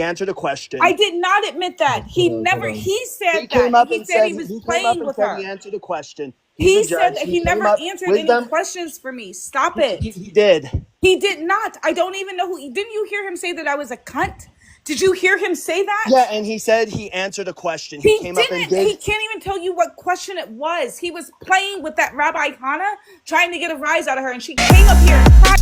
answered a question. I did not admit that. He said that. He said he was playing with her. He answered a question. He said that he never answered any questions for me. Stop it. He did. He did not. I don't even know who. Didn't you hear him say that I was a cunt? Did you hear him say that? Yeah, and he said he answered a question. He came didn't. Up and did. He can't even tell you what question it was. He was playing with that Rabbi Hannah, trying to get a rise out of her, and she came up here and cried.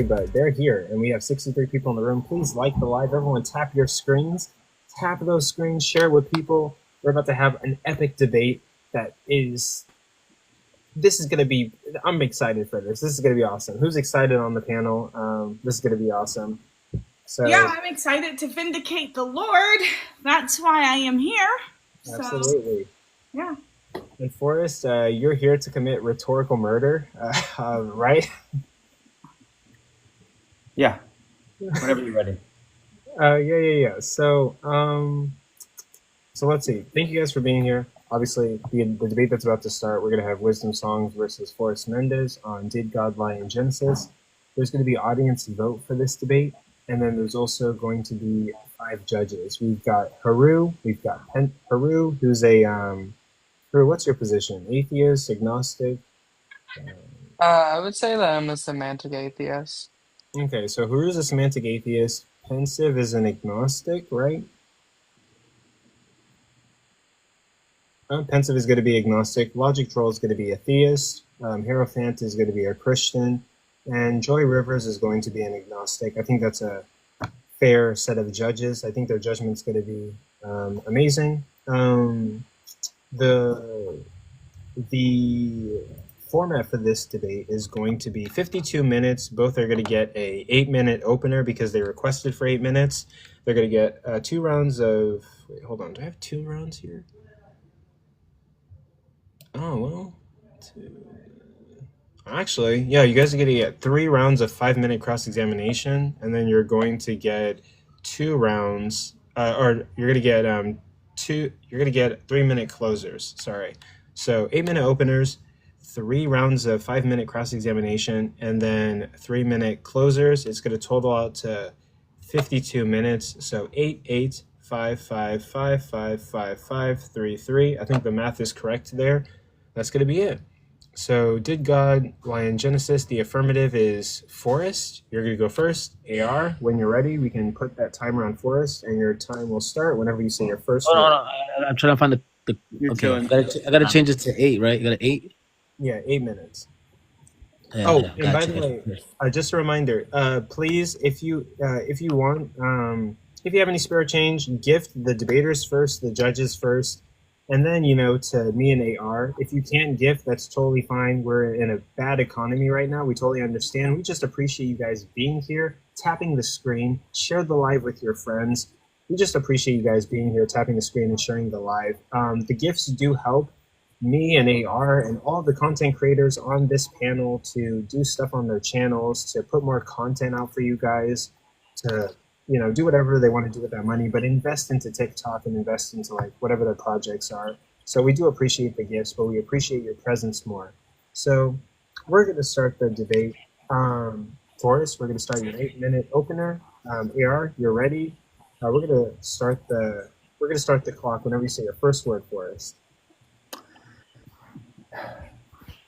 But they're here, and we have 63 people in the room. Please like the live. Everyone tap your screens. Tap those screens. Share it with people. We're about to have an epic debate this is going to be, I'm excited for this. This is going to be awesome. Who's excited on the panel? This is going to be awesome. So yeah, I'm excited to vindicate the Lord. That's why I am here. Absolutely. So, yeah. And Forrest, you're here to commit rhetorical murder, right? Yeah, whenever you're ready. Yeah. So let's see. Thank you guys for being here. Obviously, the debate that's about to start, we're going to have Wisdom Songs versus Forrest Mendes on Did God Lie in Genesis. There's going to be audience vote for this debate, and then there's also going to be 5 judges. We've got Haru, we've got Haru, who's a Haru, what's your position? Atheist, agnostic? I would say that I'm a semantic atheist. Okay, so Haru's a semantic atheist. Pensive is an agnostic, right? Pensive is going to be agnostic. Logic Troll is going to be a theist. Hierophant is going to be a Christian. And Joy Rivers is going to be an agnostic. I think that's a fair set of judges. I think their judgment's going to be amazing. The format for this debate is going to be 52 minutes. Both are going to get a 8-minute opener because they requested for 8 minutes. They're going to get 2 rounds of... Wait, hold on. Do I have 2 rounds here? Oh, well... Actually, yeah, you guys are going to get 3 rounds of 5-minute cross-examination, and then you're going to get 2 rounds... or you're going to get 3-minute closers. Sorry. So 8-minute openers, 3 rounds of 5-minute cross-examination, and then 3-minute closers. It's going to total out to 52 minutes. So 8, 8, 5, 5, 5, 5, 5, 5, 3, 3. I think the math is correct there. That's going to be it. So did God lie in Genesis? The affirmative is Forrest. You're going to go first. AR, when you're ready, we can put that timer on Forrest, and your time will start whenever you say your first word. No. I'm trying to find the okay. I got to change it to 8, right? You got 8? Yeah, 8 minutes. Yeah, and by the way, just a reminder, please, if you want, if you have any spare change, gift the debaters first, the judges first, and then, to me and AR. If you can't gift, that's totally fine. We're in a bad economy right now. We totally understand. We just appreciate you guys being here, tapping the screen, share the live with your friends. We just appreciate you guys being here, tapping the screen and sharing the live. The gifts do help me and AR and all the content creators on this panel to do stuff on their channels, to put more content out for you guys, to do whatever they want to do with that money, but invest into TikTok and invest into whatever their projects are. So we do appreciate the gifts, but we appreciate your presence more. So we're going to start the debate. Forrest, we're going to start your 8-minute opener. AR, you're ready. We're going to start the clock whenever you say your first word, Forrest.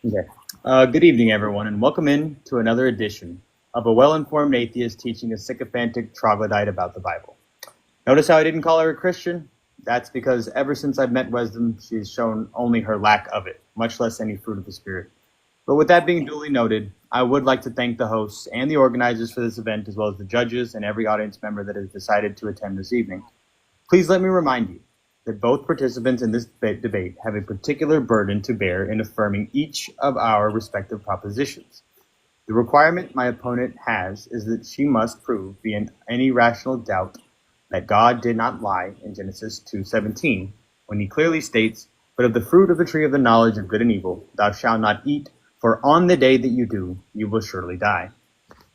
Okay. Good evening, everyone, and welcome in to another edition of a well-informed atheist teaching a sycophantic troglodyte about the Bible. Notice how I didn't call her a Christian? That's because ever since I've met Wisdom, she's shown only her lack of it, much less any fruit of the Spirit. But with that being duly noted, I would like to thank the hosts and the organizers for this event, as well as the judges and every audience member that has decided to attend this evening. Please let me remind you that both participants in this debate have a particular burden to bear in affirming each of our respective propositions. The requirement my opponent has is that she must prove beyond any rational doubt that God did not lie in Genesis 2:17, when he clearly states, "But of the fruit of the tree of the knowledge of good and evil thou shalt not eat, for on the day that you do, you will surely die."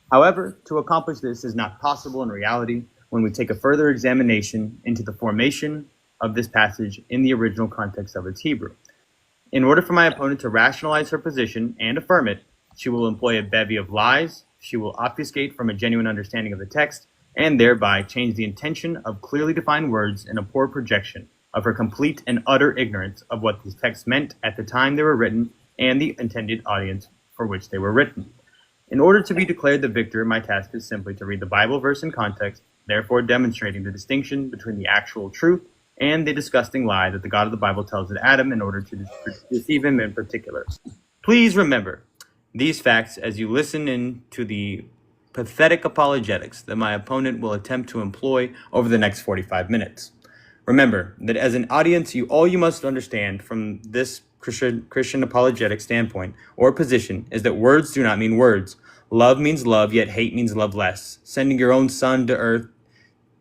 However, to accomplish this is not possible in reality, when we take a further examination into the formation of this passage in the original context of its Hebrew. In order for my opponent to rationalize her position and affirm it, she will employ a bevy of lies, she will obfuscate from a genuine understanding of the text, and thereby change the intention of clearly defined words in a poor projection of her complete and utter ignorance of what these texts meant at the time they were written and the intended audience for which they were written. In order to be declared the victor, my task is simply to read the Bible verse in context, therefore demonstrating the distinction between the actual truth and the disgusting lie that the God of the Bible tells to Adam in order to deceive him in particular. Please remember these facts as you listen in to the pathetic apologetics that my opponent will attempt to employ over the next 45 minutes. Remember that as an audience, all you must understand from this Christian apologetic standpoint or position is that words do not mean words. Love means love, yet hate means love less. Sending your own son to earth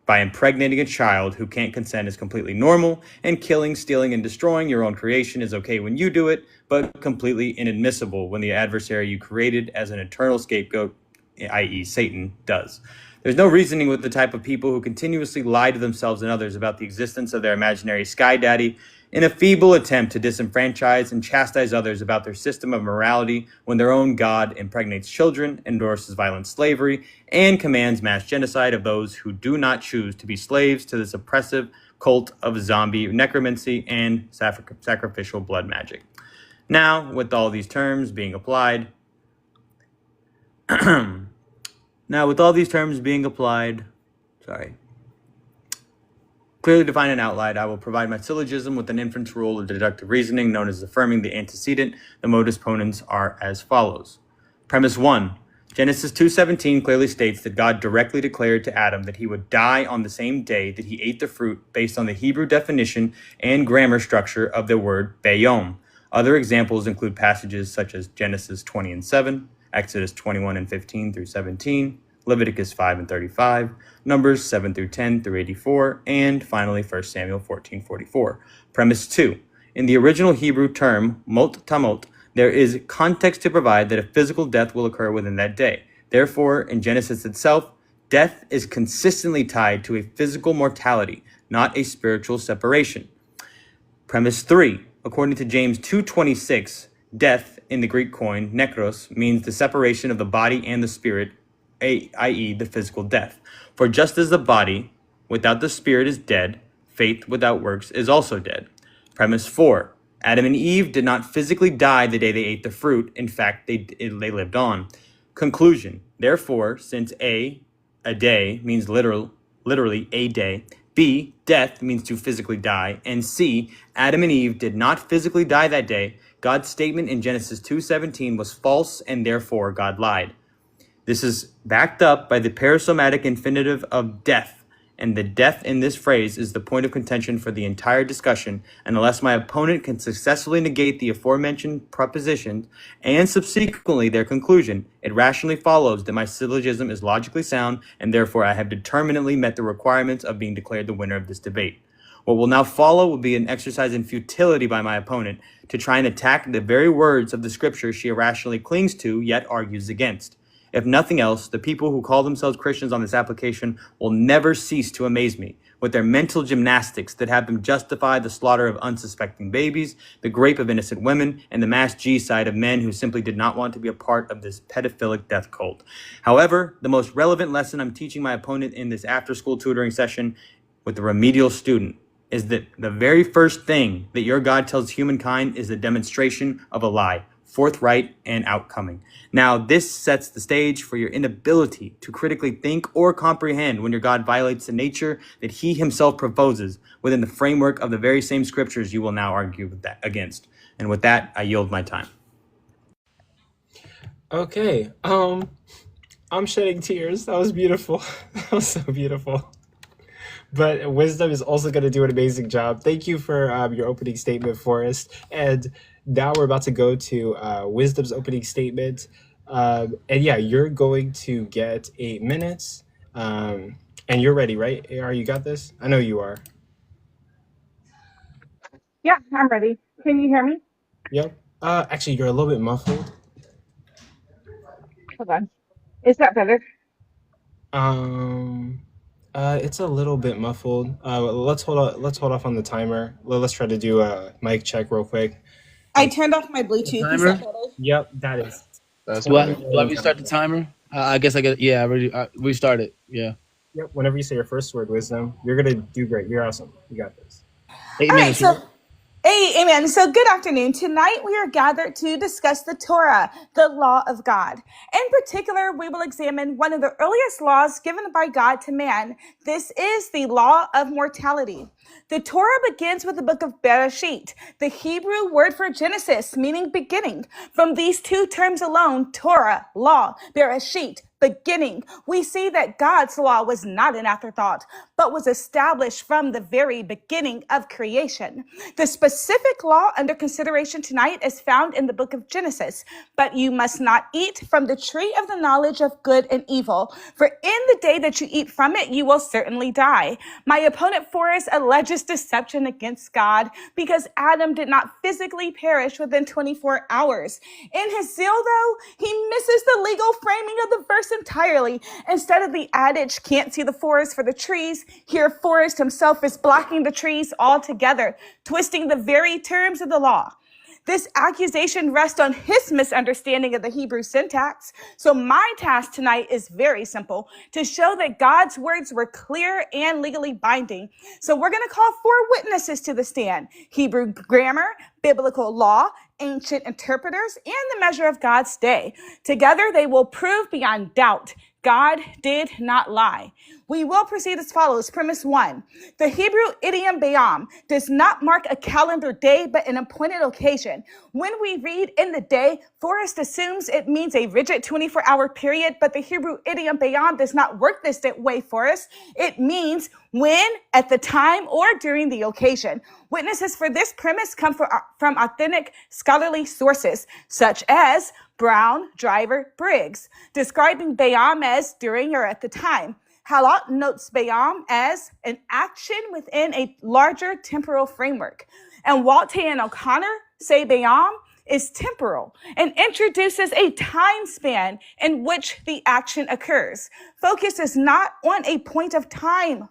by impregnating a child who can't consent is completely normal, and killing, stealing, and destroying your own creation is okay when you do it, but completely inadmissible when the adversary you created as an eternal scapegoat, i.e. Satan, does. There's no reasoning with the type of people who continuously lie to themselves and others about the existence of their imaginary sky daddy in a feeble attempt to disenfranchise and chastise others about their system of morality when their own God impregnates children, endorses violent slavery, and commands mass genocide of those who do not choose to be slaves to this oppressive cult of zombie necromancy and sacrificial blood magic. Now, with all these terms being applied, clearly defined and outlined, I will provide my syllogism with an inference rule of deductive reasoning known as affirming the antecedent. The modus ponens are as follows. Premise 1. Genesis 2:17 clearly states that God directly declared to Adam that he would die on the same day that he ate the fruit based on the Hebrew definition and grammar structure of the word bayom. Other examples include passages such as Genesis 20:7, Exodus 21:15 through 17, Leviticus 5:35, Numbers 7 through 10 through 84, and finally 1 Samuel 14:44. Premise 2. In the original Hebrew term, mot tamot, there is context to provide that a physical death will occur within that day. Therefore, in Genesis itself, death is consistently tied to a physical mortality, not a spiritual separation. Premise 3. According to James 2:26, death in the Greek coin, nekros, means the separation of the body and the spirit, i.e. the physical death. For just as the body without the spirit is dead, faith without works is also dead. Premise 4. Adam and Eve did not physically die the day they ate the fruit. In fact, they lived on. Conclusion. Therefore, since a day means literally a day, B, death means to physically die, and C, Adam and Eve did not physically die that day, God's statement in Genesis 2:17 was false, and therefore God lied. This is backed up by the parasomatic infinitive of death, and the death in this phrase is the point of contention for the entire discussion, and unless my opponent can successfully negate the aforementioned propositions and subsequently their conclusion, it rationally follows that my syllogism is logically sound, and therefore I have determinately met the requirements of being declared the winner of this debate. What will now follow will be an exercise in futility by my opponent to try and attack the very words of the scripture she irrationally clings to, yet argues against. If nothing else, the people who call themselves Christians on this application will never cease to amaze me with their mental gymnastics that have them justify the slaughter of unsuspecting babies, the rape of innocent women, and the mass G-side of men who simply did not want to be a part of this pedophilic death cult. However, the most relevant lesson I'm teaching my opponent in this after-school tutoring session with the remedial student is that the very first thing that your God tells humankind is a demonstration of a lie, forthright and outcoming. Now, this sets the stage for your inability to critically think or comprehend when your God violates the nature that he himself proposes within the framework of the very same scriptures you will now argue against. And with that, I yield my time. Okay. I'm shedding tears. That was beautiful. That was so beautiful. But Wisdom is also going to do an amazing job. Thank you for your opening statement, Forrest. And now we're about to go to Wisdom's opening statement. And yeah, you're going to get 8 minutes. And you're ready, right? AR, you got this? I know you are. Yeah, I'm ready. Can you hear me? Yep. Actually, you're a little bit muffled. Hold on. Is that better? It's a little bit muffled. Let's hold off on the timer. Let's try to do a mic check real quick. I turned off my Bluetooth. Is that better? Yep, that is. Do I restart the timer? I guess I get. Yeah, I already restart it. Yeah. Yep. Whenever you say your first word, wisdom, you're gonna do great. You're awesome. You got this. All right, so. Hey, amen. So good afternoon. Tonight we are gathered to discuss the Torah, the law of God. In particular, we will examine one of the earliest laws given by God to man. This is the law of mortality. The Torah begins with the book of Bereshit, the Hebrew word for Genesis, meaning beginning. From these two terms alone, Torah, law, Bereshit, beginning, we see that God's law was not an afterthought, but was established from the very beginning of creation. The specific law under consideration tonight is found in the book of Genesis, but you must not eat from the tree of the knowledge of good and evil, for in the day that you eat from it, you will certainly die. My opponent Forrest alleges deception against God because Adam did not physically perish within 24 hours. In his zeal, though, he misses the legal framing of the verse entirely. Instead of the adage, can't see the forest for the trees, here Forrest himself is blocking the trees altogether, twisting the very terms of the law. This accusation rests on his misunderstanding of the Hebrew syntax. So my task tonight is very simple, to show that God's words were clear and legally binding. So we're going to call 4 witnesses to the stand: Hebrew grammar, biblical law, ancient interpreters, and the measure of God's day. Together, they will prove beyond doubt God did not lie. We will proceed as follows. Premise 1. The Hebrew idiom bayam does not mark a calendar day, but an appointed occasion. When we read in the day, Forrest assumes it means a rigid 24-hour period, but the Hebrew idiom bayam does not work this way, Forrest. It means when, at the time, or during the occasion. Witnesses for this premise come from authentic scholarly sources, such as Brown, Driver, Briggs, describing bayam as during or at the time. Halot notes bayam as an action within a larger temporal framework. And Walte and O'Connor say bayam is temporal and introduces a time span in which the action occurs. Focus is not on a point of time,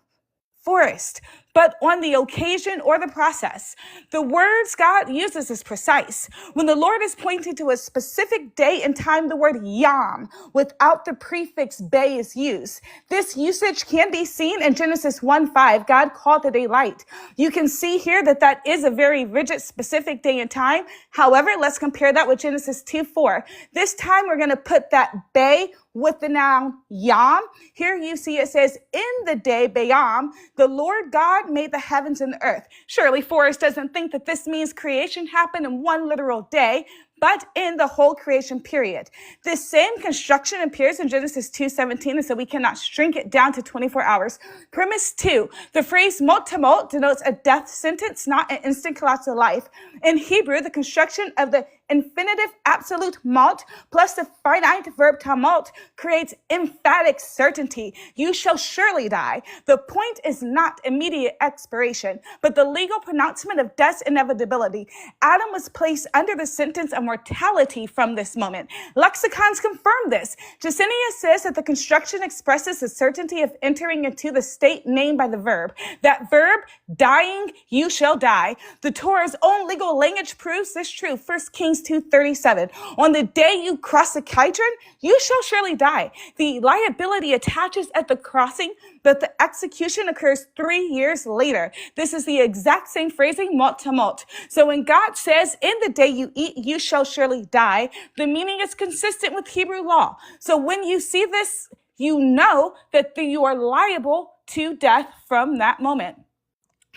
Forrest, but on the occasion or the process. The words God uses is precise. When the Lord is pointing to a specific day and time, the word yom without the prefix bay is used. This usage can be seen in Genesis 1:5. God called the day light. You can see here that is a very rigid, specific day and time. However, let's compare that with Genesis 2:4. This time we're going to put that bay with the noun yom. Here you see it says, in the day, bayam, the Lord God made the heavens and the earth. Surely Forrest doesn't think that this means creation happened in one literal day, but in the whole creation period. This same construction appears in Genesis 2:17, and so we cannot shrink it down to 24 hours. Premise 2, the phrase mot tamot denotes a death sentence, not an instant collapse of life. In Hebrew, the construction of the infinitive absolute mot plus the finite verb tamot creates emphatic certainty. You shall surely die. The point is not immediate expiration, but the legal pronouncement of death's inevitability. Adam was placed under the sentence of mortality from this moment. Lexicons confirm this. Jasenius says that the construction expresses the certainty of entering into the state named by the verb. That verb, dying, you shall die. The Torah's own legal language proves this true. 1 Kings 2:37. On the day you cross the Kidron, you shall surely die. The liability attaches at the crossing, but the execution occurs 3 years later. This is the exact same phrasing, mot tamot. So when God says, in the day you eat, you shall surely die, the meaning is consistent with Hebrew law. So when you see this, you know that you are liable to death from that moment.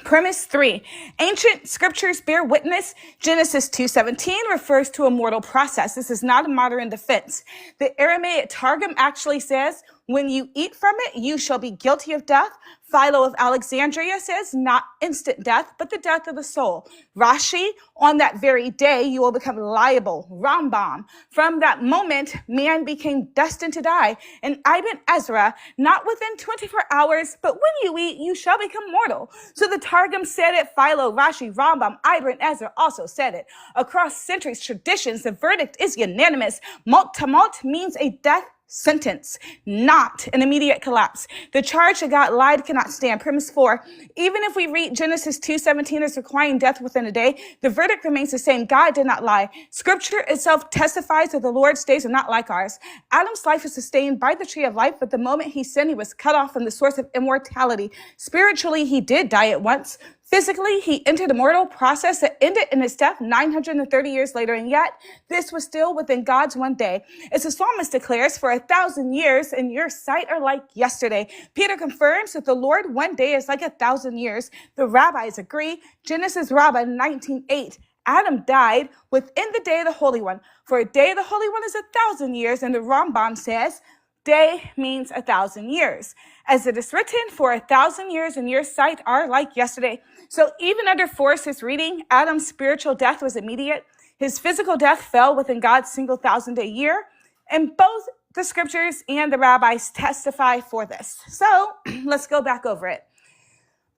Premise 3, ancient scriptures bear witness. Genesis 2:17 refers to a mortal process. This is not a modern defense. The Aramaic Targum actually says, when you eat from it, you shall be guilty of death. Philo of Alexandria says, not instant death, but the death of the soul. Rashi, on that very day, you will become liable. Rambam, from that moment, man became destined to die. And Ibn Ezra, not within 24 hours, but when you eat, you shall become mortal. So the Targum said it, Philo, Rashi, Rambam, Ibn Ezra also said it. Across centuries, traditions, the verdict is unanimous. Mot tamot means a death sentence, not an immediate collapse. The charge that God lied cannot stand. Premise 4, even if we read Genesis 2:17 as requiring death within a day, the verdict remains the same. God did not lie. Scripture itself testifies that the Lord's days are not like ours. Adam's life is sustained by the tree of life, but the moment he sinned, he was cut off from the source of immortality. Spiritually, he did die at once. Physically, he entered a mortal process that ended in his death 930 years later, and yet this was still within God's one day. As the psalmist declares, for 1,000 years in your sight are like yesterday. Peter confirms that the Lord one day is like 1,000 years. The rabbis agree. Genesis Rabbah 19:8. Adam died within the day of the Holy One. For a day of the Holy One is 1,000 years, and the Rambam says, day means 1,000 years. As it is written, for 1,000 years in your sight are like yesterday. So even under Forrest's reading, Adam's spiritual death was immediate. His physical death fell within God's single 1,000-day year. And both the scriptures and the rabbis testify for this. So let's go back over it.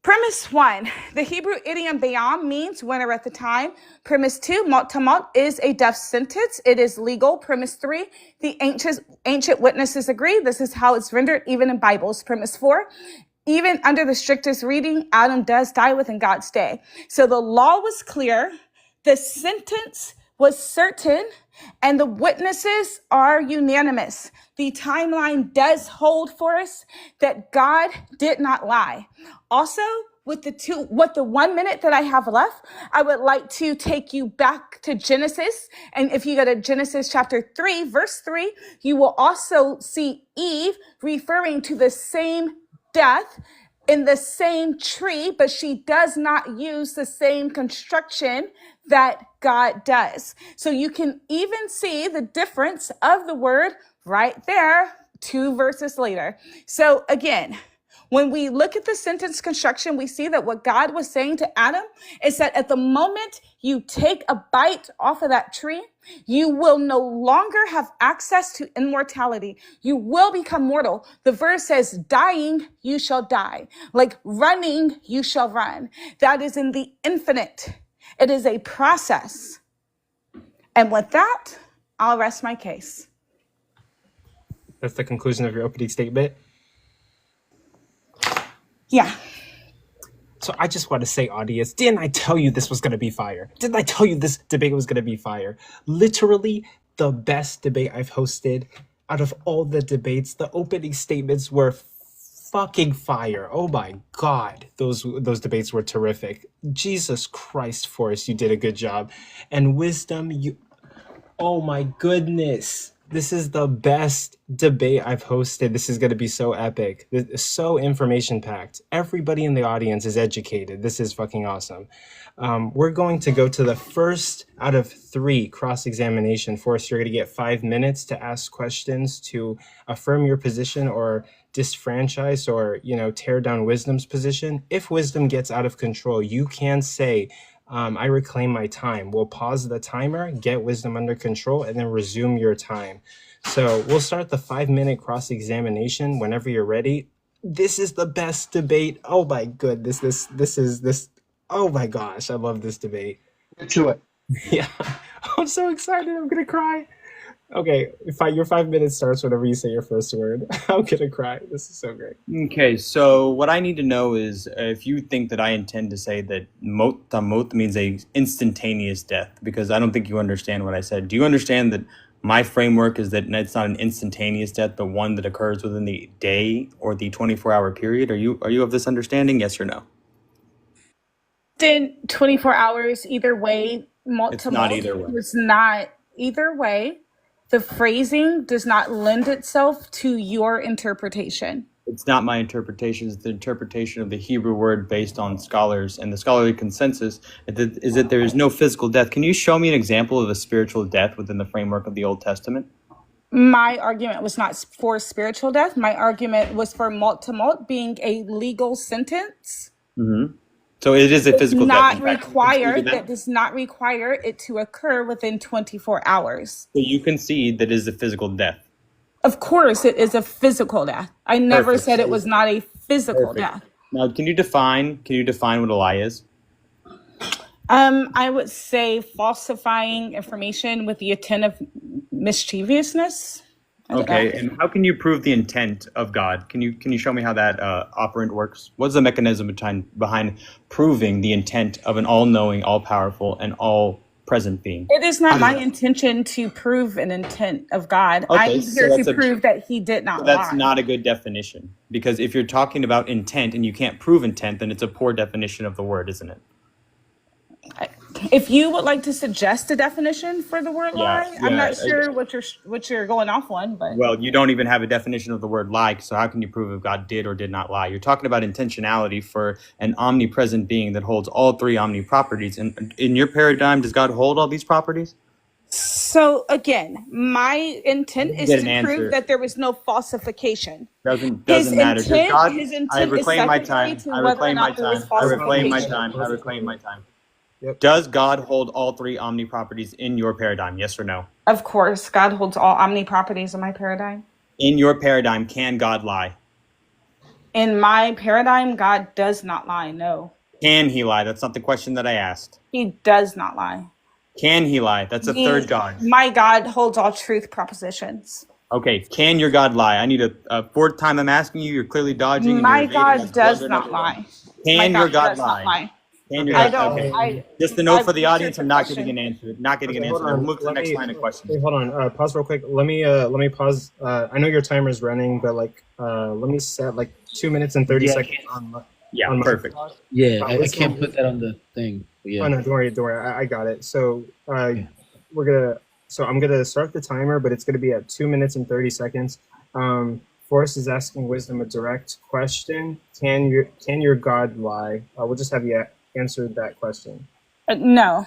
Premise 1, the Hebrew idiom bayam means winner at the time. Premise 2, mot tamot is a death sentence. It is legal. Premise 3, the ancient witnesses agree. This is how it's rendered even in Bibles. Premise 4, even under the strictest reading, Adam does die within God's day. So the law was clear, the sentence was certain, and the witnesses are unanimous. The timeline does hold for us that God did not lie. Also, with the 1 minute that I have left, I would like to take you back to Genesis. And if you go to Genesis chapter 3, verse 3, you will also see Eve referring to the same death in the same tree, but she does not use the same construction that God does. So you can even see the difference of the word right there 2 verses later. So again, when we look at the sentence construction, we see that what God was saying to Adam is that at the moment you take a bite off of that tree, you will no longer have access to immortality. You will become mortal. The verse says, dying, you shall die. Like running, you shall run. That is in the infinite. It is a process. And with that, I'll rest my case. That's the conclusion of your opening statement. Yeah. So I just want to say, audience, didn't I tell you this was going to be fire? Didn't I tell you this debate was going to be fire? Literally the best debate I've hosted out of all the debates. The opening statements were fucking fire. Oh my God. Those debates were terrific. Jesus Christ, Forrest, you did a good job. And Wisdom, oh my goodness. This is the best debate I've hosted. This is going to be so epic. This is so information-packed. Everybody in the audience is educated. This is fucking awesome. We're going to go to the first out of 3 cross-examination. Forrest, you're going to get 5 minutes to ask questions to affirm your position or disfranchise or, tear down Wisdom's position. If Wisdom gets out of control, you can say, I reclaim my time. We'll pause the timer, get Wisdom under control, and then resume your time. So we'll start the 5-minute cross-examination whenever you're ready. This is the best debate. Oh my goodness. This. Oh my gosh. I love this debate. Get to it. Yeah. I'm so excited. I'm going to cry. Okay. Your 5 minutes starts whenever you say your first word. I'm going to cry. This is so great. Okay, so what I need to know is if you think that I intend to say that mot tamot means a instantaneous death, because I don't think you understand what I said. Do you understand that my framework is that it's not an instantaneous death, but one that occurs within the day or the 24-hour period? Are you of this understanding? Yes or no? Then 24 hours either way. It's not either way. It's not either way. The phrasing does not lend itself to your interpretation. It's not my interpretation. It's the interpretation of the Hebrew word based on scholars. And the scholarly consensus is that there is no physical death. Can you show me an example of a spiritual death within the framework of the Old Testament? My argument was not for spiritual death. My argument was for mot tamot being a legal sentence. Mm-hmm. So it is a physical death. That does not require it to occur within 24 hours. So you concede that it is a physical death. Of course, it is a physical death. I never said it was not a physical death. Now, can you define what a lie is? I would say falsifying information with the intent of mischievousness. Okay, and how can you prove the intent of God? Can you show me how that operant works? What's the mechanism behind proving the intent of an all-knowing, all-powerful, and all-present being? It is not my intention to prove an intent of God. Okay, I'm so here to prove that he did not that's lie. not a good definition, because if you're talking about intent and you can't prove intent, then it's a poor definition of the word, isn't it? If you would like to suggest a definition for the word lie, I'm not sure what you're going off on, but well, you don't even have a definition of the word lie, so how can you prove if God did or did not lie? You're talking about intentionality for an omnipresent being that holds all three omni-properties. And in your paradigm, does God hold all these properties? So again, my intent is to prove that there was no falsification. Doesn't matter. His intent I reclaim my time. I reclaim my time. I reclaim my time. I reclaim my time. Yep. Does God hold all three omni-properties in your paradigm? Yes or no? Of course, God holds all omni-properties in my paradigm. In your paradigm, can God lie? In my paradigm, God does not lie, no. Can he lie? That's not the question that I asked. He does not lie. Can he lie? That's a third God. My God holds all truth propositions. Okay, can your God lie? I need a fourth time I'm asking you. You're clearly dodging. My God does not lie. Can your God lie? Just a note for the audience, I'm not getting an answer. We'll move to the next line of questions. Hold on. Pause real quick. Let me pause. I know your timer's running, but let me set 2 minutes and 30 seconds on. Yeah, perfect. Yeah, I can't put that on the thing. Yeah. Oh no, don't worry. I got it. So I'm gonna start the timer, but it's gonna be at 2 minutes and 30 seconds. Forrest is asking Wisdom a direct question. Can your God lie? We'll just have you answer that question. No.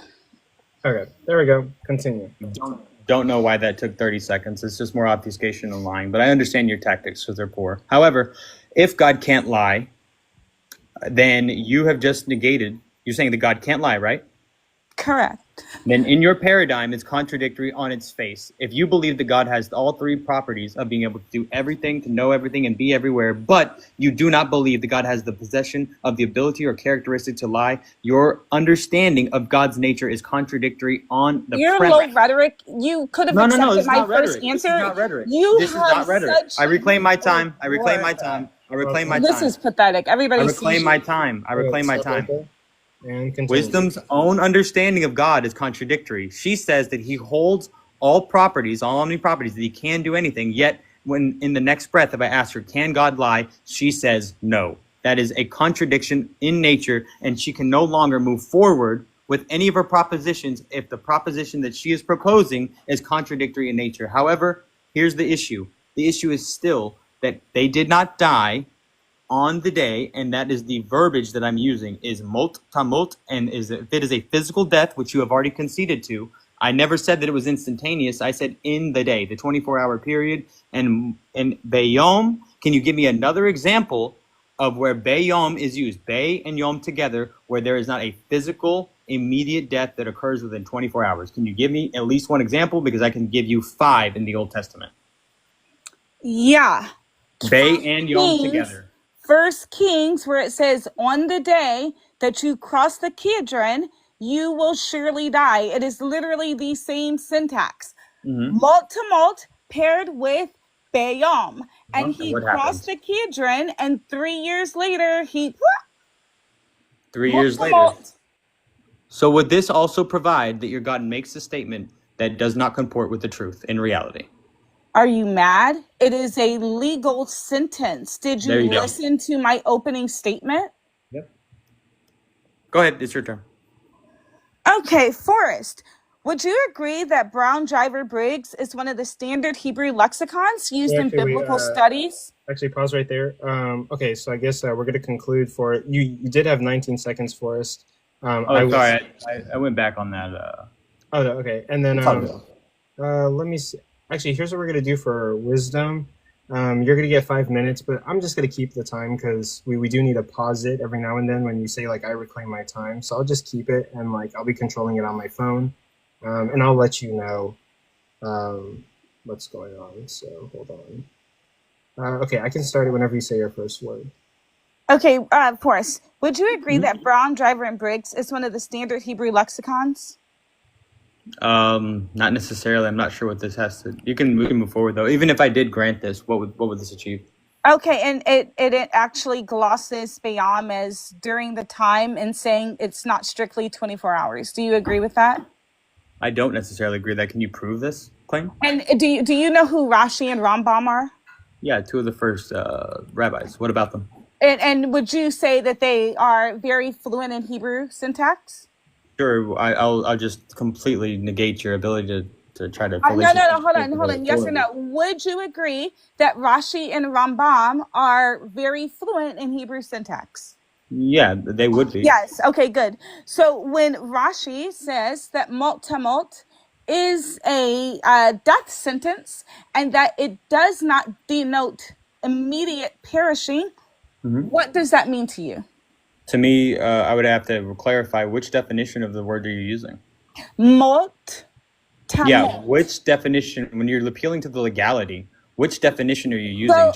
Okay, there we go. Continue. Don't know why that took 30 seconds. It's just more obfuscation and lying, but I understand your tactics because they're poor. However, if God can't lie, then you have just negated. You're saying that God can't lie, right? Correct. Then in your paradigm, it's contradictory on its face. If you believe that God has all three properties of being able to do everything, to know everything, and be everywhere, but you do not believe that God has the possession of the ability or characteristic to lie, your understanding of God's nature is contradictory on the Your premise. low rhetoric. You could have accepted my first answer. This is not rhetoric. This is not rhetoric. I reclaim my time. I reclaim my time. This is pathetic. Everybody I reclaim my time. And Wisdom's own understanding of God is contradictory. She says that he holds all properties, all omni-properties, that he can do anything. Yet, when in the next breath, if I ask her, can God lie? She says no. That is a contradiction in nature, and she can no longer move forward with any of her propositions if the proposition that she is proposing is contradictory in nature. However, here's the issue. The issue is still that they did not die on the day, and that is the verbiage that I'm using, is mot tamot, and if it is a physical death, which you have already conceded to, I never said that it was instantaneous. I said in the day, the 24-hour period. And Bayom, can you give me another example of where Bayom is used, Bay and Yom together, where there is not a physical, immediate death that occurs within 24 hours? Can you give me at least one example? Because I can give you 5 in the Old Testament. Yeah. Bay and Yom together. 1 Kings, where it says, on the day that you cross the Kidron, you will surely die. It is literally the same syntax. Malt to malt paired with Bayom. And he crossed the Kidron, and 3 years later, 3 years later. So would this also provide that your God makes a statement that does not comport with the truth in reality? Are you mad? It is a legal sentence. Did you listen to my opening statement? Yep. Go ahead. It's your turn. Okay, Forrest, would you agree that Brown Driver Briggs is one of the standard Hebrew lexicons used in biblical studies? Actually, pause right there. Okay, so I guess we're going to conclude for you. You did have 19 seconds, Forrest. Sorry. I went back on that. Okay. And then let me see. Actually, here's what we're going to do for Wisdom. You're going to get 5 minutes, but I'm just going to keep the time because we do need to pause it every now and then when you say, I reclaim my time. So I'll just keep it, and, I'll be controlling it on my phone. And I'll let you know what's going on. So hold on. Okay, I can start it whenever you say your first word. Okay, Forrest, would you agree that Brown, Driver, and Briggs is one of the standard Hebrew lexicons? Not necessarily. I'm not sure what this has to. We can move forward though. Even if I did grant this, what would this achieve? Okay, and it actually glosses beyond as during the time and saying it's not strictly 24 hours. Do you agree with that? I don't necessarily agree with that. Can you prove this claim? And do you know who Rashi and Rambam are? Yeah, two of the first rabbis. What about them? And would you say that they are very fluent in Hebrew syntax? Sure, I'll just completely negate your ability to try to. No, hold on. Yes or no? Would you agree that Rashi and Rambam are very fluent in Hebrew syntax? Yeah, they would be. Yes. Okay, good. So when Rashi says that mot is a death sentence and that it does not denote immediate perishing, what does that mean to you? To me, I would have to clarify which definition of the word are you using? Mot. Yeah, which definition, when you're appealing to the legality, which definition are you using?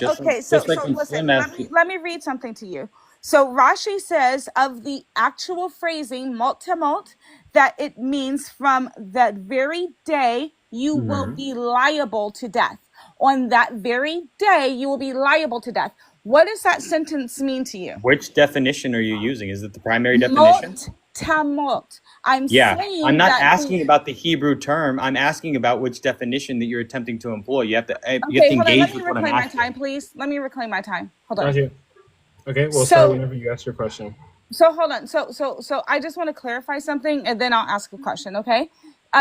Listen, let me read something to you. So Rashi says of the actual phrasing, mot, that it means from that very day you will be liable to death. On that very day, you will be liable to death. What does that sentence mean to you? Which definition are you using? Is it the primary definition? Tamot. I'm not asking about the Hebrew term. I'm asking about which definition that you're attempting to employ. You have to engage with what I'm asking. Let me reclaim my time, please. Let me reclaim my time. Hold on. Okay, we'll start whenever you ask your question. So hold on. So I just want to clarify something, and then I'll ask a question. Okay.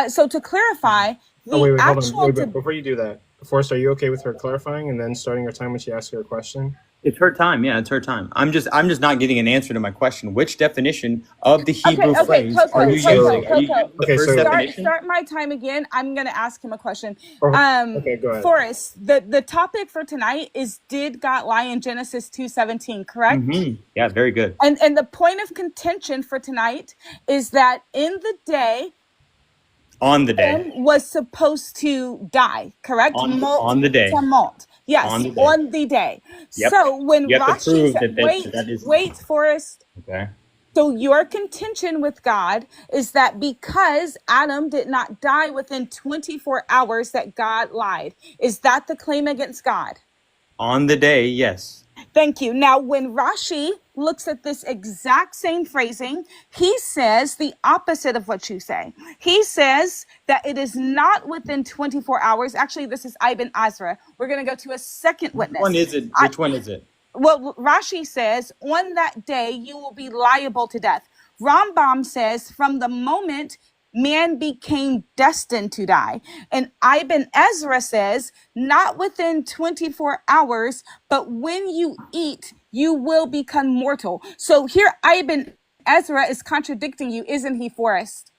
So to clarify, hold on. Wait, before you do that, Forrest, are you okay with her clarifying and then starting her time when she asks her question? It's her time. Yeah, it's her time. I'm just not getting an answer to my question. Which definition of the Hebrew phrase are you using? Start my time again. I'm going to ask him a question. Okay, go ahead. Forrest, the topic for tonight is, did God lie in Genesis 2:17, correct? Yeah, very good. And the point of contention for tonight is that on the day was supposed to die, correct? On the day. Yes, on the day. Yep. So when Rashi said, wait, Forrest. Okay. So your contention with God is that because Adam did not die within 24 hours that God lied. Is that the claim against God? On the day, yes. Thank you. Now, when Rashi looks at this exact same phrasing, he says the opposite of what you say. He says that it is not within 24 hours. Actually, this is Ibn Azra. We're going to go to a second witness. Which one is it? Well, Rashi says, on that day, you will be liable to death. Rambam says, from the moment man became destined to die. And Ibn Ezra says, not within 24 hours, but when you eat, you will become mortal. So here Ibn Ezra is contradicting you, isn't he, Forrest?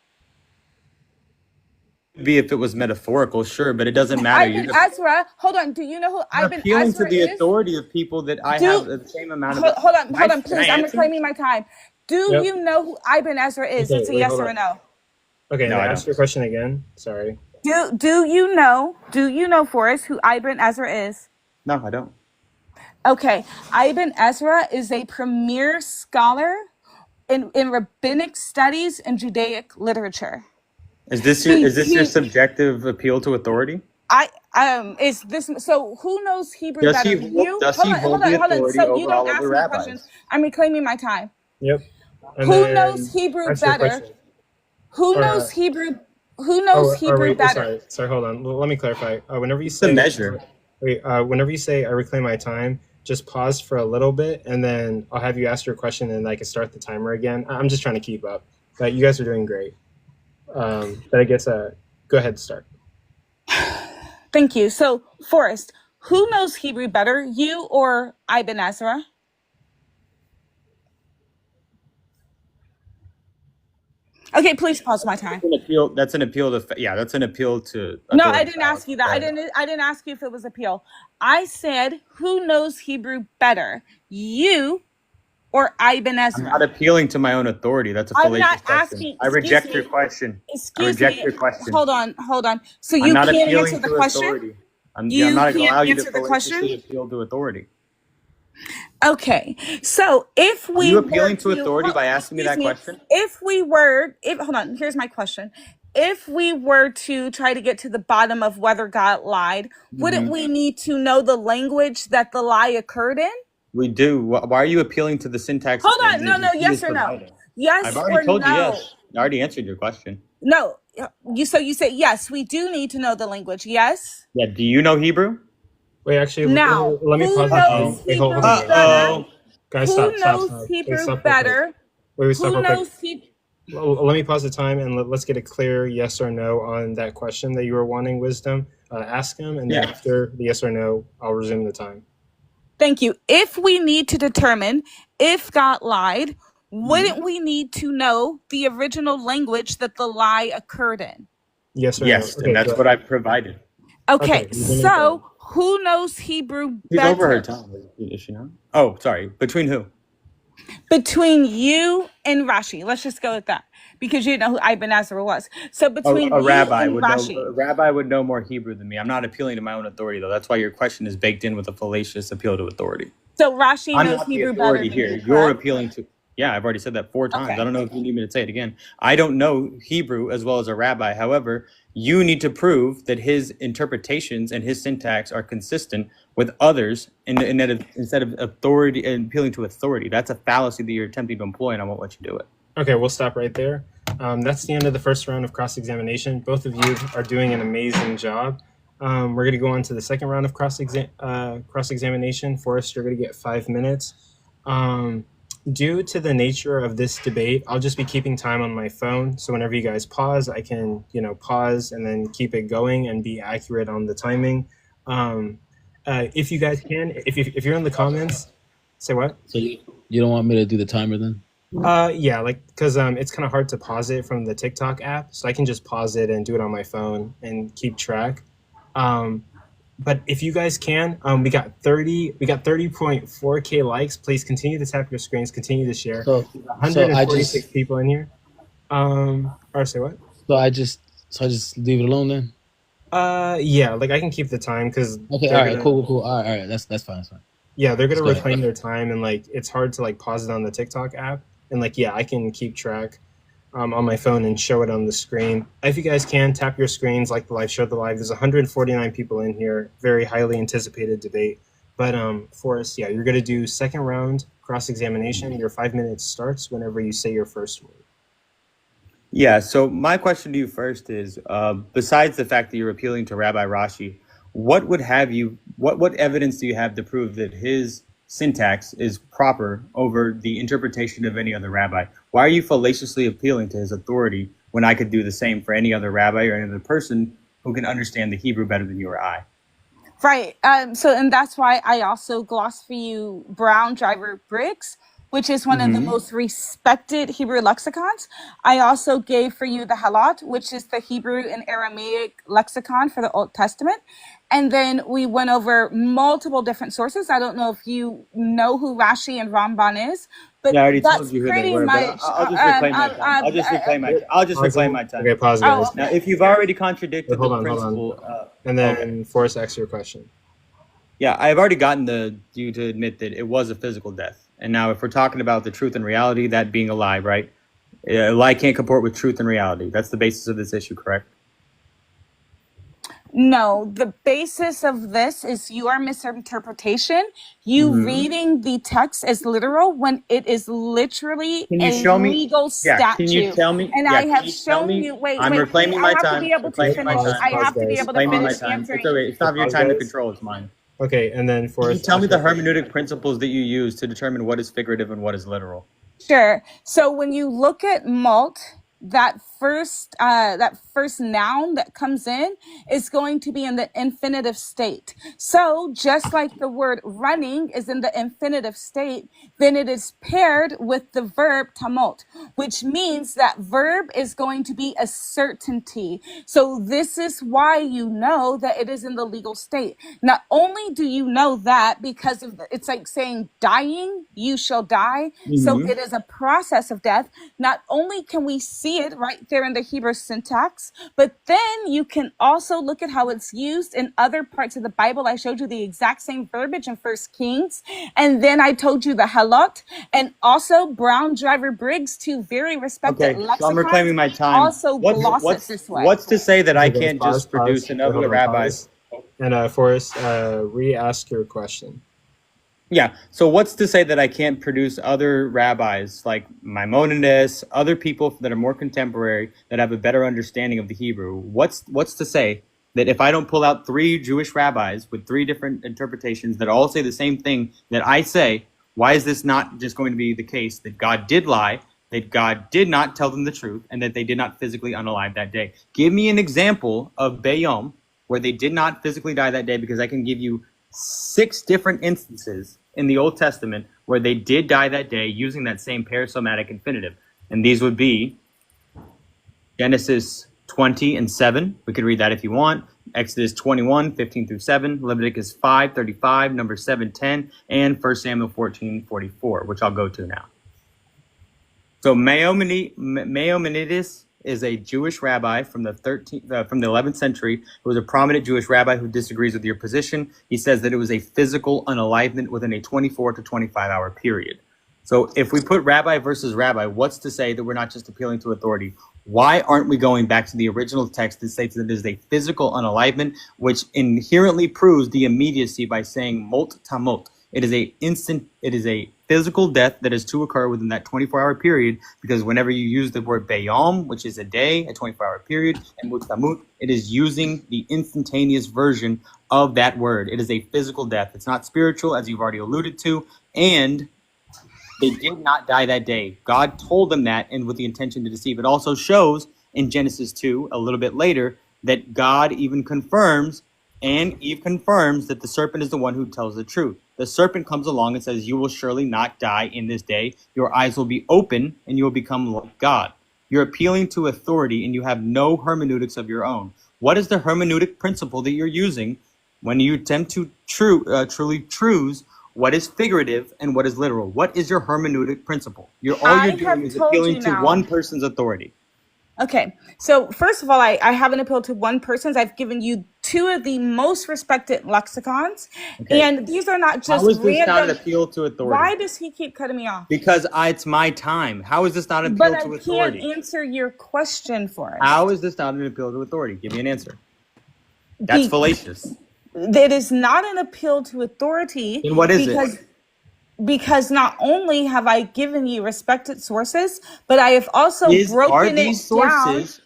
Be if it was metaphorical, sure, but it doesn't matter. Ibn Ezra, hold on. Do you know who Ibn Ezra is? Appealing to the authority of people that I have the same amount of. Hold on, please. I'm reclaiming my time. Do you know who Ibn Ezra is? It's a yes or a no. Okay, now ask your question again. Sorry. Do you know, Forrest, who Ibn Ezra is? No, I don't. Okay, Ibn Ezra is a premier scholar in rabbinic studies and Judaic literature. Is this your subjective appeal to authority? Is this so? Who knows Hebrew better? Hold on. So you don't ask me questions. I'm reclaiming my time. Yep. Who knows Hebrew better? Who knows Hebrew? Who knows Hebrew better? Sorry, hold on. Let me clarify. Whenever you say the measure. Whenever you say I reclaim my time, just pause for a little bit, and then I'll have you ask your question, and I can start the timer again. I'm just trying to keep up. But you guys are doing great. But I guess go ahead, start. Thank you. So, Forrest, who knows Hebrew better, you or Ibn Ezra? Okay, please pause my time. That's an appeal to. No, I didn't ask you that. I didn't ask you if it was appeal. I said, who knows Hebrew better, you or Ibn Ezra? I'm not appealing to my own authority. That's a fallacious question. I reject your question. Your question. Hold on. So you can't answer the question? I'm not going to allow you to appeal to authority. Okay, so if we are you appealing to authority by asking me that question? Hold on, here's my question. if we were to try to get to the bottom of whether God lied, wouldn't we need to know the language that the lie occurred in? We do. Why are you appealing to the syntax? Hold on. No. Yes or no? Yes I've or already told you no? yes. I already answered your question. No. You say yes, we do need to know the language. Yes? Yeah. Do you know Hebrew? Wait, actually, Now, let me who pause the knows time. Wait, hold Hebrew on. better? Guys, Who stop. knows Wait, Hebrew stop real quick. better? Wait, stop Who real quick. knows Hebrew? Let me pause the time and let's get a clear yes or no on that question that you were wanting, Wisdom. Ask him, and then after the yes or no, I'll resume the time. Thank you. If we need to determine if God lied, wouldn't we need to know the original language that the lie occurred in? Yes or yes, no? and that's what I provided. Okay, so who knows Hebrew better? She's over her time. Is she not? Oh, sorry. Between who? Between you and Rashi. Let's just go with that, because you know who Ibn Ezra was. So between a rabbi you and would Rashi. know. A rabbi would know more Hebrew than me. I'm not appealing to my own authority, though. That's why your question is baked in with a fallacious appeal to authority. So Rashi I'm knows not Hebrew the authority better than here. you, You're appealing to. Yeah, I've already said that 4 times. Okay. I don't know if you need me to say it again. I don't know Hebrew as well as a rabbi. However, you need to prove that his interpretations and his syntax are consistent with others, instead of authority and appealing to authority. That's a fallacy that you're attempting to employ, and I won't let you do it. Okay, we'll stop right there. That's the end of the first round of cross-examination. Both of you are doing an amazing job. We're going to go on to the second round of cross-examination. Forrest, you're going to get 5 minutes. Due to the nature of this debate, I'll just be keeping time on my phone. So whenever you guys pause, I can, pause and then keep it going and be accurate on the timing. If you guys can, if you're in the comments, say what? So you don't want me to do the timer then? Yeah, because it's kind of hard to pause it from the TikTok app, so I can just pause it and do it on my phone and keep track. But if you guys can, we got 30.4K likes. Please continue to tap your screens, continue to share. So 146 people in here. Or say what? So I just leave it alone then? Yeah, I can keep the time because. Okay, all right, cool. All right, that's fine. Yeah, they're gonna reclaim their time, and it's hard to pause it on the TikTok app, and I can keep track on my phone and show it on the screen. If you guys can, tap your screens like the live, show the live. There's 149 people in here. Very highly anticipated debate. But Forrest, yeah, you're gonna do second round cross-examination. Your 5 minutes starts whenever you say your first word. Yeah, so my question to you first is, besides the fact that you're appealing to Rabbi Rashi, what evidence do you have to prove that his syntax is proper over the interpretation of any other rabbi? Why are you fallaciously appealing to his authority when I could do the same for any other rabbi or any other person who can understand the Hebrew better than you or I? Right. And that's why I also glossed for you Brown Driver Briggs, which is one of the most respected Hebrew lexicons. I also gave for you the Halot, which is the Hebrew and Aramaic lexicon for the Old Testament. And then we went over multiple different sources. I don't know if you know who Rashi and Ramban is, but yeah, I already that's told you who pretty they were, much. But I'll just reclaim my time. I'll just reclaim my time. Okay, pause, guys. Now, if you've already contradicted the principle, and then Forrest asks your question. Yeah, I've already gotten you to admit that it was a physical death. And now if we're talking about the truth and reality, that being a lie, right? A lie can't comport with truth and reality. That's the basis of this issue, correct? No, the basis of this is your misinterpretation. You reading the text as literal when it is literally legal statute. Can you tell me? And I have shown you. Wait, I'm reclaiming my time. I have to be able to finish. I have to be able to finish answering. It's okay. It's not your time to control. It's mine. Okay, and then Forrest. Can you tell me the hermeneutic principles that you use to determine what is figurative and what is literal? Sure. So when you look at malt, that first noun that comes in is going to be in the infinitive state. So just like the word running is in the infinitive state, then it is paired with the verb tamot, which means that verb is going to be a certainty. So this is why you know that it is in the legal state. Not only do you know that because it's like saying dying, you shall die. So it is a process of death. Not only can we see see it right there in the Hebrew syntax, but then you can also look at how it's used in other parts of the Bible. I showed you the exact same verbiage in First Kings, and then I told you the halot, and also Brown Driver Briggs, two very respected Okay, so I'm reclaiming lexicons, my time. also gloss it this way. What's to say that I Okay, guys, can't pause, just produce pause. another Hold on, rabbis? pause. And Forrest, re-ask your question. Yeah. So what's to say that I can't produce other rabbis like Maimonides, other people that are more contemporary that have a better understanding of the Hebrew? What's to say that if I don't pull out 3 Jewish rabbis with 3 different interpretations that all say the same thing that I say, why is this not just going to be the case that God did lie, that God did not tell them the truth, and that they did not physically unalive that day? Give me an example of Bayom where they did not physically die that day, because I can give you 6 different instances in the Old Testament where they did die that day using that same parasomatic infinitive. And these would be Genesis 20:7. We could read that if you want. Exodus 21:15-7, Leviticus 5:35, Numbers 7:10, and 1 Samuel 14:44, which I'll go to now. So Maimonides is a Jewish rabbi from the 11th century, who was a prominent Jewish rabbi who disagrees with your position. He says that it was a physical unalivement within a 24 to 25 hour period. So if we put rabbi versus rabbi, what's to say that we're not just appealing to authority? Why aren't we going back to the original text that states that it is a physical unalivement, which inherently proves the immediacy by saying molt tamot? It is a physical death that is to occur within that 24-hour period, because whenever you use the word bayom, which is a day, a 24-hour period, and mutamut, it is using the instantaneous version of that word. It is a physical death. It's not spiritual, as you've already alluded to, and they did not die that day. God told them that, and with the intention to deceive. It also shows in Genesis 2, a little bit later, that God even confirms, and Eve confirms, that the serpent is the one who tells the truth. The serpent comes along and says, "You will surely not die in this day. Your eyes will be open, and you will become like God." You're appealing to authority, and you have no hermeneutics of your own. What is the hermeneutic principle that you're using when you attempt to truly choose what is figurative and what is literal? What is your hermeneutic principle? All you're doing is appealing to one person's authority. Okay, so first of all, I haven't appealed to one person's. I've given you 2 of the most respected lexicons, okay. And these are not just How is this random. not an appeal to authority? Why does he keep cutting me off? Because it's my time. How is this not an appeal to authority? But I can't answer your question for us. How is this not an appeal to authority? Give me an answer. That's fallacious. It is not an appeal to authority. Then what is it? Because not only have I given you respected sources, but I have also broken it down. Are these sources?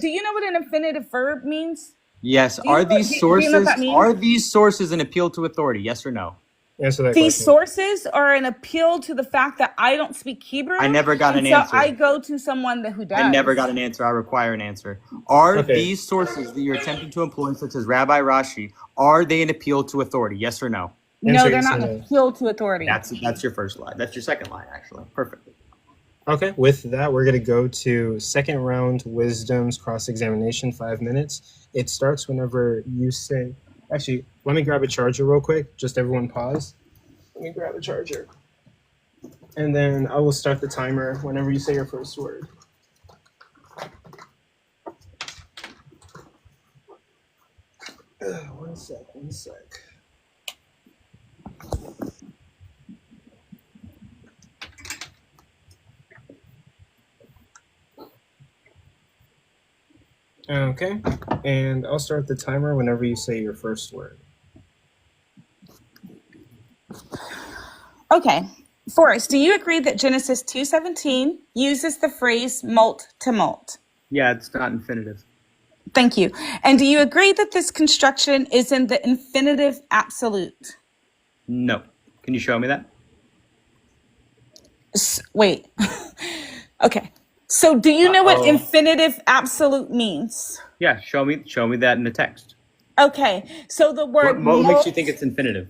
Do you know what an infinitive verb means? Yes. Are these sources an appeal to authority? Yes or no? Answer that These question. sources are an appeal to the fact that I don't speak Hebrew. I never got an answer. So I go to someone who does. I never got an answer. I require an answer. Are these sources that you're attempting to employ, such as Rabbi Rashi, are they an appeal to authority? Yes or no? No, they're not an appeal to authority. That's your first line. That's your second line, actually. Perfect. Okay, with that, we're going to go to second round wisdoms cross-examination, 5 minutes. It starts whenever you say... Actually, let me grab a charger real quick. Just everyone pause. Let me grab a charger. And then I will start the timer whenever you say your first word. One sec. Okay, and I'll start the timer whenever you say your first word. Okay, Forrest, do you agree that Genesis 2:17 uses the phrase molt to molt? Yeah, it's not infinitive. Thank you. And do you agree that this construction is in the infinitive absolute? No. Can you show me that? Wait. Okay. So do you know what infinitive absolute means? Yeah, show me that in the text. Okay. So the word what makes you think it's infinitive?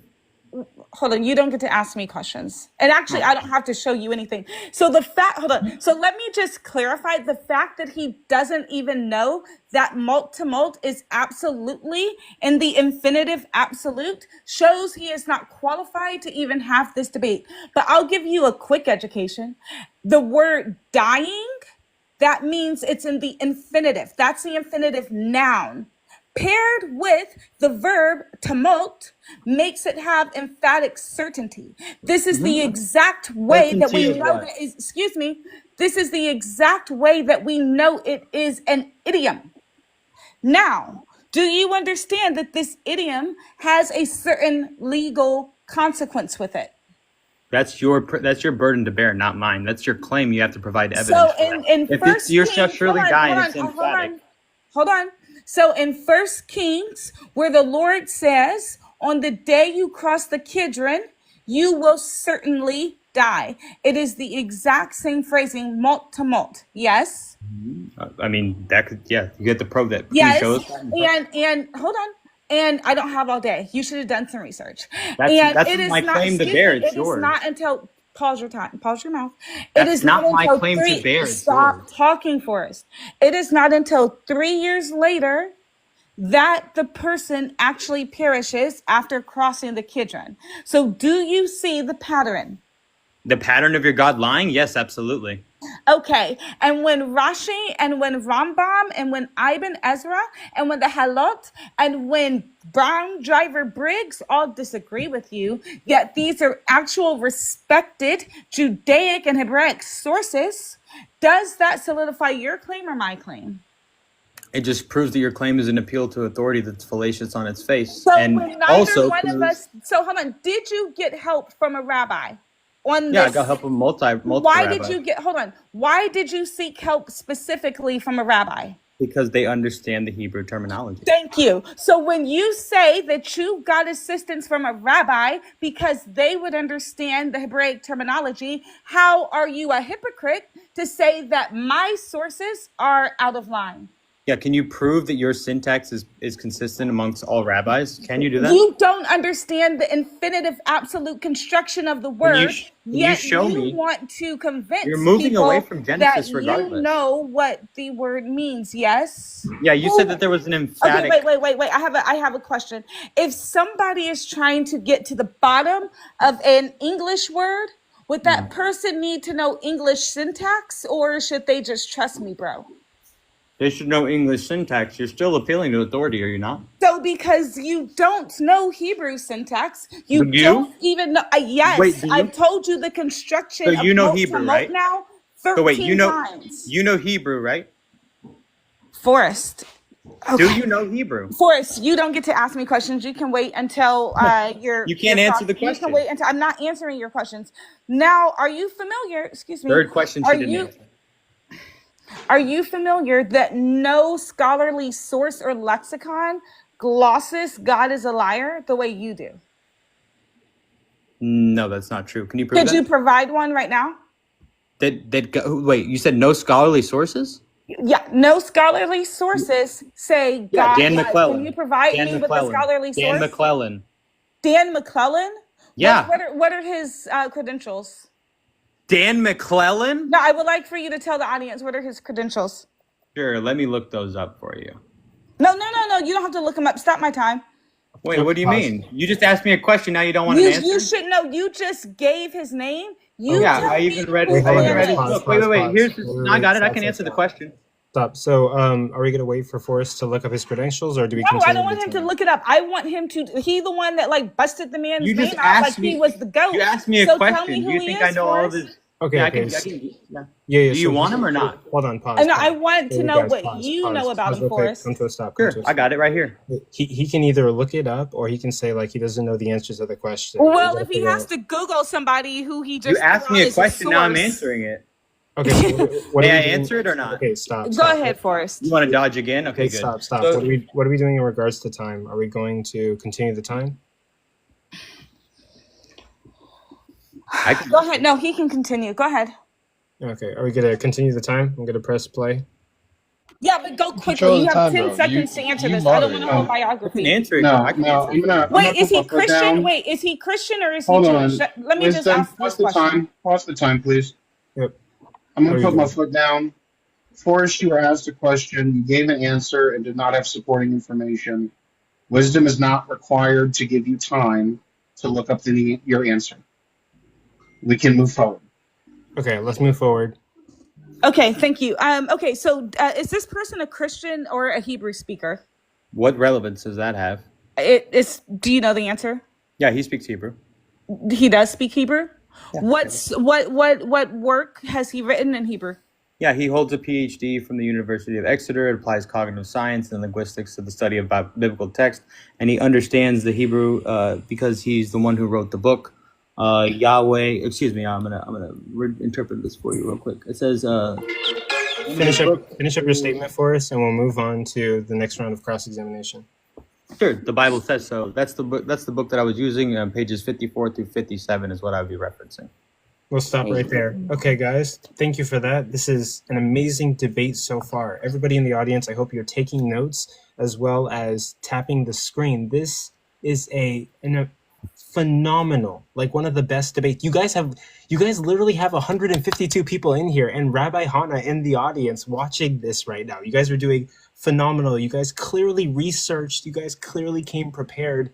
Hold on, you don't get to ask me questions. And actually, I don't have to show you anything. So hold on. So let me just clarify the fact that he doesn't even know that molt to molt is absolutely in the infinitive absolute shows he is not qualified to even have this debate. But I'll give you a quick education. The word dying That means it's in the infinitive. That's the infinitive noun. Paired with the verb tumult makes it have emphatic certainty. This is the exact way that we know that is, excuse me, this is the exact way that we know it is an idiom. Now, do you understand that this idiom has a certain legal consequence with it? That's your burden to bear, not mine. That's your claim. You have to provide evidence. So for in if First you Kings, shall surely die, and it's hold emphatic. on. So in First Kings, where the Lord says, on the day you cross the Kidron, you will certainly die. It is the exact same phrasing, mult to mult. Yes? I mean, that could, yeah, you get to prove that. Can Yes. you show us that? And hold on. And I don't have all day. You should have done some research. That's it is my not, claim to bear. It's it yours. is not until, pause your time, pause your mouth. That's it is not my until claim to bear. It's Stop yours. talking, Forrest. It is not until 3 years later that the person actually perishes after crossing the Kidron. So do you see the pattern? The pattern of your God lying? Yes, absolutely. Okay, and when Rashi and when Rambam and when Ibn Ezra and when the Halot and when Brown Driver Briggs all disagree with you, yet these are actual respected Judaic and Hebraic sources, does that solidify your claim or my claim? It just proves that your claim is an appeal to authority that's fallacious on its face. So and when neither also one of us, so hold on, did you get help from a rabbi on yeah, this? I got help from multiple Why rabbis. did you get, hold on, why did you seek help specifically from a rabbi? Because they understand the Hebrew terminology. Thank you. So when you say that you got assistance from a rabbi because they would understand the Hebraic terminology, how are you a hypocrite to say that my sources are out of line? Yeah, can you prove that your syntax is consistent amongst all rabbis? Can you do that? You don't understand the infinitive absolute construction of the word, yet you want to convince You're moving people away from Genesis that regardless. you know what the word means, yes? Yeah, you said that there was an emphatic... Okay, wait. I have a question. If somebody is trying to get to the bottom of an English word, would that person need to know English syntax, or should they just trust me, bro? They should know English syntax. You're still appealing to authority, are you not? So because you don't know Hebrew syntax, you don't even know. Yes, Wait, I've told you the construction So you of know mult Hebrew, to mult right? now 13 So wait, you know times. Hebrew, right? Forrest. Okay. Do you know Hebrew? Forrest, you don't get to ask me questions. You can wait until You can't answer the question. You can wait until I'm not answering your questions. Now, are you familiar? Excuse me. Third question she didn't answer. Are you familiar that no scholarly source or lexicon glosses God is a liar the way you do? No, that's not true. Can you prove that? Could you provide one right now? Wait, you said no scholarly sources? Yeah, no scholarly sources say God. Dan McClellan. Can you provide me with a scholarly source? Dan McClellan. Dan McClellan? Yeah. What are his credentials? Dan McClellan? No, I would like for you to tell the audience what are his credentials. Sure, let me look those up for you. No. You don't have to look them up. Stop my time. Wait, what do you mean? You just asked me a question. Now you don't want an answer? You should know. You just gave his name. I even read it. Wait. No, I got it. I can answer the question. Stop. So, are we gonna wait for Forrest to look up his credentials, or do we? No, I don't want him to look it up. I want him to. He the one that like busted the man's name out like he was the GOAT. You asked me a question. Do you think I know all of this? Okay. Yeah, Okay. Do you want him or not? Hold on. Pause. No, I want to know what you know about him, Forrest. Come to a stop. Sure, I got it right here. He can either look it up or he can say like he doesn't know the answers to the question. Well, if he has to Google somebody who he just you asked me a question, now I'm answering it. Okay. May I answer it or not? Okay, stop. Go ahead, Forrest. You want to dodge again? Okay, good. Stop. So, what are we doing in regards to time? Are we going to continue the time? Go ahead. No, he can continue. Go ahead. Okay. Are we gonna continue the time? I'm gonna press play. Yeah, but go quickly. You have 10 seconds to answer this. I don't want to hold biography. I can answer it. Wait, is he Christian? Wait, is he Christian or is he Jewish? Let me just ask this question. Pause the time, please. Yep. I'm going to put my foot down. Forrest, you were asked a question. You gave an answer and did not have supporting information. Wisdom is not required to give you time to look up your answer. We can move forward. Okay, let's move forward. Okay, thank you. Okay, so is this person a Christian or a Hebrew speaker? What relevance does that have? Do you know the answer? Yeah, he speaks Hebrew. He does speak Hebrew. Yeah. What work has he written in Hebrew? Yeah, he holds a PhD from the University of Exeter. It applies cognitive science and linguistics to the study of biblical text, and he understands the Hebrew because he's the one who wrote the book. Yahweh, excuse me, I'm gonna interpret this for you real quick. It says, Finish up your statement for us, and we'll move on to the next round of cross-examination. Sure, the Bible says so. That's the book. That's the book that I was using. Pages 54 through 57 is what I would be referencing. We'll stop right there. Okay, guys, thank you for that. This is an amazing debate so far. Everybody in the audience, I hope you're taking notes as well as tapping the screen. This is a phenomenal, like one of the best debates. You guys literally have 152 people in here and Rabbi Hana in the audience watching this right now. You guys are doing phenomenal. You guys clearly researched. You guys clearly came prepared.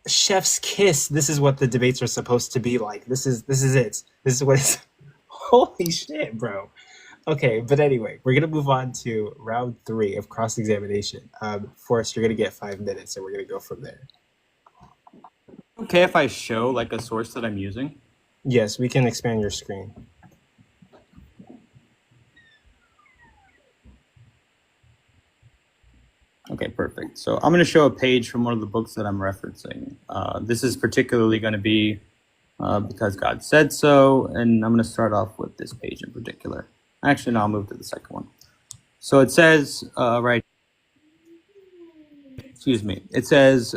Chef's kiss. This is what the debates are supposed to be like. This is it. This is what it's. Holy shit, bro. Okay, but anyway, we're gonna move on to round 3 of cross-examination. Forrest, you're gonna get 5 minutes, and we're gonna go from there. Okay, if I show like a source that I'm using? Yes, we can expand your screen. Okay, perfect. So I'm going to show a page from one of the books that I'm referencing. This is particularly going to be because God said so, and I'm going to start off with this page in particular. Actually, no, I'll move to the second one. So it says, it says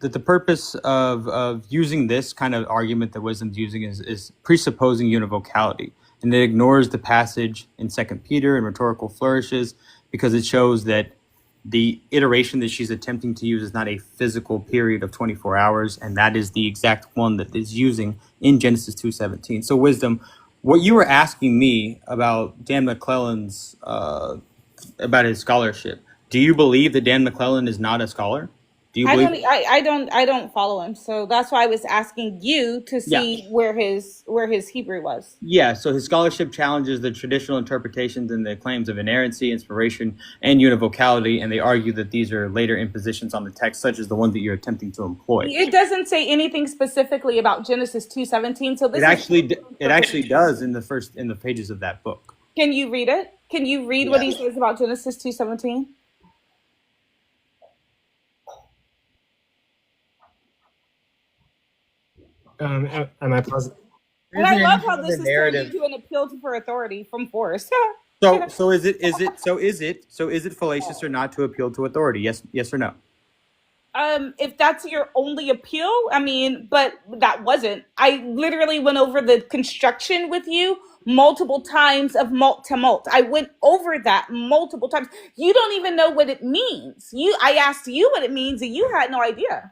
that the purpose of using this kind of argument that wisdom's using is presupposing univocality, and it ignores the passage in 2 Peter and rhetorical flourishes because it shows that the iteration that she's attempting to use is not a physical period of 24 hours, and that is the exact one that is using in Genesis 2:17. So wisdom, what you were asking me about Dan McClellan's, about his scholarship, do you believe that Dan McClellan is not a scholar? Do you believe? I don't follow him, so that's why I was asking you to see where his Hebrew was. Yeah, so his scholarship challenges the traditional interpretations and the claims of inerrancy, inspiration, and univocality, and they argue that these are later impositions on the text, such as the one that you're attempting to employ. It doesn't say anything specifically about Genesis 2:17, so this it actually does in the pages of that book. Can you read it? Can you read what he says about Genesis 2:17? Am I positive? And I love how this is turned into an appeal for authority from Forrest. So is it fallacious or not to appeal to authority? Yes or no? If that's your only appeal, I mean, but that wasn't. I literally went over the construction with you multiple times of mult to mult. I went over that multiple times. You don't even know what it means. I asked you what it means, and you had no idea.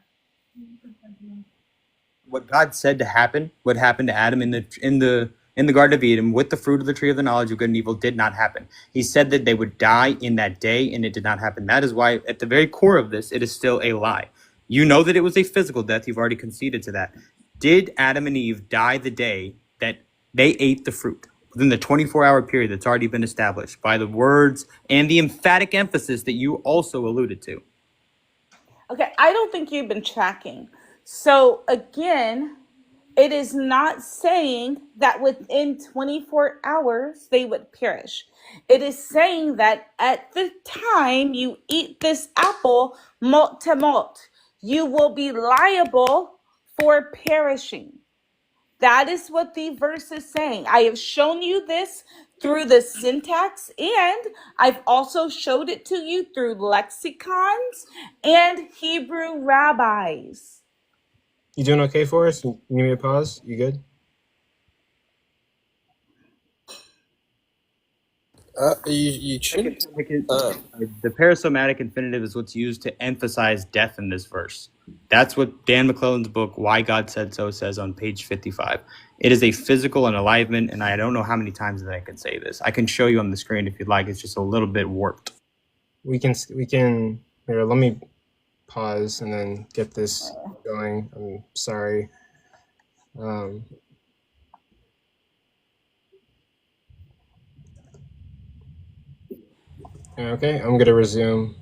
What God said to happen, what happened to Adam in the Garden of Eden with the fruit of the tree of the knowledge of good and evil did not happen. He said that they would die in that day, and it did not happen. That is why at the very core of this, it is still a lie. You know that it was a physical death. You've already conceded to that. Did Adam and Eve die the day that they ate the fruit? Within the 24-hour period that's already been established by the words and the emphatic emphasis that you also alluded to. Okay, I don't think you've been tracking. So again, it is not saying that within 24 hours they would perish. It is saying that at the time you eat this apple, malt to malt, you will be liable for perishing. That is what the verse is saying. I have shown you this through the syntax, and I've also showed it to you through lexicons and Hebrew rabbis. You doing okay for us? You need me to pause? You good? You shouldn't. The parasomatic infinitive is what's used to emphasize death in this verse. That's what Dan McClellan's book, Why God Said So, says on page 55. It is a physical and alignment, and I don't know how many times that I can say this. I can show you on the screen if you'd like. It's just a little bit warped. We can here, let me pause and then get this going. I'm sorry. Okay, I'm gonna resume.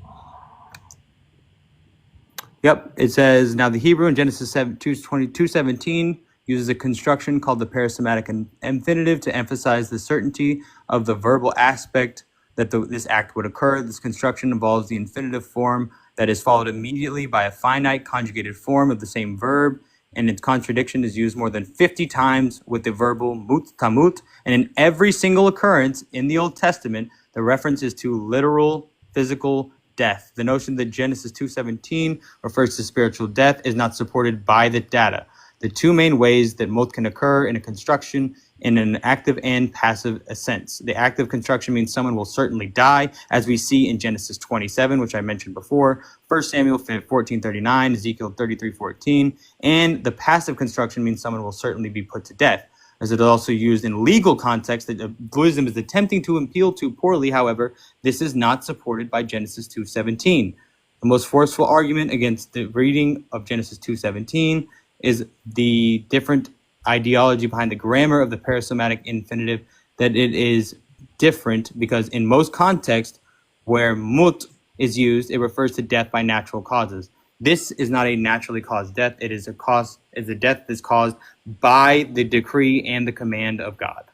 Yep, it says, now the Hebrew in Genesis 2:17 uses a construction called the parasomatic infinitive to emphasize the certainty of the verbal aspect that this act would occur. This construction involves the infinitive form that is followed immediately by a finite conjugated form of the same verb, and its contradiction is used more than 50 times with the verbal mut tamut, and in every single occurrence in the Old Testament, the reference is to literal physical death. The notion that Genesis 2:17 refers to spiritual death is not supported by the data. The two main ways that mot can occur in a construction in an active and passive sense. The active construction means someone will certainly die, as we see in Genesis 27, which I mentioned before, 1 Samuel 14:39, Ezekiel 33:14, and the passive construction means someone will certainly be put to death, as it is also used in legal context that wisdom is attempting to appeal to poorly. However, this is not supported by Genesis 2:17. The most forceful argument against the reading of Genesis 2:17 is the different ideology behind the grammar of the parasomatic infinitive, that it is different because in most contexts where mut is used, it refers to death by natural causes. This is not a naturally caused death. It is a death that's caused by the decree and the command of God.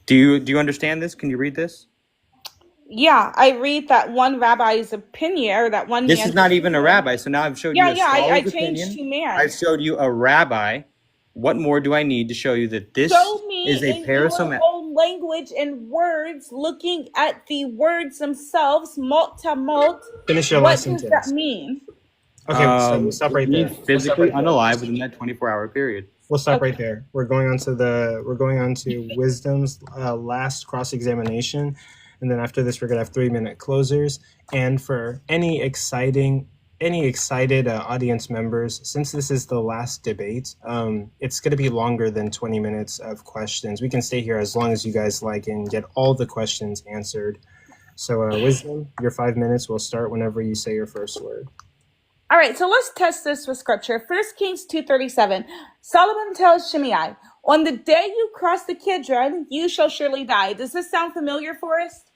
Do you understand this? Can you read this? Yeah, I read that one rabbi's opinion, or that one. This is not even a rabbi. So now I've showed you a scholar's I opinion. changed to man. I've showed you a rabbi. What more do I need to show you that this is a parasomatic? Own language and words, looking at the words themselves, mot to mot. Finish your last sentence. What does that mean? Okay, so we'll stop right there. Physically unalive within that 24-hour period. We'll stop right there. We're going on to wisdom's last cross-examination, and then after this, we're gonna have 3-minute closers. And for any excited audience members, since this is the last debate, it's going to be longer than 20 minutes of questions. We can stay here as long as you guys like and get all the questions answered. So Wisdom, your 5 minutes will start whenever you say your first word. All right, so let's test this with scripture. 1 Kings 2:37. Solomon tells Shimei, on the day you cross the Kidron, you shall surely die. Does this sound familiar, Forrest?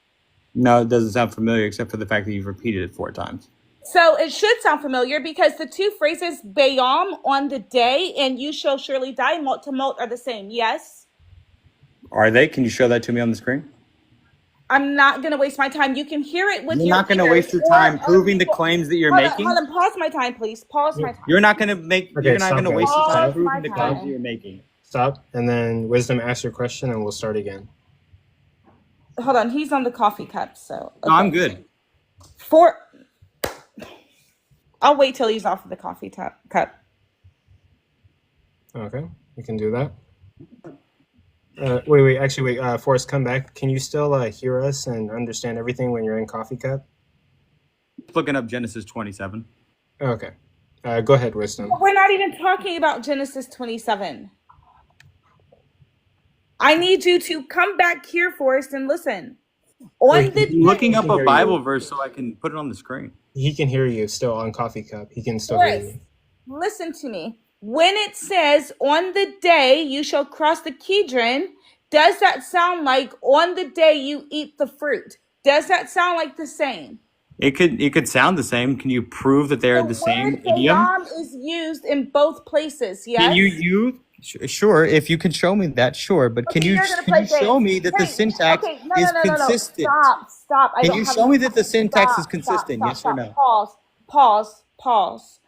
No, it doesn't sound familiar except for the fact that you've repeated it 4 times. So it should sound familiar because the two phrases, Bayam, on the day, and you shall surely die, mot to mot, are the same, yes? Are they? Can you show that to me on the screen? I'm not going to waste my time. You can hear it with your You're not going to waste your time proving the claims that you're making? Hold on, pause my time, please. Pause my time. You're not going to make, Okay, you're not going to waste your time Pause proving my the claims time. that you're making. Stop, and then Wisdom, ask your question, and we'll start again. Hold on, he's on the coffee cup, so. Okay. No, I'm good. I'll wait till he's off of the coffee cup. Okay, we can do that. Wait, Forrest, come back. Can you still hear us and understand everything when you're in coffee cup? Looking up Genesis 27. Okay, go ahead, Wisdom. We're not even talking about Genesis 27. I need you to come back here, Forrest, and listen. I'm looking up a Bible verse so I can put it on the screen. He can hear you still on coffee cup. He can still hear you. Listen to me. When it says, on the day you shall cross the Kidron, does that sound like on the day you eat the fruit? Does that sound like the same? It could sound the same. Can you prove that they're the same idiom? Bayam is used in both places, yes? Can you sure, if you can show me that, sure. But can you show me that the syntax is consistent? Stop. Can you show me that the syntax is consistent? Yes or no? Pause.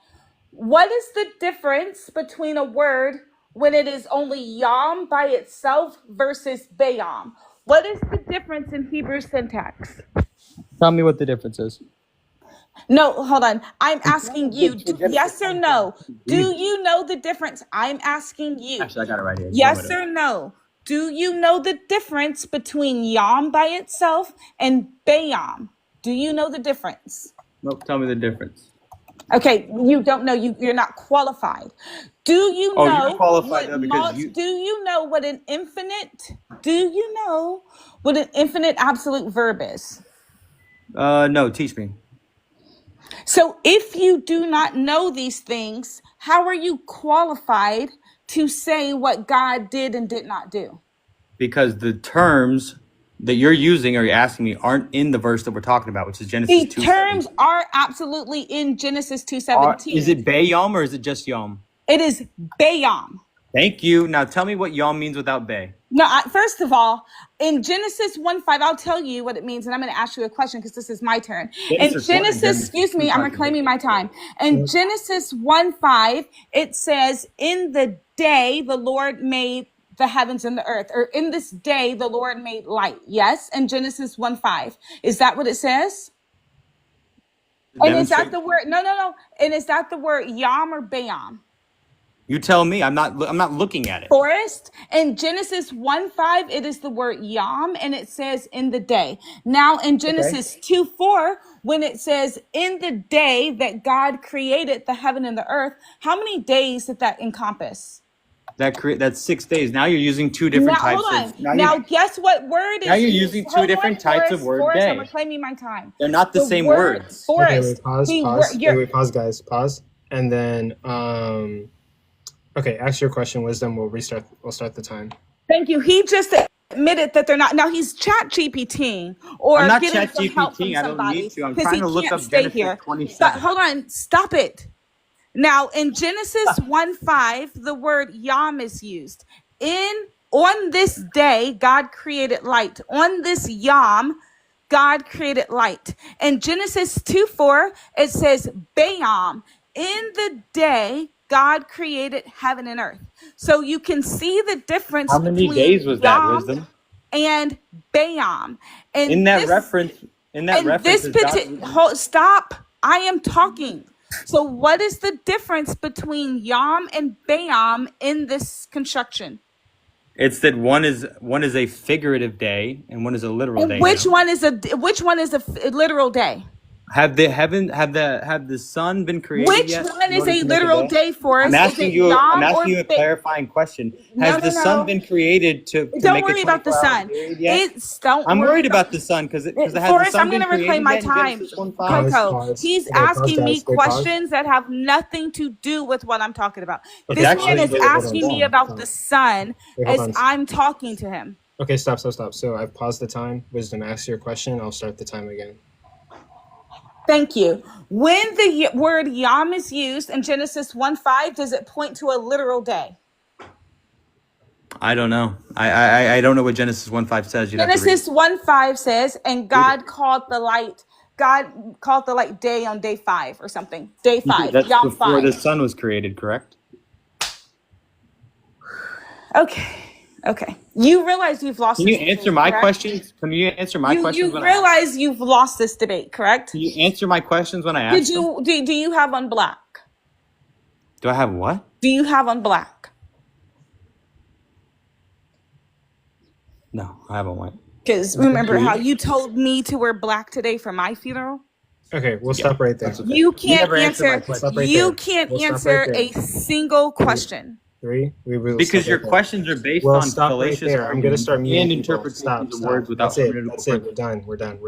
What is the difference between a word when it is only yam by itself versus bayam? What is the difference in Hebrew syntax? Tell me what the difference is. No, hold on. I'm asking you, yes or no? Do you know the difference? I'm asking you. Actually, I got it right here. Yes or no? Do you know the difference between yam by itself and bayam? Do you know the difference? Nope, tell me the difference. Okay, you don't know. You're not qualified. Do you know? You're qualified though because do you know what an infinite? Do you know what an infinite absolute verb is? No, teach me. So if you do not know these things, how are you qualified to say what God did and did not do? Because the terms that you're using or you're asking me aren't in the verse that we're talking about, which is Genesis The 2:17. terms are absolutely in Genesis 2:17. Is it Bayom or is it just Yom? It is Bayom. Thank you. Now tell me what Yom means without Bay. No, first of all, in Genesis 1:5, I'll tell you what it means, and I'm going to ask you a question because this is my turn. In Genesis, excuse me, I'm reclaiming my time. In Genesis 1:5, it says, "In the day the Lord made the heavens and the earth," or "in this day the Lord made light." Yes, in Genesis 1:5. Is that what it says? And is that the word? No. And is that the word Yom or Bayom? You tell me. I'm not looking at it. Forrest, in Genesis 1:5, it is the word Yom, and it says "in the day." Now, in Genesis 2:4, when it says "in the day that God created the heaven and the earth," how many days did that encompass? That's 6 days. Now you're using two different types of. Now, guess what word is? Now you're using two different types of word Forrest, day. I'm reclaiming my time. They're not the same words. Forrest, okay, wait, pause, guys, pause, and then okay, ask your question, Wisdom. We'll start the time. Thank you. He just admitted that they're not. Now he's chat GPTing or I'm not getting chat some help from GPTing. I don't somebody need to. I'm because trying he to look can't up stay Genesis here. 27. Hold on, stop it. Now in Genesis 1:5, the word Yom is used. On this day, God created light. On this Yom, God created light. In Genesis 2:4, it says Bayom. In the day, God created heaven and earth. So you can see the difference. How many between days was that, Yom Wisdom? and Bayom. And In that reference, stop. I am talking. So what is the difference between Yom and Bayom in this construction? It's that one is a figurative day and one is a literal day. Which one is a literal day? Have the sun been created Which yet? one is a literal day for us? I'm asking you a clarifying question. Has the sun been created to don't make worry a about the sun. I'm worried about the sun because Forrest, I'm going to reclaim my time. Coco, he's asking me questions that have nothing to do with what I'm talking about. This man is asking me about the sun as I'm talking to him. Okay, stop. So I've paused the time. Wisdom, ask your question. I'll start the time again. Thank you. When the word Yom is used in Genesis 1:5, does it point to a literal day? I don't know. I don't know what Genesis 1:5 says. Genesis 1:5 says, "And God called the light day on day 5 or something. Day 5. That's Yom before 5. the sun was created, correct? Okay. You realize you've lost. Can you answer my questions? Can you answer my questions? You realize you've lost this debate, correct? Can you answer my questions when I ask them? Do you have on black? Do I have what? Do you have on black? No, I haven't white. Because remember how you told me to wear black today for my funeral? Okay, we'll stop right there. Okay. You can't answer. You can't answer a single question. Because your questions are based on fallacious. Right I'm going to start muting and people. interpreting the words without. That's it. We're done.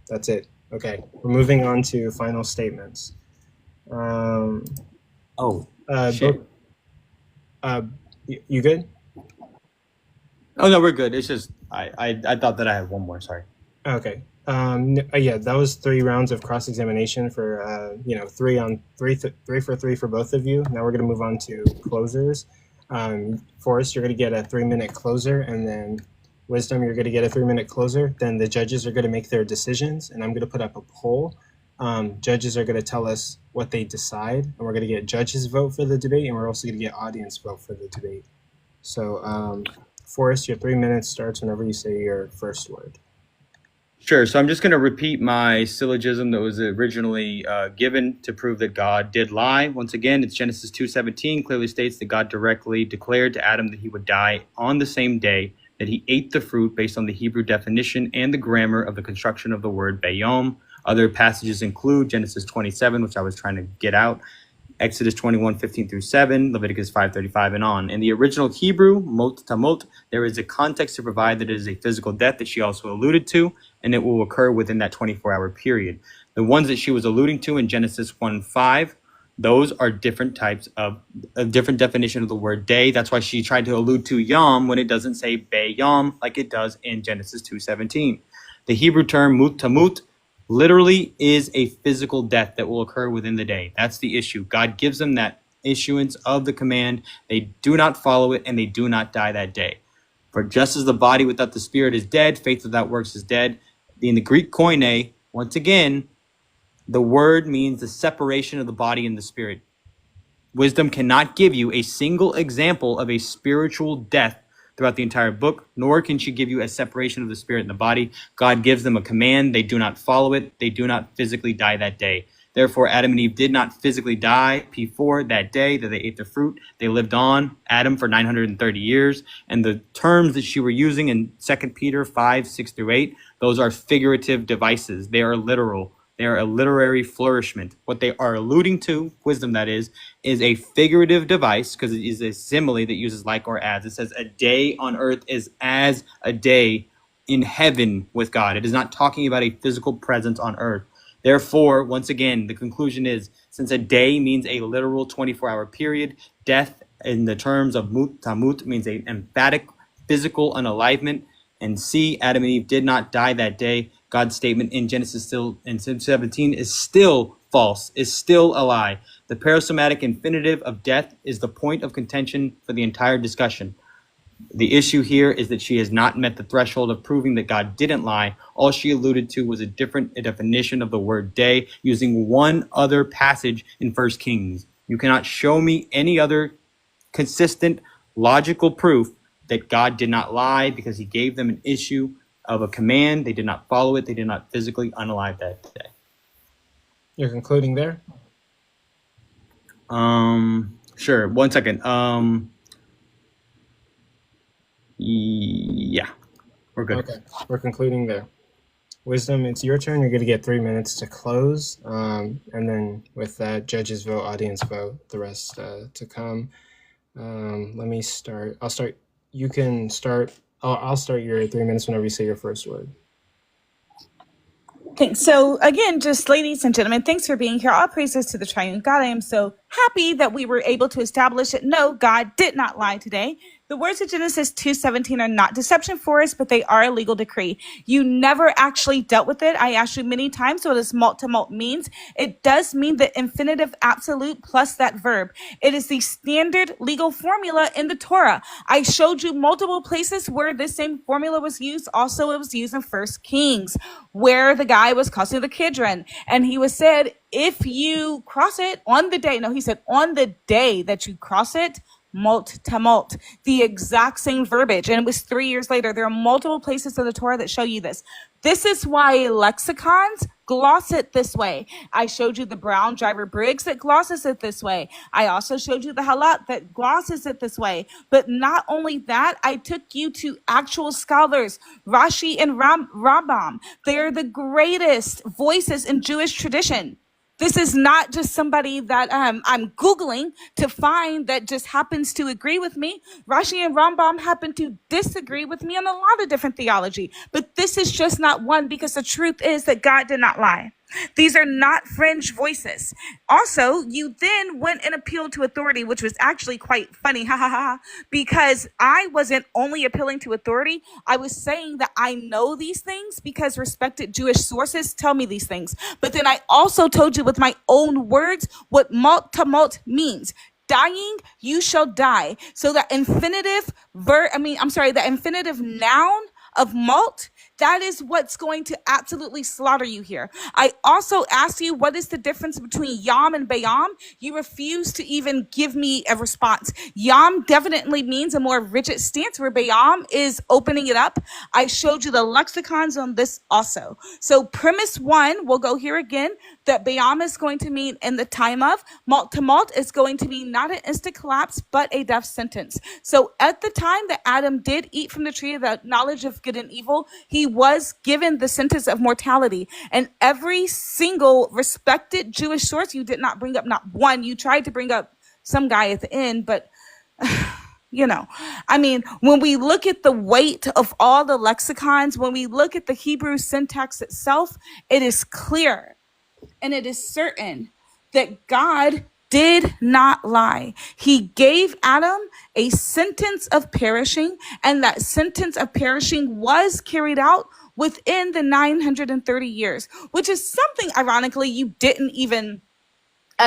That's it. Okay, we're moving on to final statements. Shit. You good? Oh no, we're good. It's just I thought that I had one more. Sorry. Okay. Yeah, that was 3 rounds of cross-examination for 3 for 3 for both of you. Now we're going to move on to closers. Forrest, you're going to get a 3-minute closer, and then Wisdom, you're going to get a 3-minute closer. Then the judges are going to make their decisions, and I'm going to put up a poll. Judges are going to tell us what they decide, and we're going to get judges' vote for the debate, and we're also going to get audience vote for the debate. So, Forrest, your 3 minutes starts whenever you say your first word. Sure. So I'm just going to repeat my syllogism that was originally given to prove that God did lie. Once again, it's Genesis 2:17 clearly states that God directly declared to Adam that he would die on the same day that he ate the fruit based on the Hebrew definition and the grammar of the construction of the word bayom. Other passages include Genesis 27, which I was trying to get out, Exodus 21:15-7, Leviticus 5:35 and on. In the original Hebrew, mot tamot, there is a context to provide that it is a physical death that she also alluded to, and it will occur within that 24-hour period. The ones that she was alluding to in Genesis 1:5, Those are different types of a different definition of the word day. That's why she tried to allude to yom when it doesn't say bayom like it does in Genesis 2:17. The Hebrew term mut tamut literally is a physical death that will occur within the day. That's the issue. God gives them that issuance of the command. They do not follow it, and they do not die that day. For just as the body without the spirit is dead, faith without works is dead. In the Greek koine, once again, the word means the separation of the body and the spirit. Wisdom cannot give you a single example of a spiritual death throughout the entire book, nor can she give you a separation of the spirit and the body. God gives them a command. They do not follow it. They do not physically die that day. Therefore, Adam and Eve did not physically die P4 that day that they ate the fruit. They lived on, Adam, for 930 years. And the terms that she were using in 2 Peter 5:6-8, those are figurative devices. They are literal. They are a literary flourishment. What they are alluding to, wisdom that is a figurative device, because it is a simile that uses like or as. It says a day on earth is as a day in heaven with God. It is not talking about a physical presence on earth. Therefore, once again, the conclusion is, since a day means a literal 24-hour period, death in the terms of mut tamut means an emphatic physical unalivement. And C, Adam and Eve did not die that day. God's statement in Genesis 17 is still false, is still a lie. The parasomatic infinitive of death is the point of contention for the entire discussion. The issue here is that she has not met the threshold of proving that God didn't lie. All she alluded to was a different definition of the word day using one other passage in 1 Kings. You cannot show me any other consistent, logical proof that God did not lie because he gave them an issue of a command. They did not follow it. They did not physically unalive that day. You're concluding there? Sure. 1 second. Yeah, we're good. Okay, we're concluding there. Wisdom, it's your turn. You're going to get 3 minutes to close. And then with that, judges vote, audience vote, the rest to come. Let me start. I'll start. You can start. I'll start your 3 minutes whenever you say your first word. Thanks. So again, just ladies and gentlemen, thanks for being here. All praises to the triune God. I am so happy that we were able to establish that no, God did not lie today. The words of Genesis 2:17 are not deception for us, but they are a legal decree. You never actually dealt with it. I asked you many times what does malt to malt means. It does mean the infinitive absolute plus that verb. It is the standard legal formula in the Torah. I showed you multiple places where this same formula was used. Also, it was used in 1 Kings, where the guy was crossing the Kidron, and he was said, if you cross it on the day, no, he said, on the day that you cross it, malt to malt, the exact same verbiage. And it was 3 years later. There are multiple places in the Torah that show you this. This is why lexicons gloss it this way. I showed you the Brown Driver Briggs that glosses it this way. I also showed you the Halat that glosses it this way. But not only that, I took you to actual scholars, Rashi and Rambam. They are the greatest voices in Jewish tradition. This is not just somebody that I'm Googling to find that just happens to agree with me. Rashi and Rambam happen to disagree with me on a lot of different theology. But this is just not one, because the truth is that God did not lie. These are not fringe voices. Also, you then went and appealed to authority, which was actually quite funny, because I wasn't only appealing to authority. I was saying that I know these things because respected Jewish sources tell me these things. But then I also told you with my own words what malt to malt means. Dying, you shall die. So the infinitive the infinitive noun of malt, that is what's going to absolutely slaughter you here. I also asked you, what is the difference between yam and bayam? You refuse to even give me a response. Yam definitely means a more rigid stance, where bayam is opening it up. I showed you the lexicons on this also. So premise one, we'll go here again, that bayam is going to mean in the time of. Malt to malt is going to be not an instant collapse, but a death sentence. So at the time that Adam did eat from the tree of the knowledge of good and evil, he was given the sentence of mortality. And every single respected Jewish source, you did not bring up, not one. You tried to bring up some guy at the end, but when we look at the weight of all the lexicons, when we look at the Hebrew syntax itself, it is clear and it is certain that God did not lie. He gave Adam a sentence of perishing, and that sentence of perishing was carried out within the 930 years, which is something, ironically, you didn't even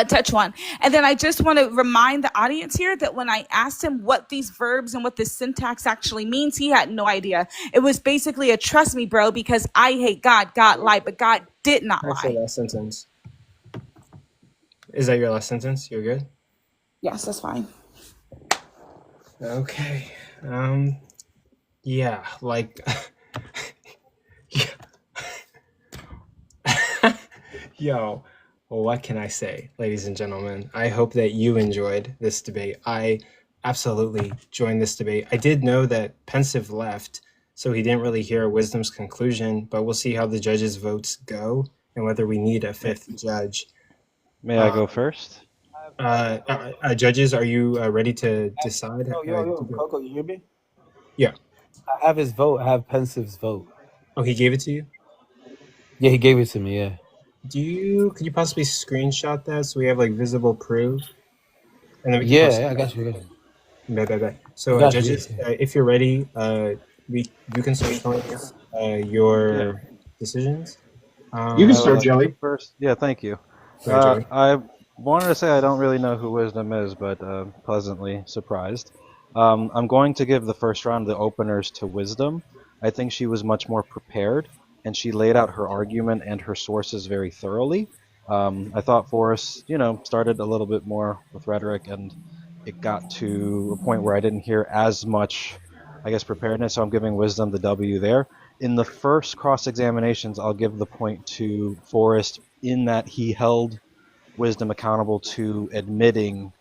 touch on. And then I just want to remind the audience here that when I asked him what these verbs and what this syntax actually means, he had no idea. It was basically a trust me, bro, because I hate God. God lied, but God did not That's the lie. last sentence. Is that your last sentence? You're good? Yes, that's fine. Okay. Yeah, like yo, well, what can I say, ladies and gentlemen? I hope that you enjoyed this debate. I absolutely joined this debate. I did know that Pensive left, so he didn't really hear Wisdom's conclusion, but we'll see how the judges' votes go and whether we need a fifth judge. May I go first? Judges, are you ready to decide? Yo, Coco, you hear me? Yeah. I have his vote. I have Pensive's vote. Oh, he gave it to you? Yeah, he gave it to me, yeah. Could you possibly screenshot that so we have like visible proof? And then we can Yeah, I got you. Bet. So Got judges, you. if you're ready, you can start telling your decisions. You can start, Joey. First. Yeah, thank you. Joey. I wanted to say I don't really know who Wisdom is, but pleasantly surprised. I'm going to give the first round of the openers to Wisdom. I think she was much more prepared, and she laid out her argument and her sources very thoroughly. I thought Forrest, started a little bit more with rhetoric, and it got to a point where I didn't hear as much, preparedness, so I'm giving Wisdom the W there. In the first cross-examinations, I'll give the point to Forrest in that he held Wisdom accountable to admitting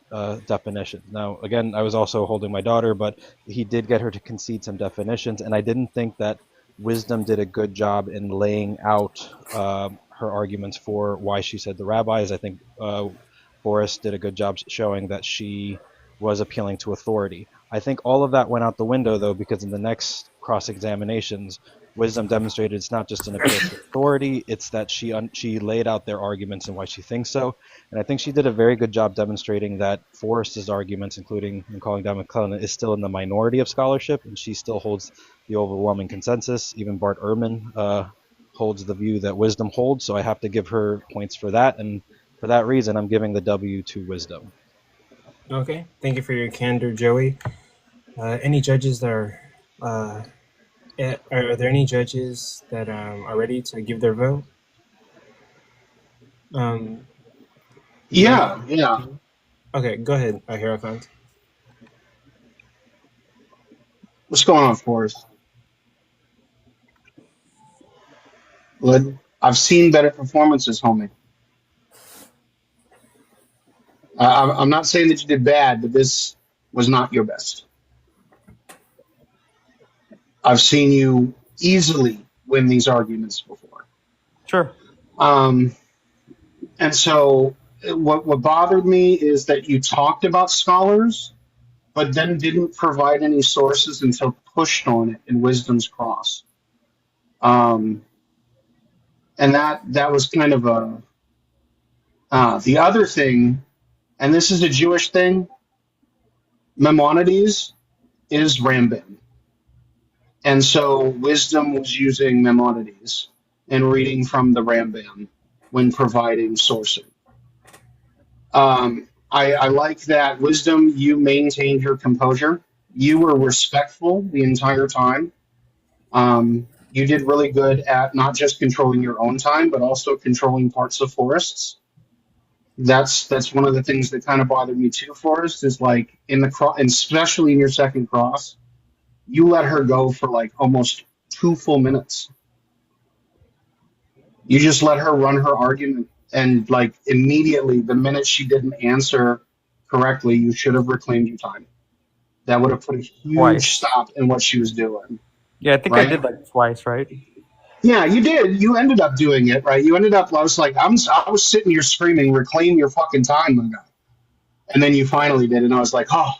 definitions. Now, again, I was also holding my daughter, but he did get her to concede some definitions, and I didn't think that Wisdom did a good job in laying out her arguments for why she said the rabbis. I think Forrest did a good job showing that she was appealing to authority. I think all of that went out the window, though, because in the next cross-examinations, Wisdom demonstrated it's not just an appeal to authority, it's that she laid out their arguments and why she thinks so. And I think she did a very good job demonstrating that Forrest's arguments, including in calling down McClellan, is still in the minority of scholarship, and she still holds the overwhelming consensus. Even Bart Ehrman holds the view that Wisdom holds, so I have to give her points for that, and for that reason, I'm giving the W to Wisdom. Okay, thank you for your candor, Joey. Any judges that are there any judges that are ready to give their vote? Yeah. Okay, go ahead, Hierophant. What's going on, Forrest? I've seen better performances, homie. I'm not saying that you did bad, but this was not your best. I've seen you easily win these arguments before. Sure. And so what bothered me is that you talked about scholars, but then didn't provide any sources until pushed on it in Wisdom's Cross. And that was kind of the other thing, and this is a Jewish thing, Maimonides is Rambam. And so Wisdom was using Maimonides and reading from the Rambam when providing sourcing. I like that Wisdom, you maintained your composure. You were respectful the entire time. You did really good at not just controlling your own time, but also controlling parts of Forrest's. That's one of the things that kind of bothered me too, Forrest, is like in the cross, and especially in your second cross, you let her go for like almost 2 full minutes. You just let her run her argument, and like immediately, the minute she didn't answer correctly, you should have reclaimed your time. That would have put a huge stop in what she was doing. Yeah, I think I did like twice, right? Yeah, you did. You ended up doing it, right? You ended up, I was like, I was sitting here screaming, reclaim your fucking time, my guy. And then you finally did, and I was like, oh,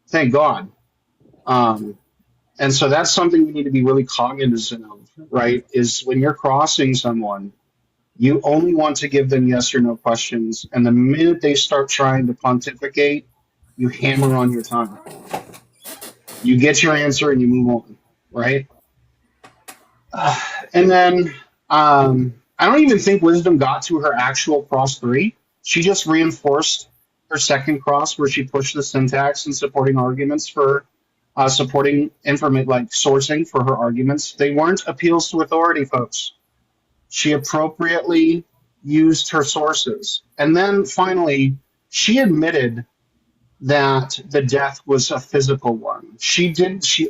thank God. And so that's something you need to be really cognizant of, right? Is when you're crossing someone, You only want to give them yes or no questions, and the minute they start trying to pontificate, you hammer on your time. You get your answer and you move on, right? And then I don't even think Wisdom got to her actual cross 3. She just reinforced her second cross where she pushed the syntax and supporting arguments for supporting like sourcing for her arguments. They weren't appeals to authority, folks. She appropriately used her sources. And then finally, she admitted that the death was a physical one. She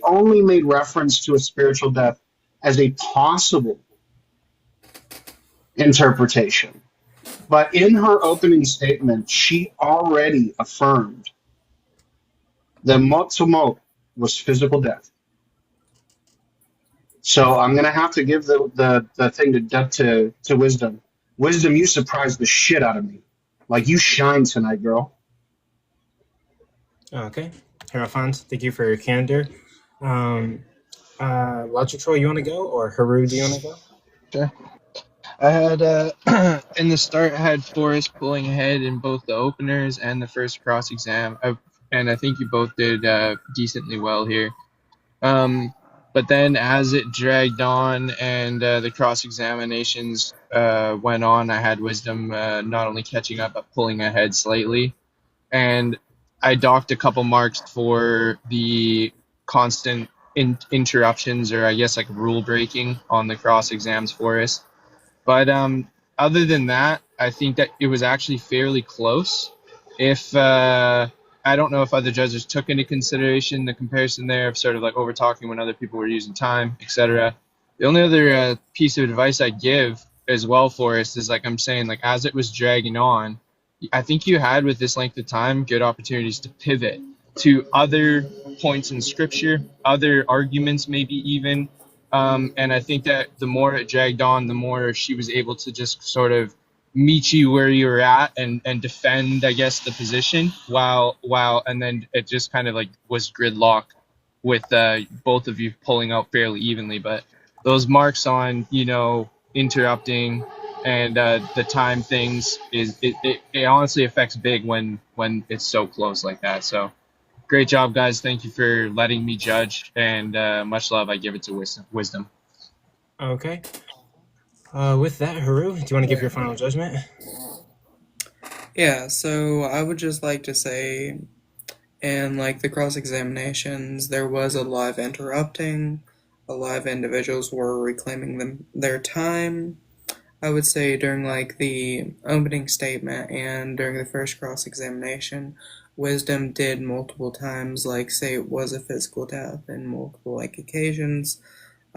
only made reference to a spiritual death as a possible interpretation. But in her opening statement, she already affirmed that Mot was physical death. So I'm gonna have to give the thing to Wisdom. Wisdom, you surprised the shit out of me. Like, you shine tonight, girl. Okay. Hierophant, thank you for your candor. Logic Troll, you want to go? Or Haru, do you want to go? Sure. I had in the start I had Forrest pulling ahead in both the openers and the first cross exam, and I think you both did decently well here. But then as it dragged on and the cross examinations went on, I had Wisdom not only catching up but pulling ahead slightly, and I docked a couple marks for the constant interruptions, or I guess like rule breaking on the cross exams for us. But other than that, I think that it was actually fairly close. If I don't know if other judges took into consideration the comparison there of sort of like over talking when other people were using time, etc. The only other piece of advice I'd give as well for us is, like I'm saying, like as it was dragging on, I think you had with this length of time good opportunities to pivot to other points in scripture, other arguments maybe even. And I think that the more it dragged on, the more she was able to just sort of meet you where you were at and defend, I guess, the position while and then it just kind of like was gridlock with both of you pulling out fairly evenly. But those marks on, interrupting and the time things it honestly affects big when it's so close like that. So great job, guys. Thank you for letting me judge, and much love. I give it to Wisdom. Okay. With that, Haru, do you want to give your final judgment? Yeah, so I would just like to say, in like the cross-examinations, there was a lot of interrupting. A lot of individuals were reclaiming their time. I would say during like the opening statement and during the first cross-examination, Wisdom did multiple times, like say it was a physical death in multiple like occasions.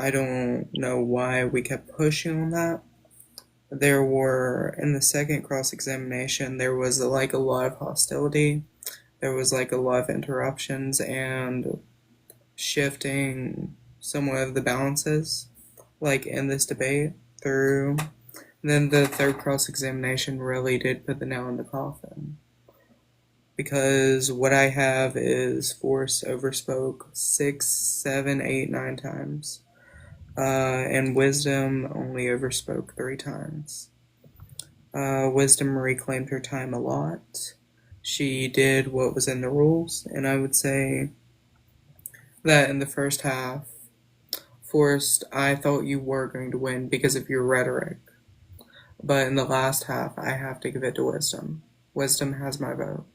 I don't know why we kept pushing on that. There were, in the second cross-examination, there was like a lot of hostility. There was like a lot of interruptions and shifting somewhat of the balances, like in this debate through. And then the third cross-examination really did put the nail in the coffin. Because what I have is Forrest overspoke 6, 7, 8, 9 times. And Wisdom only overspoke 3 times. Wisdom reclaimed her time a lot. She did what was in the rules, and I would say that in the first half, Forrest, I thought you were going to win because of your rhetoric. But in the last half, I have to give it to Wisdom. Wisdom has my vote.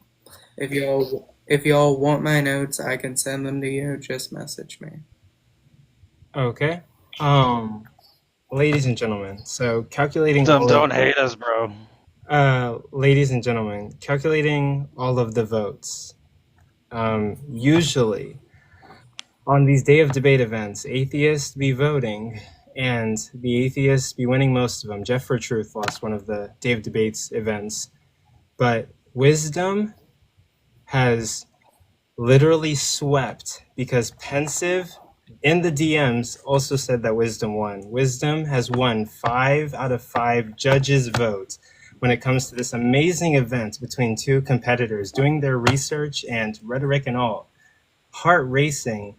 If y'all want my notes, I can send them to you. Just message me. Okay. Ladies and gentlemen, so calculating. Don't hate us, bro. Ladies and gentlemen, calculating all of the votes. Usually, on these day of debate events, atheists be voting, and the atheists be winning most of them. Jeff for Truth lost one of the day of debates events, but Wisdom has literally swept because Pensive in the DMs also said that Wisdom won. Wisdom has won 5 out of 5 judges' votes when it comes to this amazing event between two competitors doing their research and rhetoric and all. Heart racing.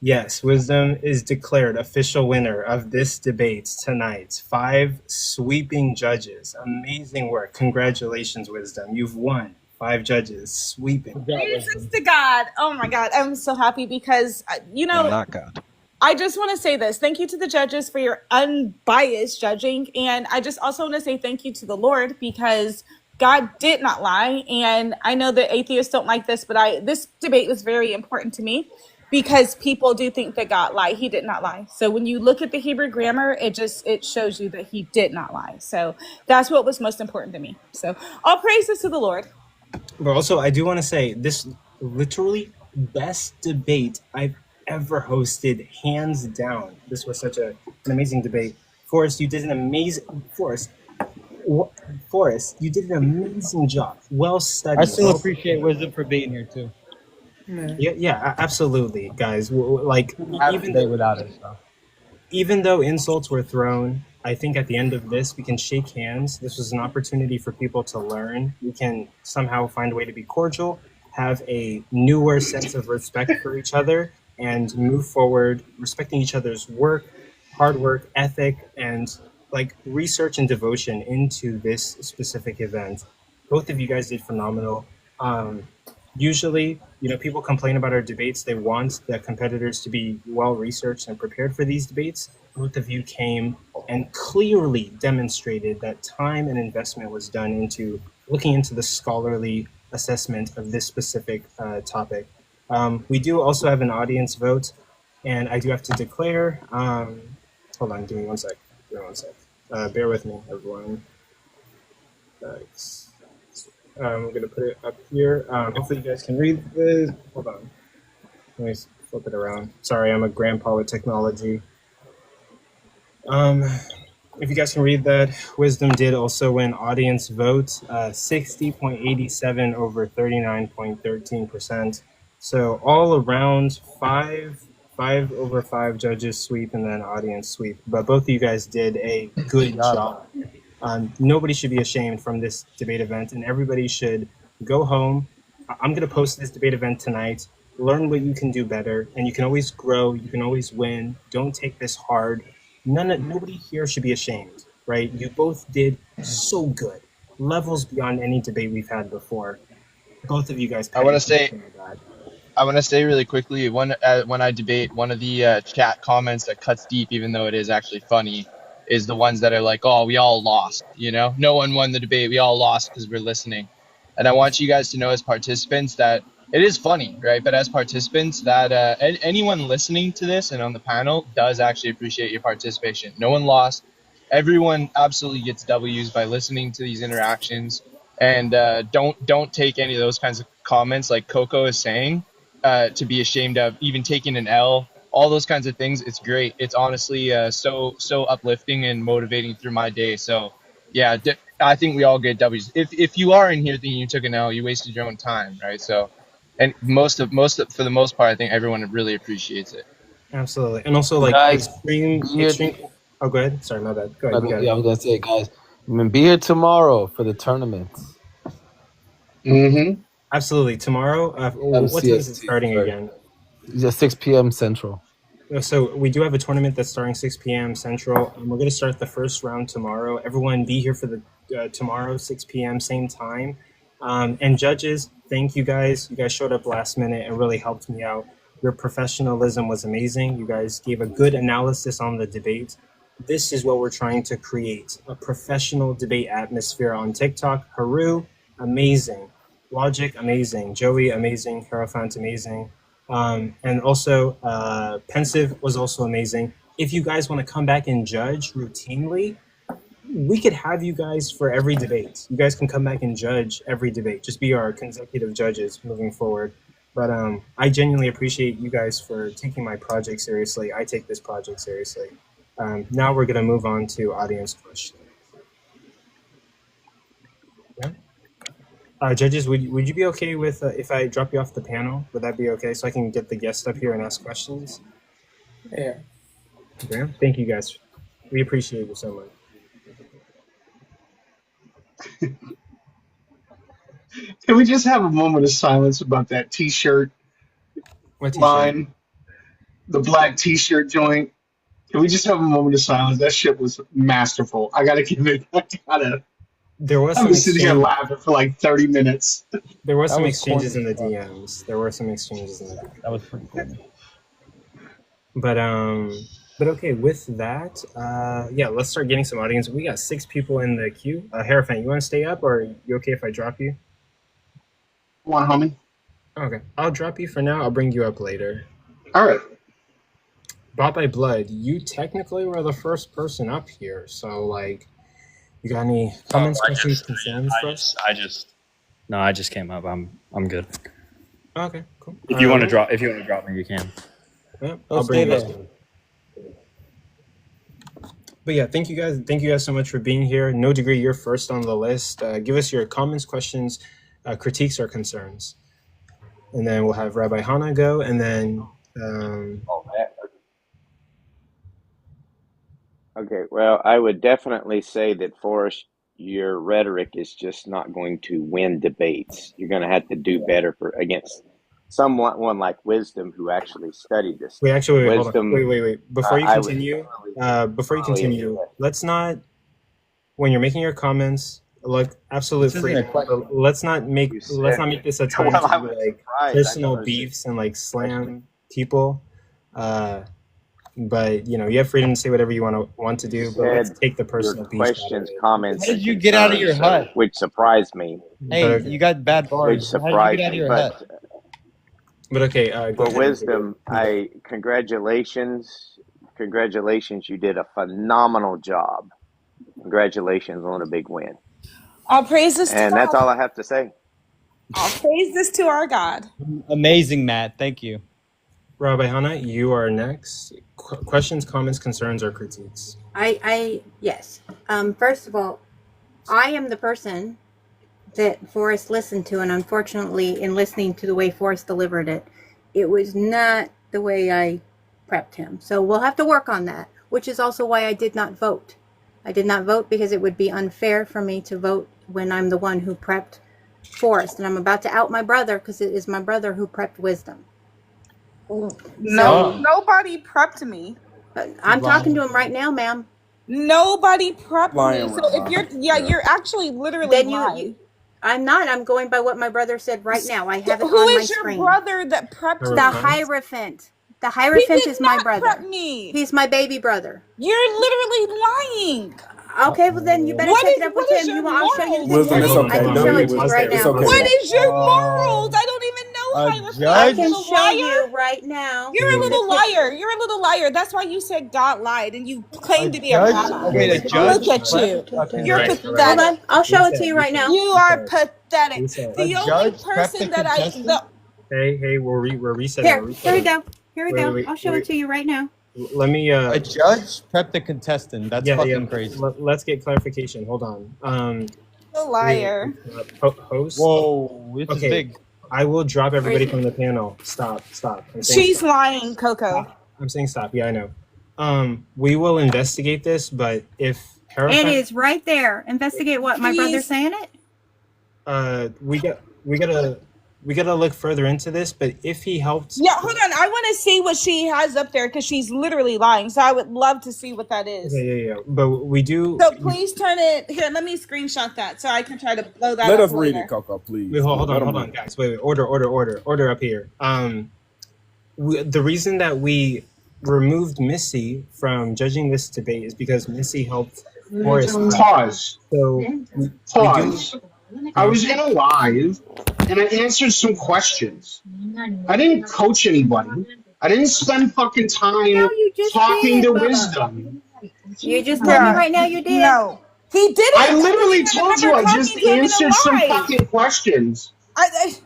Yes, Wisdom is declared official winner of this debate tonight. 5 sweeping judges. Amazing work. Congratulations, Wisdom. You've won. 5 judges. Sweeping. Jesus to God. Oh my God. I'm so happy because, I'm not God. I just want to say this. Thank you to the judges for your unbiased judging. And I just also want to say thank you to the Lord because God did not lie. And I know that atheists don't like this, but this debate was very important to me because people do think that God lied. He did not lie. So when you look at the Hebrew grammar, it shows you that he did not lie. So that's what was most important to me. So all praises to the Lord. But also, I do want to say this literally best debate I've ever hosted, hands down. This was such an amazing debate. Forrest, you did an amazing Forrest, you did an amazing job. Well studied. I still appreciate Wisdom for being here too. Yeah, absolutely, guys. Like without it. So. Even though insults were thrown, I think at the end of this, we can shake hands. This was an opportunity for people to learn. We can somehow find a way to be cordial, have a newer sense of respect for each other, and move forward, respecting each other's work, hard work, ethic, and like research and devotion into this specific event. Both of you guys did phenomenal. Usually, people complain about our debates. They want the competitors to be well-researched and prepared for these debates. Both of you came and clearly demonstrated that time and investment was done into looking into the scholarly assessment of this specific topic. We do also have an audience vote, and I do have to declare, hold on, give me one sec. Bear with me, everyone. Thanks. I'm going to put it up here. Hopefully you guys can read this. Hold on. Let me flip it around. Sorry, I'm a grandpa with technology. If you guys can read that, Wisdom did also win audience vote, 60.87 over 39.13%. So all around 5 over 5 judges sweep and then audience sweep. But both of you guys did a good job. Nobody should be ashamed from this debate event, and everybody should go home. I'm going to post this debate event tonight. Learn what you can do better, and you can always grow. You can always win. Don't take this hard. Nobody here should be ashamed, right? You both did so good. Levels beyond any debate we've had before. Both of you guys. I want to say really quickly, when I debate, one of the chat comments that cuts deep, even though it is actually funny, is the ones that are like, oh, we all lost, no one won the debate, we all lost because we're listening. And I want you guys to know as participants that it is funny, right? But as participants, that anyone listening to this and on the panel does actually appreciate your participation. No one lost. Everyone absolutely gets W's by listening to these interactions. And don't take any of those kinds of comments like Coco is saying to be ashamed of, even taking an L. All those kinds of things, it's great. It's honestly so uplifting and motivating through my day. So, yeah, I think we all get W's. If you are in here thinking you took an L, you wasted your own time, right? So, and for the most part, I think everyone really appreciates it. Absolutely, and also like guys, extreme. Oh, go ahead. Sorry, my bad. Go ahead. I was gonna say, guys, be here tomorrow for the tournament. Mm-hmm. Absolutely, tomorrow. What time is it starting again? It's 6 p.m. Central. So we do have a tournament that's starting 6 p.m. Central. We're going to start the first round tomorrow. Everyone be here for the tomorrow, 6 p.m., same time. And judges, thank you guys. You guys showed up last minute and really helped me out. Your professionalism was amazing. You guys gave a good analysis on the debate. This is what we're trying to create, a professional debate atmosphere on TikTok. Haru, amazing. Logic, amazing. Joey, amazing. Hierophant, amazing. And also, Pensive was also amazing. If you guys want to come back and judge routinely, we could have you guys for every debate. You guys can come back and judge every debate. Just be our consecutive judges moving forward. But I genuinely appreciate you guys for taking my project seriously. I take this project seriously. Now we're going to move on to audience questions. Yeah. Judges, would you be okay with if I drop you off the panel? Would that be okay so I can get the guest up here and ask questions? Yeah. Okay. Thank you guys. We appreciate you so much. Can we just have a moment of silence about that T-shirt line? the black T-shirt joint. Can we just have a moment of silence? That shit was masterful. I gotta give it. There was I some was sitting here exchange. laughing for like 30 minutes. There were some was exchanges in corny the as fuck. DMs. There were some exchanges in the DMs. That was pretty cool. But okay. With that, yeah, let's start getting some audience. We got 6 people in the queue. Hierophant, you want to stay up, or are you okay if I drop you? Come on, homie. Okay, I'll drop you for now. I'll bring you up later. All right. Bought by Blood, you technically were the first person up here, so like, you got any comments, questions, concerns for us? No, I just came up. I'm good. Okay, cool. If you want to drop me, you can. Yeah, I'll bring you up. But yeah, thank you guys so much for being here. No Degree, you're first on the list. Give us your comments, questions, critiques, or concerns, and then we'll have Rabbi Hannah go, and then. Okay, well, I would definitely say that, Forrest, your rhetoric is just not going to win debates. You're going to have to do better against someone like Wisdom who actually studied this. Wait, actually, wait, Wisdom, hold on. Wait. Before you continue, let's not, when you're making your comments, like absolute freedom. Let's not make this a time to like personal beefs and like slam people. But you know, you have freedom to say whatever you want to do. But let's take the personal beef. Questions, comments. How did you get out of your hut? Which surprised me. Hey, you got bad bars. Which surprised me. But okay. But Wisdom, congratulations. You did a phenomenal job. Congratulations on a big win. All praises and that's all I have to say. All praises to our God. Amazing, Matt. Thank you. Rabbi Hannah, you are next. Questions, comments, concerns, or critiques? Yes. First of all, I am the person that Forrest listened to, and unfortunately, in listening to the way Forrest delivered it, it was not the way I prepped him. So we'll have to work on that, which is also why I did not vote. I did not vote because it would be unfair for me to vote when I'm the one who prepped Forrest, and I'm about to out my brother because it is my brother who prepped Wisdom. No, nobody prepped me. I'm talking to him right now, ma'am. Nobody prepped me. So if you're actually literally lying. I'm not. I'm going by what my brother said right now. I have it Who on my is your screen. brother that prepped me? The Hierophant. The Hierophant is my brother. Prep me. He's my baby brother. You're literally lying. Okay, well then you better take it up with him. I'll show you the Wisdom, it's okay. I can show it to you right now. Okay. What is your morals? I don't even know Hierophant. I can show you right now. You're a little liar. You're a little liar. That's why you said God lied and you claim to be a rabbi. Okay, the judge. Look at you. You're pathetic. Hold on. I'll show it to you right now. You are pathetic. The only person that Hey, we're resetting. Here we go. Here we go. I'll show it to you right now. Let me. A judge prepped the contestant. That's fucking crazy. Let's get clarification. Hold on. A liar. Host. Whoa, this is big. I will drop everybody from the panel. Stop. She's lying, Coco. I'm saying stop. Yeah, I know. We will investigate this, but if It is right there. Investigate what? My brother's saying it? We gotta look further into this, but if he helped... Yeah, hold on. I want to see what she has up there because she's literally lying. So I would love to see what that is. Yeah. But we do... So please turn it... Here, let me screenshot that so I can try to blow that up. Let us read it, Coco, please. Wait, hold on, guys. Wait. Order up here. The reason that we removed Missy from judging this debate is because Missy helped Forrest. Pause. So... Pause. I was in a live and I answered some questions. I didn't coach anybody. I didn't spend fucking time talking to Wisdom. You just told me right now you did. No, he didn't. I literally told you I just answered some fucking questions.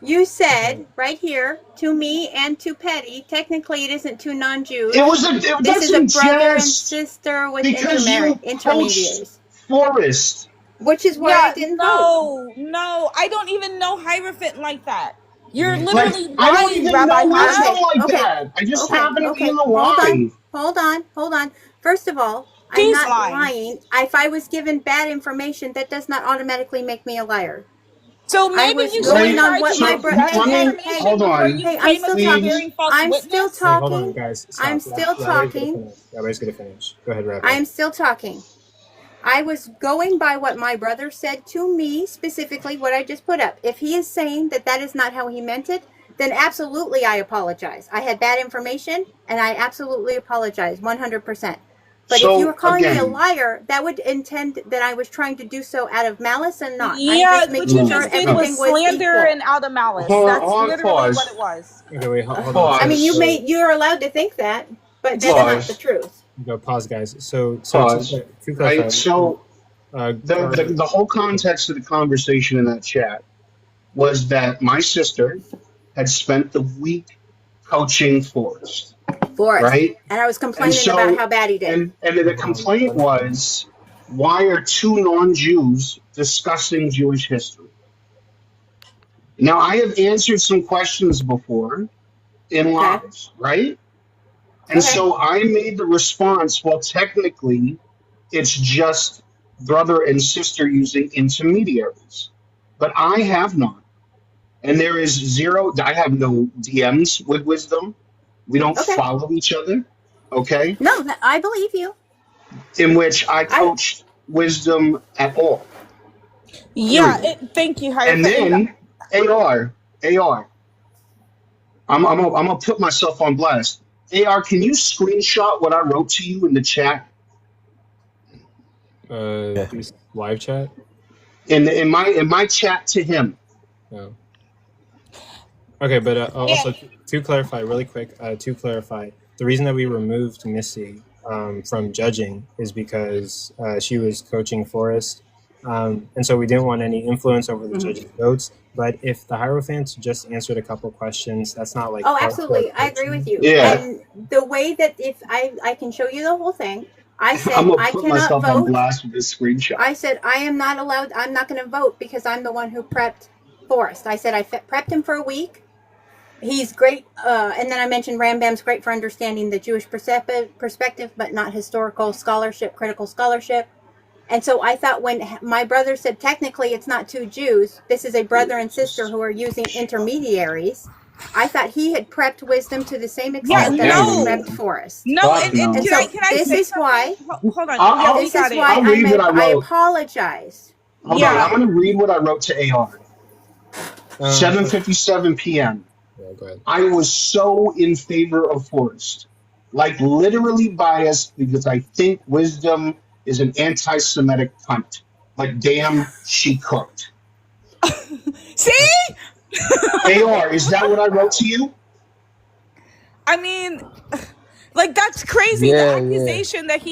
You said right here to me and to Petty. Technically, it isn't two non-Jews. This is a brother and sister with intermediaries. Forrest. Which is why I didn't vote. No, I don't even know Hierophant like that. You're literally I don't even Rabbi know Wisdom Hierophant. like that. I just happen to be in the line. Hold on. First of all, I'm not lying. If I was given bad information, that does not automatically make me a liar. So I maybe was you going should on try what to my get brother. that Hey, information hold before on. you I'm claim still to be talking. bearing false I'm witness. still Wait, hold on, talking. guys. Stop. I'm still Rabbi's gonna talking. finish. Rabbi's gonna finish. Go ahead, Rabbi. I'm still talking. I was going by what my brother said to me, specifically what I just put up. If he is saying that that is not how he meant it, then absolutely I apologize. I had bad information, and I absolutely apologize, 100%. But if you were So calling me a again, liar, that would intend that I was trying to do so out of malice and not. I'm Yeah, just what making you sure just did was everything was slander equal. and out of malice. hold That's on, literally what pause. it was. Okay, wait, hold on. I mean, Pause. you're allowed to think that, but that's not the Pause. truth. Go pause, guys. So Pause. to clarify, Right. So the whole context of the conversation in that chat was that my sister had spent the week coaching Forrest, right? And I was And complaining about so, how bad he did. and the complaint was, why are two non-Jews discussing Jewish history? Now, I have answered some questions before in lives, right? And so I made the response, well, technically, it's just brother and sister using intermediaries. But I have not. And there is zero, I have no DMs with wisdom. We don't follow each other, okay? No, I believe you. In which I coached wisdom at all. Yeah, Period. thank you, And then AR, I'm gonna put myself on blast. AR, can you screenshot what I wrote to you in the chat? This live chat. In my chat to him. Oh. Okay, but also to clarify, really quick, the reason that we removed Missy from judging is because she was coaching Forrest, and so we didn't want any influence over the judges' votes. But if the Hierophants just answered a couple questions, that's not like absolutely, I agree with you. Yeah. And the way that if I can show you the whole thing, I said I'm gonna I put cannot myself on vote. blast with this screenshot. I said I am not allowed. I'm not going to vote because I'm the one who prepped Forrest. I said I prepped him for a week. He's great, and then I mentioned Rambam's great for understanding the Jewish perspective, but not historical scholarship, critical scholarship. And so I thought when my brother said technically it's not two Jews, this is a brother and sister who are using intermediaries, I thought he had prepped wisdom to the same extent that I had prepped Forrest. No, and And can so I this say is why. Hold on. This is why I'll read what I I wrote. apologize. Hold on, I'm gonna read what I wrote to AR. 7:57 p.m. Yeah, go ahead. I was so in favor of Forrest, like literally biased because I think wisdom is an anti-Semitic cunt. Like, damn, she cooked. See? AR, is that what I wrote to you? I mean, like, that's crazy. The accusation that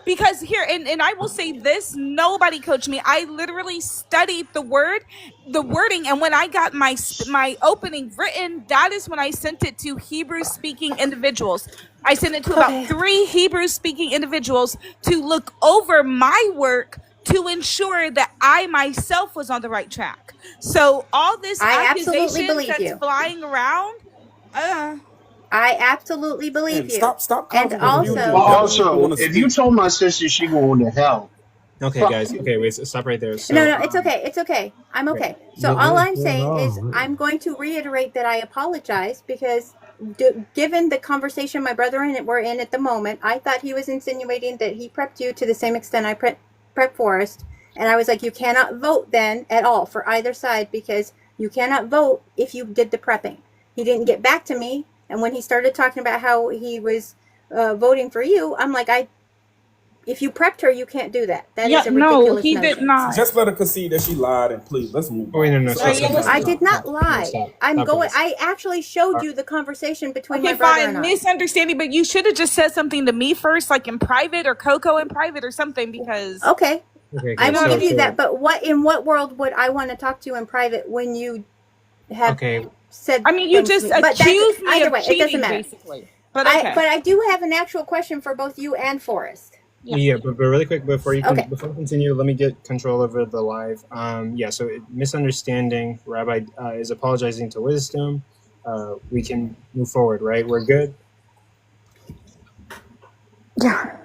because here, and I will say this, nobody coached me. I literally studied the wording, and when I got my opening written, that is when I sent it to Hebrew-speaking individuals. I sent it to about 3 Hebrew-speaking individuals to look over my work to ensure that I myself was on the right track. So all this accusation that's flying around, I absolutely believe you. Stop. And also, if you told my sister she going to hell. Okay, guys. Okay, wait. Stop right there. So, no, it's okay. It's okay. I'm okay. So all I'm saying is I'm going to reiterate that I apologize because given the conversation my brother and we're in at the moment, I thought he was insinuating that he prepped you to the same extent I prepped Forrest. And I was like, you cannot vote then at all for either side because you cannot vote if you did the prepping. He didn't get back to me. And when he started talking about how he was voting for you, I'm like, if you prepped her, you can't do that. That is a ridiculous he notion. did not. Just let her concede that she lied, and please let's move on. Wait, no. I did not lie. Stop, I actually showed you the conversation between my brother and I. Misunderstanding, but you should have just said something to me first, like in private or Coco in private or something, because okay, I will give you that. But in what world would I want to talk to you in private when you have said? I mean, you just accused me either of way, cheating, it doesn't matter. basically. But okay. I do have an actual question for both you and Forrest. Yeah, but really quick before you before we continue, let me get control over the live. So misunderstanding. Rabbi is apologizing to wisdom. We can move forward, right? We're good. Yeah.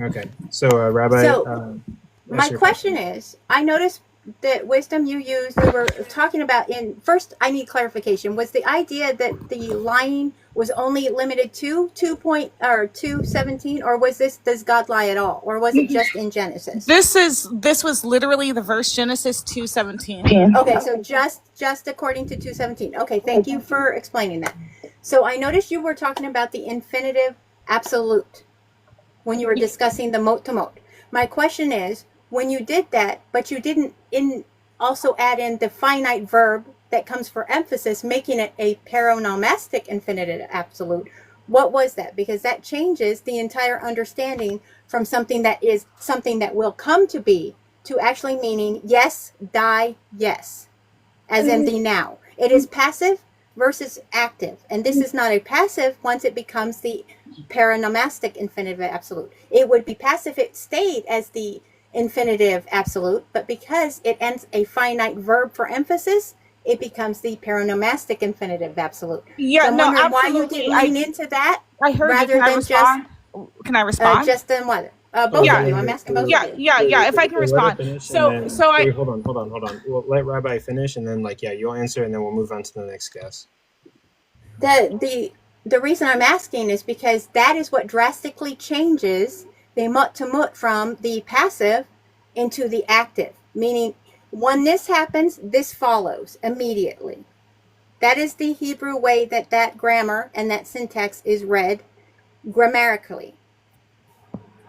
Okay. So Rabbi. So my question is, I noticed that wisdom you used, you were talking about in first, I need clarification. Was the idea that the lying was only limited to 2:17, or was this, does God lie at all, or was it just in Genesis? This was literally the verse Genesis 2:17. Okay, so just according to 2:17. Okay, thank you for explaining that. So I noticed you were talking about the infinitive absolute when you were discussing the mot to mot. My question is, when you did that, but you didn't also add in the finite verb that comes for emphasis, making it a paronomastic infinitive absolute, what was that? Because that changes the entire understanding from something that is something that will come to be to actually meaning yes, die, yes, as in the now. It is passive versus active, and this is not a passive once it becomes the paronomastic infinitive absolute. It would be passive if it stayed as the infinitive absolute, but because it ends a finite verb for emphasis, it becomes the paronomastic infinitive absolute. Yeah, so I'm no, wondering absolutely. why you didn't lean into that. I heard rather you. Can I than respond? Can I respond? Just then what? Both of you. I'm asking both of you. Yeah. If I can respond. Wait, hold on. We'll let Rabbi finish, and then you'll answer, and then we'll move on to the next guest. The reason I'm asking is because that is what drastically changes the mut to mut from the passive into the active, meaning when this happens, this follows immediately. That is the Hebrew way that grammar and that syntax is read grammatically.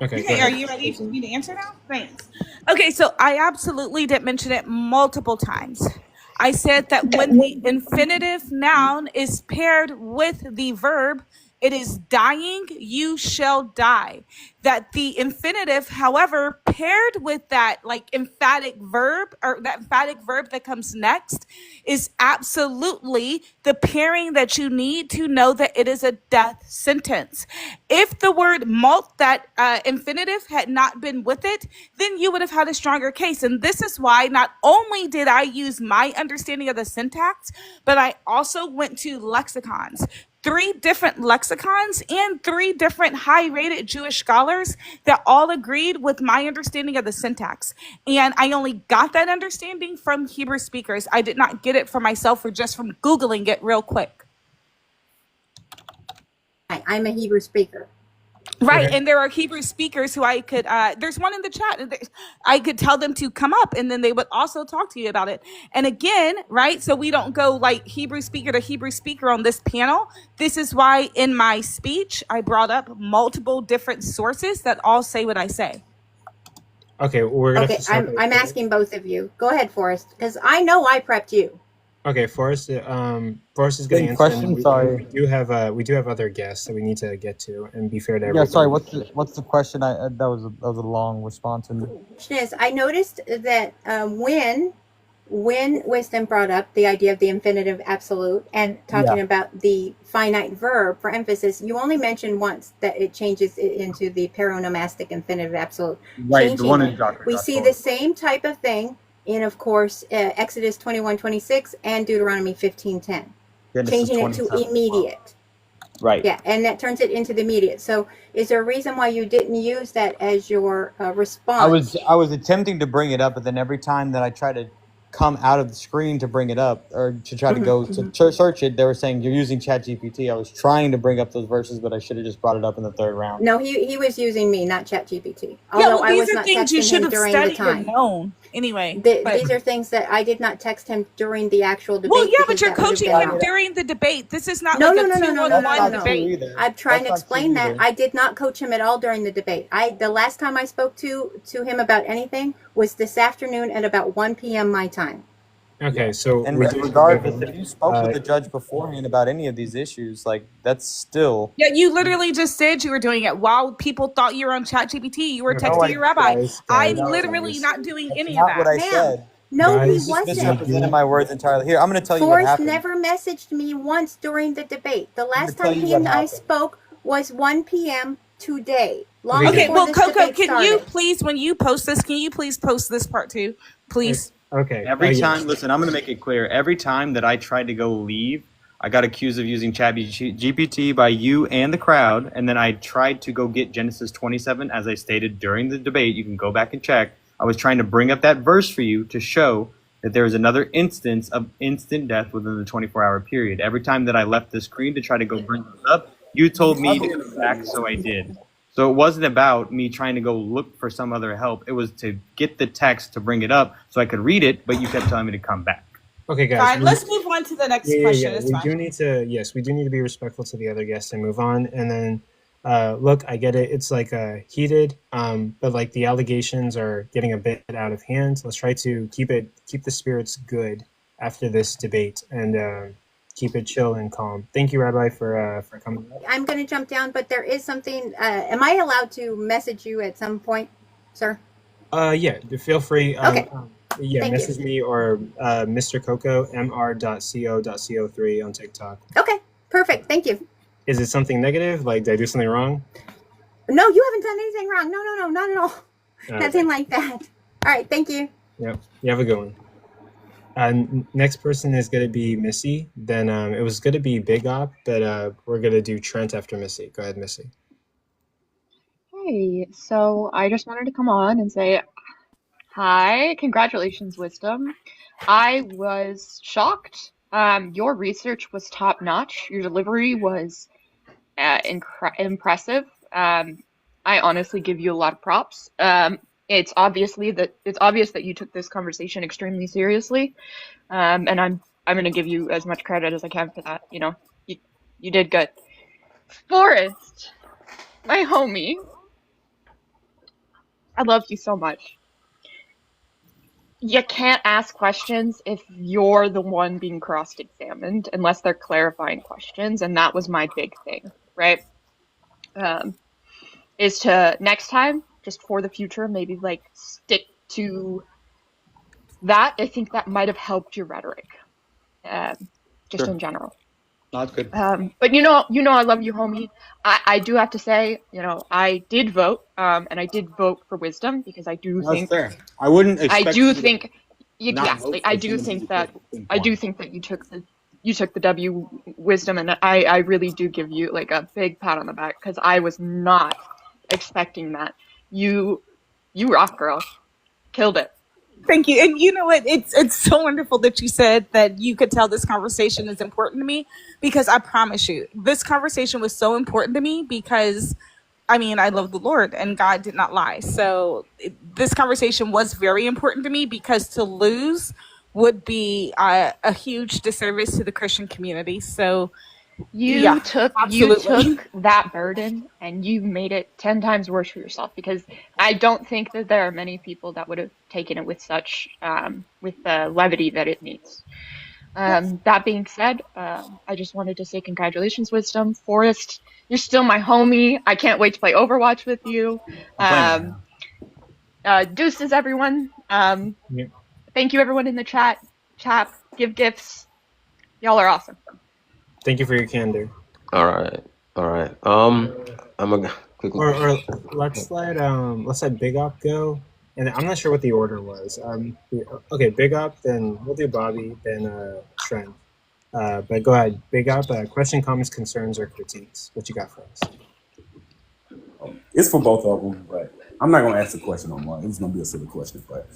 Okay, are you ready for me to answer now? Thanks. Okay, so I absolutely did mention it multiple times. I said that when the infinitive noun is paired with the verb, it is dying, you shall die. That the infinitive, however, paired with that emphatic verb, or that emphatic verb that comes next, is absolutely the pairing that you need to know that it is a death sentence. If the word mult, that infinitive, had not been with it, then you would have had a stronger case. And this is why not only did I use my understanding of the syntax, but I also went to lexicons. 3 different lexicons and 3 different high-rated Jewish scholars that all agreed with my understanding of the syntax. And I only got that understanding from Hebrew speakers. I did not get it for myself or just from Googling it real quick. I'm a Hebrew speaker. Right, and there are Hebrew speakers who I could, there's one in the chat, I could tell them to come up, and then they would also talk to you about it. And again, right, so we don't go Hebrew speaker to Hebrew speaker on this panel. This is why in my speech, I brought up multiple different sources that all say what I say. Okay, I'm asking both of you. Go ahead, Forrest, because I know I prepped you. Okay, Forrest is going to answer. Question, sorry. We do have other guests that we need to get to, and be fair to everybody. Yeah, sorry. What's the question? That was a long response. And The question is, I noticed that when wisdom brought up the idea of the infinitive absolute and talking about the finite verb for emphasis, you only mentioned once that it changes it into the paronomastic infinitive absolute. Right, the one in we see the same type of thing in, of course, Exodus 21:26 and Deuteronomy 15:10, changing it to immediate. Right. Yeah, and that turns it into the immediate. So is there a reason why you didn't use that as your response? I was attempting to bring it up, but then every time that I tried to come out of the screen to bring it up or to try to go to search it, they were saying you're using ChatGPT. I was trying to bring up those verses, but I should have just brought it up in the 3rd round. No, he was using me, not ChatGPT. Although I was not texting him during the time. Known. Anyway, these are things that I did not text him during the actual debate. Well, yeah, but you're coaching him during the debate. This is not no, like a 2-on-1 debate. I'm trying to explain that. I did not coach him at all during the debate. The last time I spoke to him about anything was this afternoon at about 1 p.m. my time. Okay, so and regardless, if you spoke with the judge beforehand about any of these issues, that's still you literally just said you were doing it while people thought you were on ChatGPT. You were texting your rabbi. I'm literally not doing any of that. What I said. No, he wasn't. Misrepresented my words entirely. Here, I'm going to tell you what happened. Forrest never messaged me once during the debate. The last time he and I spoke was 1 p.m. today. Okay, well, Coco, can you please, when you post this, can you please post this part too, please? Okay. Every time, listen, I'm going to make it clear. Every time that I tried to go leave, I got accused of using ChatGPT by you and the crowd, and then I tried to go get Genesis 27, as I stated during the debate. You can go back and check. I was trying to bring up that verse for you to show that there is another instance of instant death within the 24-hour period. Every time that I left the screen to try to go bring this up, you told me to come back, so I did. So it wasn't about me trying to go look for some other help. It was to get the text to bring it up so I could read it, but you kept telling me to come back. Okay, guys. Fine, let's move on to the next question. Yeah. We do need to be respectful to the other guests and move on. And then, look, I get it. It's like heated, but like the allegations are getting a bit out of hand. Let's try to keep the spirits good after this debate and keep it chill and calm. Thank you, Rabbi, for coming. I'm going to jump down, but there is something. Am I allowed to message you at some point, sir? Yeah, feel free. Okay. Yeah, message me or Mr. Coco, mr.co.co3 on TikTok. Okay, perfect. Thank you. Is it something negative? Like, did I do something wrong? No, you haven't done anything wrong. No, not at all. Nothing like that. All right, thank you. Yep, you have a good one. Next person is going to be Missy. Then it was going to be Big Op, but we're going to do Trent after Missy. Go ahead, Missy. Hey, so I just wanted to come on and say, hi, congratulations, Wisdom. I was shocked. Your research was top notch. Your delivery was impressive. I honestly give you a lot of props. It's obvious that you took this conversation extremely seriously, and I'm going to give you as much credit as I can for that. You know, you did good. Forrest, my homie, I love you so much. You can't ask questions if you're the one being cross-examined unless they're clarifying questions, and that was my big thing, right? Is to next time, just for the future, maybe like stick to that. I think that might have helped your rhetoric, just Sure. in general. Not good. But you know, I love you, homie. I do have to say, I did vote, and I did vote for Wisdom because I do think fair. I wouldn't expect I do think vote I for do someone think who that did you took the W, Wisdom, and I really do give you like a big pat on the back because I was not expecting that. You rock, girl. Killed it. Thank you. And you know what? It's so wonderful that you said that you could tell this conversation is important to me, because I promise you, this conversation was so important to me because, I mean, I love the Lord and God did not lie. So this conversation was very important to me because to lose would be a huge disservice to the Christian community. So You took that burden and you made it 10 times worse for yourself, because I don't think that there are many people that would have taken it with such with the levity that it needs. That being said, I just wanted to say congratulations, Wisdom. Forrest, you're still my homie. I can't wait to play Overwatch with you. Deuces, everyone. Thank you, everyone in the chat. Give gifts. Y'all are awesome. Thank you for your candor. All right. I'm gonna quickly. Or let's let Big Op go, and I'm not sure what the order was. Okay, Big Op, then we'll do Bobby, then Trent. But go ahead, Big Op. Question, comments, concerns, or critiques. What you got for us? It's for both of them, but I'm not going to ask the question no more. It was going to be a silly question, but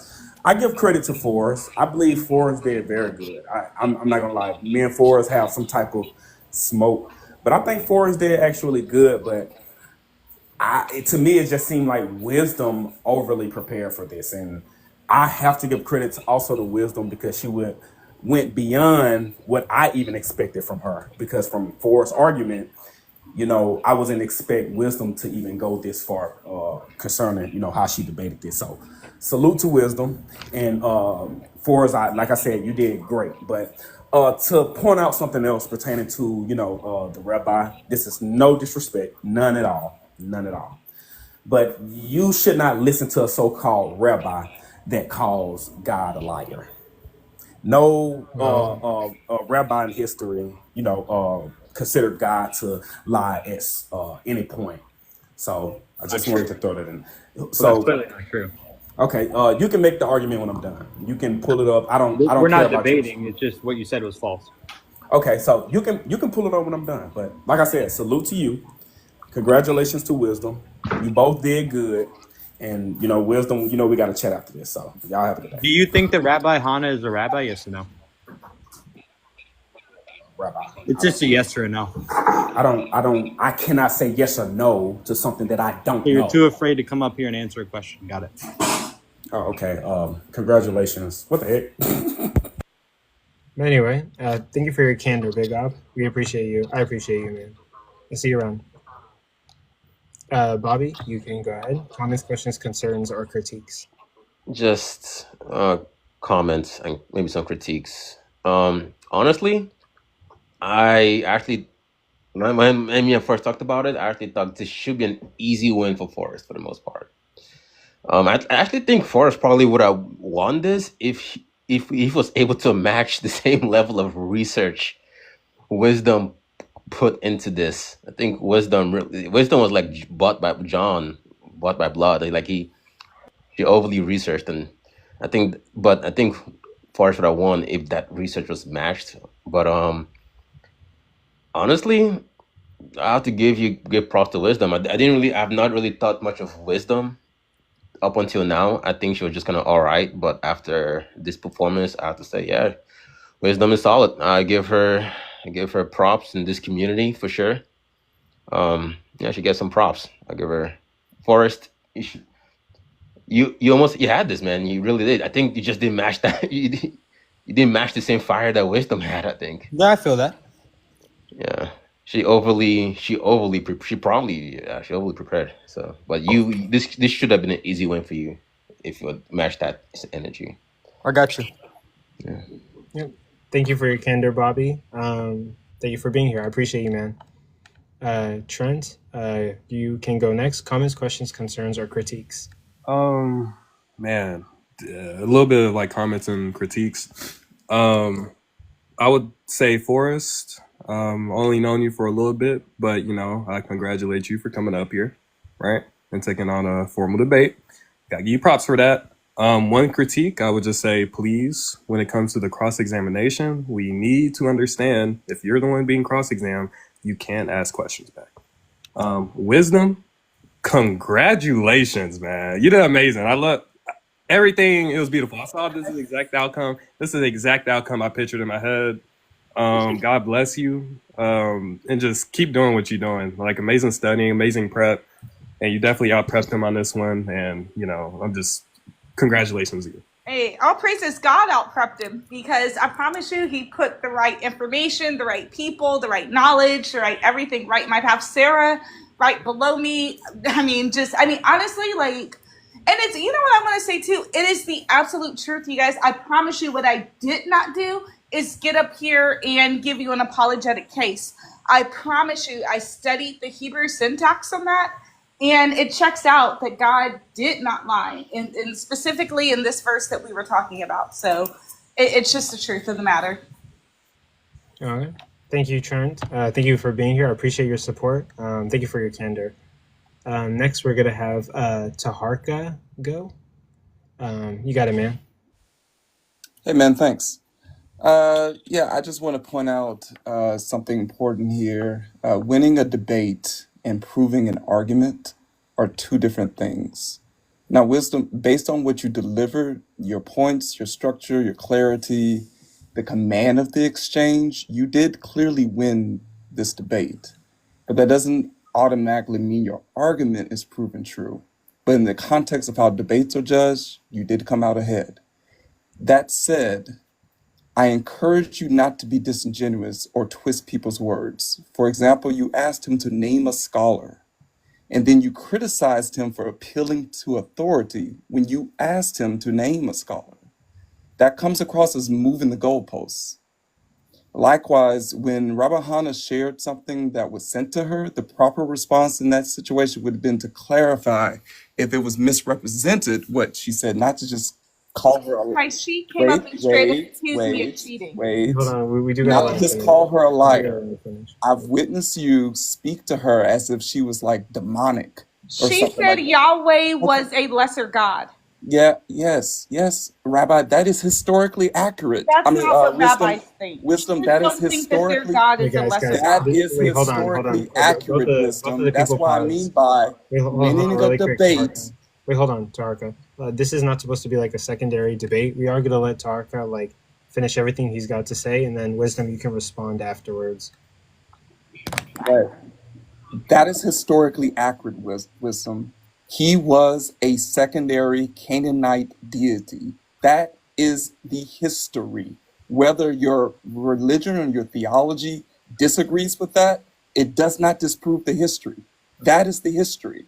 I give credit to Forrest. I believe Forrest did very good. I'm not going to lie. Me and Forrest have some type of smoke, but I think Forrest did actually good. But to me, it just seemed like Wisdom overly prepared for this, and I have to give credit also to Wisdom because she went beyond what I even expected from her. Because from Forrest's argument, I wasn't expect Wisdom to even go this far concerning, how she debated this. So salute to Wisdom. And Forrest, like I said, you did great. But to point out something else pertaining to, the rabbi, this is no disrespect, none at all. But you should not listen to a so-called rabbi that calls God a liar. No rabbi in history, considered God to lie at any point. So I just wanted to throw that in. So that's clearly not true. Okay, you can make the argument when I'm done. You can pull it up. I don't. We're care not about debating. It's just what you said was false. Okay, so you can pull it up when I'm done. But like I said, salute to you. Congratulations to Wisdom. You both did good. And wisdom. We got to chat after this. So y'all have a good day. Do you think that Rabbi Hana is a rabbi? Yes or no? Rabbi. It's just a yes or a no. I cannot say yes or no to something that I don't know. You're too afraid to come up here and answer a question. Got it. Oh, okay. Congratulations. What the heck? Anyway, thank you for your candor, Big Op. We appreciate you. I appreciate you, man. I'll see you around. Bobby, you can go ahead. Comments, questions, concerns, or critiques. Just comments and maybe some critiques. Honestly, I actually, when me and first talked about it, I actually thought this should be an easy win for Forrest for the most part. I actually think Forrest probably would have won this if he was able to match the same level of research Wisdom put into this. I think Wisdom was like bought by blood. Like he overly researched, and I think Forrest would have won if that research was matched. But honestly, I have to give props to Wisdom. I've not really thought much of Wisdom up until now. I think she was just kind of all right, but after this performance, I have to say, yeah, Wisdom is solid. I give her props in this community for sure. Yeah, she gets some props. I give her Forrest. You had this, man. You really did. I think you just didn't match that. You didn't match the same fire that Wisdom had, I think. Yeah, I feel that. Yeah. She overly prepared. So, but this should have been an easy win for you if you would match that energy. I got you. Yeah. Yep. Thank you for your candor, Bobby. Thank you for being here. I appreciate you, man. Trent, you can go next. Comments, questions, concerns, or critiques. Man, a little bit of like comments and critiques. I would say Forrest. Only known you for a little bit, but I congratulate you for coming up here, right, and taking on a formal debate. Gotta give you props for that. One critique, I would just say, please, when it comes to the cross-examination, we need to understand if you're the one being cross-examined, you can't ask questions back. Wisdom, congratulations, man. You did amazing. I love everything. It was beautiful. I saw this is the exact outcome. This is the exact outcome I pictured in my head. God bless you. And just keep doing what you're doing. Like amazing studying, amazing prep. And you definitely out-prepped him on this one. And, I'm just, congratulations to you. Hey, all praises God out-prepped him, because I promise you he put the right information, the right people, the right knowledge, the right everything right in my path. Sarah right below me. Honestly, like, and it's, what I want to say too, it is the absolute truth, you guys. I promise you what I did not do is get up here and give you an apologetic case. I promise you, I studied the Hebrew syntax on that, and it checks out that God did not lie, and specifically in this verse that we were talking about. So it's just the truth of the matter. All right. Thank you, Trent. Thank you for being here. I appreciate your support. Thank you for your candor. Next, we're going to have Taharka go. You got it, man. Hey, man, thanks. I just want to point out something important here. Winning a debate and proving an argument are two different things. Now, Wisdom, based on what you delivered, your points, your structure, your clarity, the command of the exchange, you did clearly win this debate. But that doesn't automatically mean your argument is proven true. But in the context of how debates are judged, you did come out ahead. That said, I encourage you not to be disingenuous or twist people's words. For example, you asked him to name a scholar, and then you criticized him for appealing to authority when you asked him to name a scholar. That comes across as moving the goalposts. Likewise, when Rabbi Hannah shared something that was sent to her, the proper response in that situation would have been to clarify if it was misrepresented what she said, not to just call her a She came up and straight up accused me of cheating. Hold on, we do not got to just call her a liar. I've witnessed you speak to her as if she was like demonic. She said Yahweh was a lesser God. Yeah, yes, Rabbi, that is historically accurate. That's not what rabbis think. Wisdom, that is historically accurate, Wisdom. That's what I mean by winning a debate Wait, hold on, Tarka. This is not supposed to be like a secondary debate. We are going to let Tarka like finish everything he's got to say, and then Wisdom, you can respond afterwards. Right. That is historically accurate wisdom. He was a secondary Canaanite deity. That is the history. Whether your religion or your theology disagrees with that, it does not disprove the history. That is the history.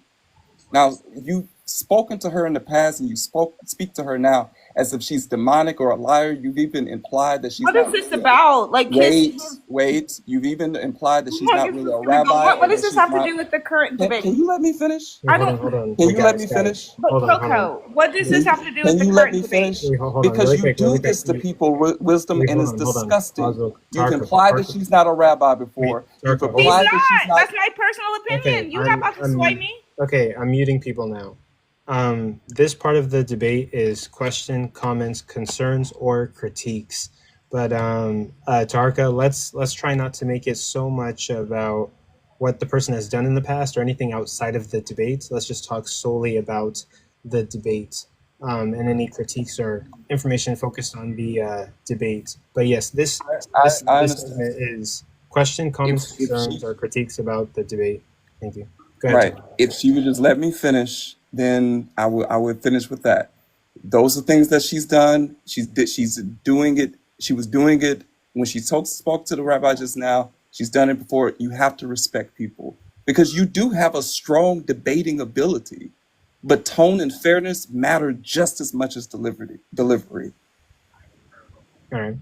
Now, you've spoken to her in the past, and you speak to her now as if she's demonic or a liar. You've even implied that she's What not is this really about? Like, wait. You've even implied that she's not really a rabbi. What or does that this she's have to not. do with the current debate? Can you let me finish? I don't. Hold on. Can you let me finish? But Coco, what does this have to do with Can the you let current me debate? finish? Hold on, Because really you quick, do really this quick. to people, wisdom, Wait, and hold it's on, hold on. disgusting. Oswald, You've Tarka, implied that Tarka. she's not a rabbi before. You've Tarka, hold She's on. implied that she's not. not. That's my personal opinion. You have about to sway me. Okay, I'm muting people now. This part of the debate is question, comments, concerns, or critiques. But Tarka, let's try not to make it so much about what the person has done in the past or anything outside of the debate. Let's just talk solely about the debate and any critiques or information focused on the debate. But yes, this understand. segment is question, comments, If concerns, or critiques about the debate. Thank you. Go ahead. Right. Tarka. If she would just let me finish, then I would finish with that. Those are things that she's done. She's doing it. She was doing it when she spoke to the rabbi just now. She's done it before. You have to respect people because you do have a strong debating ability, but tone and fairness matter just as much as delivery. All right.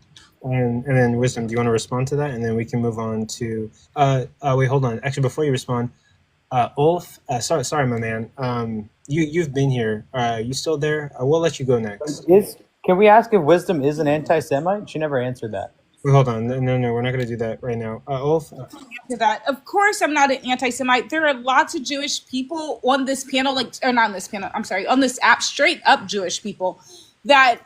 And then Wisdom, do you want to respond to that? And then we can move on to wait, hold on. Actually, before you respond, Ulf, sorry, my man. You've been here. You still there? We'll let you go next. Can we ask if Wisdom is an anti-Semite? She never answered that. Wait, hold on. No, we're not going to do that right now. Ulf? To that, of course, I'm not an anti-Semite. There are lots of Jewish people on this panel, or not on this panel. I'm sorry, on this app, straight up Jewish people that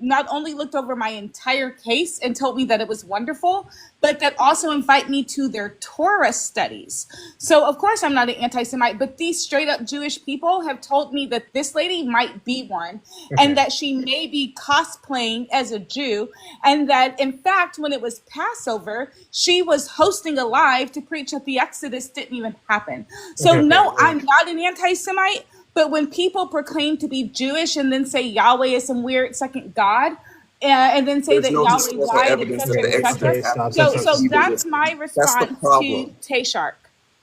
not only looked over my entire case and told me that it was wonderful, but that also invite me to their Torah studies. So, of course, I'm not an anti-Semite, but these straight up Jewish people have told me that this lady might be one, and that she may be cosplaying as a Jew, and that, in fact, when it was Passover, she was hosting a live to preach that the Exodus didn't even happen. So, no, I'm not an anti-Semite. But when people proclaim to be Jewish and then say Yahweh is some weird second god, and then say that Yahweh lied, etc., so that's my response to Tayshark.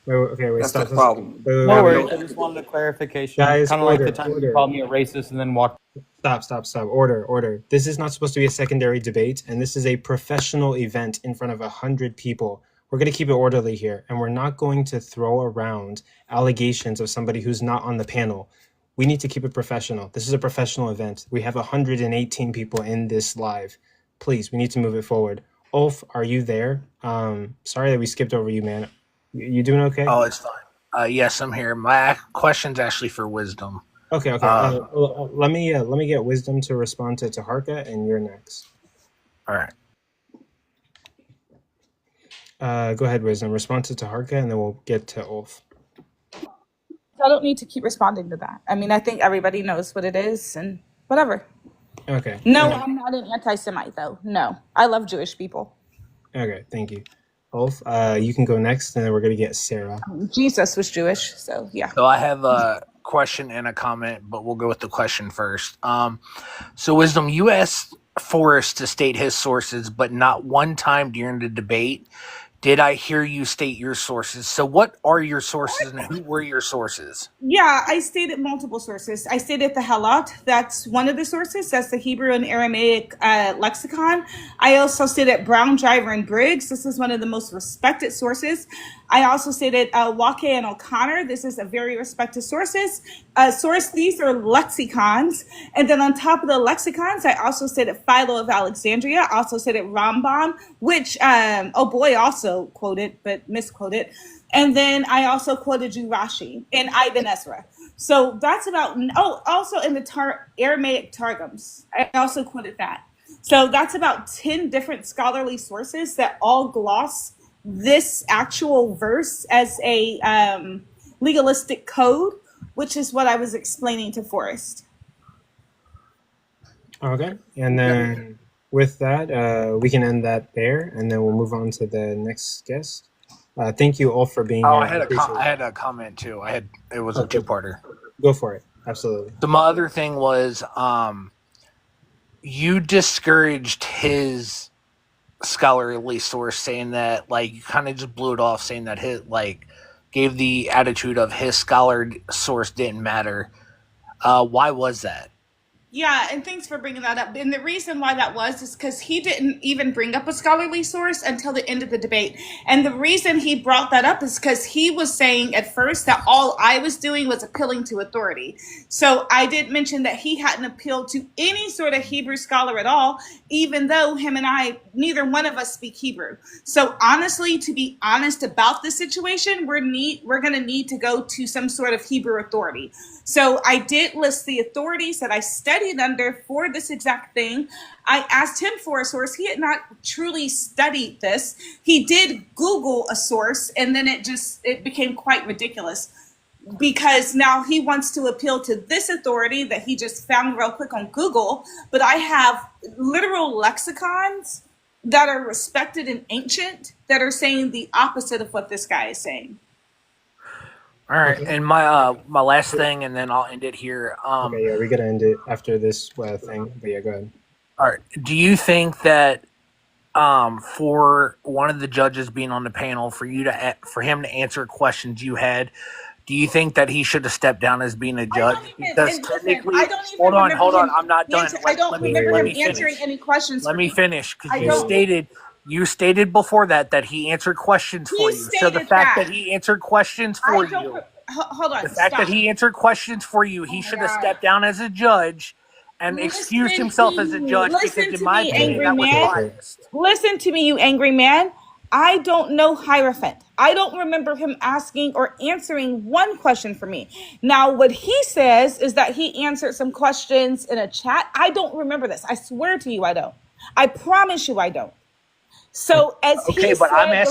Wait, that's stop. the problem. No worries. I just wanted a clarification. Guys, Kind of like the time you called me a racist and then walked. Stop. Order. This is not supposed to be a secondary debate, and this is a professional event in front of 100 people. We're going to keep it orderly here, and we're not going to throw around allegations of somebody who's not on the panel. We need to keep it professional. This is a professional event. We have 118 people in this live. Please, we need to move it forward. Ulf, are you there? Sorry that we skipped over you, man. You doing okay? Oh, it's fine. Yes, I'm here. My question's actually for Wisdom. Okay. Let me get Wisdom to respond to Harka, and you're next. All right. Go ahead, Wisdom. Respond to Harka, and then we'll get to Ulf. I don't need to keep responding to that. I mean, I think everybody knows what it is, and whatever. Okay. No, I'm not an anti-Semite, though. No, I love Jewish people. Okay, thank you. Ulf, you can go next, and then we're going to get Sarah. Jesus was Jewish, so yeah. So I have a question and a comment, but we'll go with the question first. So Wisdom, you asked Forrest to state his sources, but not one time during the debate did I hear you state your sources. So what are your sources and who were your sources? Yeah, I stated multiple sources. I stated the Halot. That's one of the sources. That's the Hebrew and Aramaic lexicon. I also stated Brown, Driver, and Briggs. This is one of the most respected sources. I also stated Wake and O'Connor. This is a very respected sources. These are lexicons. And then on top of the lexicons, I also stated Philo of Alexandria. I also stated Rambam, which, also quoted, but misquoted. And then I also quoted you Rashi and Ibn Ezra. So that's about, also in the Aramaic Targums. I also quoted that. So that's about 10 different scholarly sources that all gloss this actual verse as a legalistic code which is what I was explaining to Forrest. Okay, and then with that, we can end that there, and then we'll move on to the next guest. Thank you all for being here. I had a comment too. It was a two-parter. Go for it. Absolutely. So my other thing was, you discouraged his scholarly source, saying that, like, you kind of just blew it off, saying that his, like, gave the attitude of his scholar source didn't matter. Why was that? Yeah, and thanks for bringing that up. And the reason why that was is because he didn't even bring up a scholarly source until the end of the debate. And the reason he brought that up is because he was saying at first that all I was doing was appealing to authority. So I did mention that he hadn't appealed to any sort of Hebrew scholar at all, even though him and I, neither one of us speak Hebrew. So honestly, to be honest about this situation, we're going to need to go to some sort of Hebrew authority. So I did list the authorities that I studied under for this exact thing. I asked him for a source. He had not truly studied this. He did Google a source, and then it became quite ridiculous, because now he wants to appeal to this authority that he just found real quick on Google. But I have literal lexicons that are respected and ancient that are saying the opposite of what this guy is saying. All right, and my last thing, and then I'll end it here. Okay, yeah, we're gonna end it after this thing. But yeah, go ahead. All right. Do you think that for one of the judges being on the panel, for him to answer questions you had, do you think that he should have stepped down as being a judge? Because technically, hold on, I'm not done. I don't remember him answering any questions. Let me finish, because you stated before that he answered questions for you. So the fact that he answered questions for you, hold on, the fact that he answered questions for you, he should have stepped down as a judge and excused himself as a judge, because in my opinion, that was biased. Listen to me, you angry man. I don't know Hierophant. I don't remember him asking or answering one question for me. Now, what he says is that he answered some questions in a chat. I don't remember this. I swear to you, I don't. I promise you, I don't. So as he said, I'm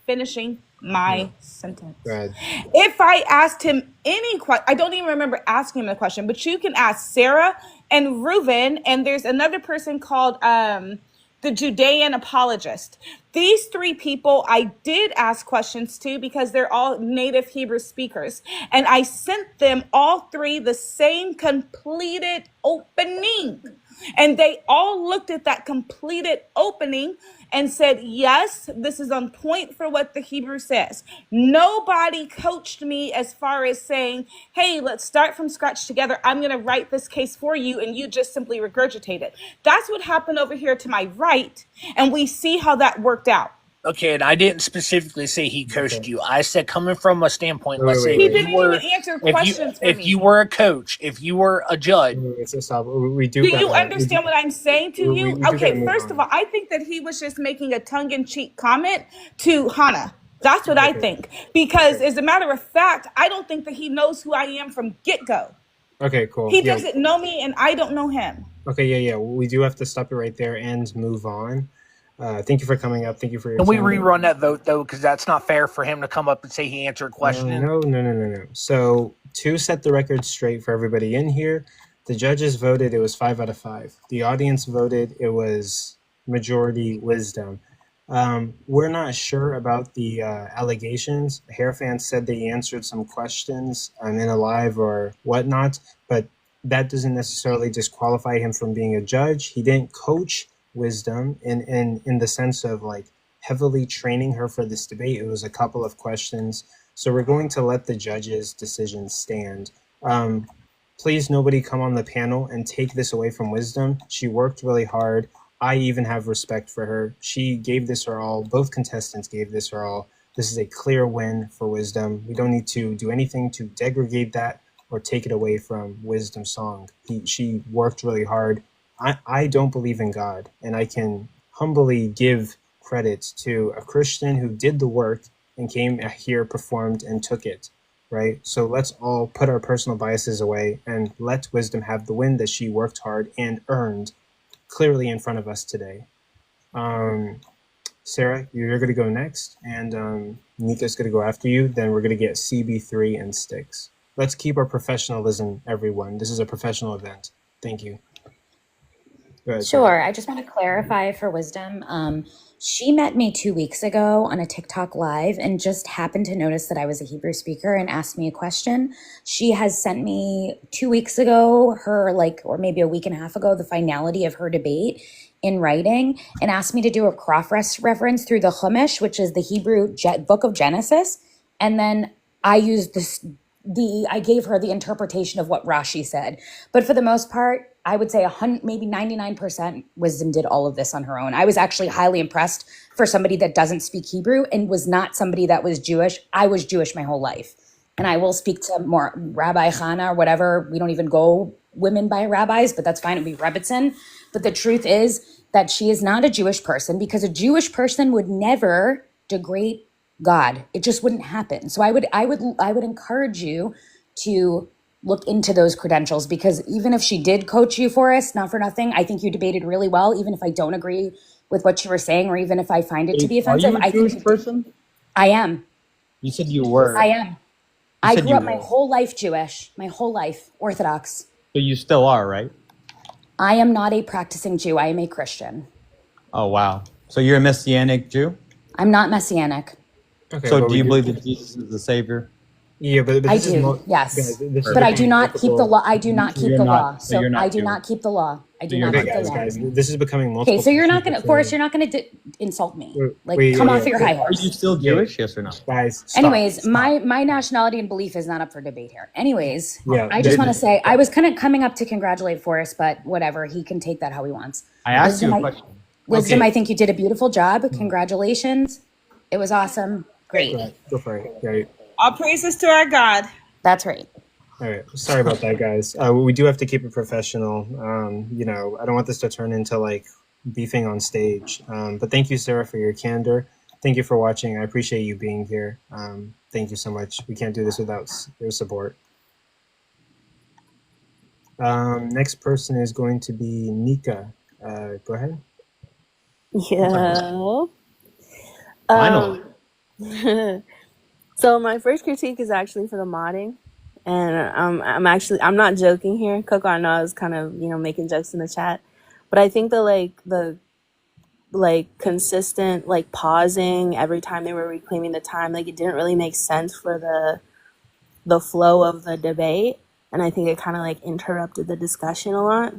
finishing my sentence. If I asked him any question, I don't even remember asking him a question, but you can ask Sarah and Reuven, and there's another person called the Judean apologist. These three people I did ask questions to, because they're all native Hebrew speakers. And I sent them all three the same completed opening. And they all looked at that completed opening and said, yes, this is on point for what the Hebrew says. Nobody coached me as far as saying, hey, let's start from scratch together. I'm going to write this case for you, and you just simply regurgitate it. That's what happened over here to my right, and we see how that worked out. Okay, and I didn't specifically say he coached you. I said, coming from a standpoint, let's say he didn't even answer questions for me. If you were a coach, if you were a judge. Do you understand what I'm saying to you? Okay, first of all, I think that he was just making a tongue-in-cheek comment to Hannah. That's what I think. Because as a matter of fact, I don't think that he knows who I am from get-go. Okay, cool. He doesn't know me, and I don't know him. Okay, yeah. We do have to stop it right there and move on. Thank you for coming up. Thank you for your time. Can we rerun that vote, though? Because that's not fair for him to come up and say he answered questions. No. So, to set the record straight for everybody in here, the judges voted it was 5 out of 5. The audience voted it was majority wisdom. We're not sure about the allegations. Hierophant said they answered some questions in a live or whatnot, but that doesn't necessarily disqualify him from being a judge. He didn't coach wisdom in the sense of like heavily training her for this debate. It was a couple of questions. So we're going to let the judge's decision stand. Please, nobody come on the panel and take this away from wisdom. She worked really hard. I even have respect for her. She gave this her all. Both contestants gave this her all. This is a clear win for wisdom. We don't need to do anything to degrade that or take it away from Wisdom's song. She worked really hard. I don't believe in God, and I can humbly give credit to a Christian who did the work and came here, performed, and took it, right? So let's all put our personal biases away and let Wisdom have the win that she worked hard and earned clearly in front of us today. Sarah, you're going to go next, and Nika's going to go after you. Then we're going to get CB3 and Sticks. Let's keep our professionalism, everyone. This is a professional event. Thank you. Go ahead, Sarah. Sure. I just want to clarify for Wisdom. She met me 2 weeks ago on a TikTok live and just happened to notice that I was a Hebrew speaker and asked me a question. She has sent me 2 weeks ago, or maybe a week and a half ago, the finality of her debate in writing and asked me to do a cross-reference through the Chumash, which is the Hebrew book of Genesis. And then I used I gave her the interpretation of what Rashi said. But for the most part, I would say maybe 99% Wisdom did all of this on her own. I was actually highly impressed for somebody that doesn't speak Hebrew and was not somebody that was Jewish. I was Jewish my whole life. And I will speak to more Rabbi Chana or whatever. We don't even go women by rabbis, but that's fine. It'd be Rebbitzin. But the truth is that she is not a Jewish person because a Jewish person would never degrade God. It just wouldn't happen. So I would encourage you to look into those credentials, because even if she did coach you, Forrest, not for nothing, I think you debated really well, even if I don't agree with what you were saying, or even if I find it to be offensive. Are you a Jewish person? I am. You said you were. I am. I grew up my whole life Jewish, my whole life Orthodox. So you still are, right? I am not a practicing Jew. I am a Christian. Oh, wow. So you're a Messianic Jew? I'm not Messianic. Okay, so do you believe that Jesus is the Savior? Yeah, but I this do, is yes. guys, but I do not keep the law. I do not So keep you're the not- law. so So you're not I do Jewish. not keep the law. I do Okay, not keep guys, the law. guys, this is becoming multiple. Okay, so you're not going to, confusing. Forrest, you're not going to insult me. Like, Wait, come yeah, off your yeah. high horse. Are you still Jewish? Yes or no? Guys, stop. Anyways, my nationality and belief is not up for debate here. Anyways, Yeah, I just but- want to say, I was kind of coming up to congratulate Forrest, but whatever, he can take that how he wants. I asked you a question. Wisdom, Okay. I think you did a beautiful job. Congratulations. It was awesome. Great. Go for it. Right. All praises to our God. That's right. All right. Sorry about that, guys. We do have to keep it professional. I don't want this to turn into like beefing on stage. But thank you, Sarah, for your candor. Thank you for watching. I appreciate you being here. Thank you so much. We can't do this without your support. Next person is going to be Nika. Go ahead. Yeah. Finally. So my first critique is actually for the modding, and I'm not joking here. Coco, I know I was kind of making jokes in the chat, but I think the consistent pausing every time they were reclaiming the time, it didn't really make sense for the flow of the debate, and I think it kind of interrupted the discussion a lot.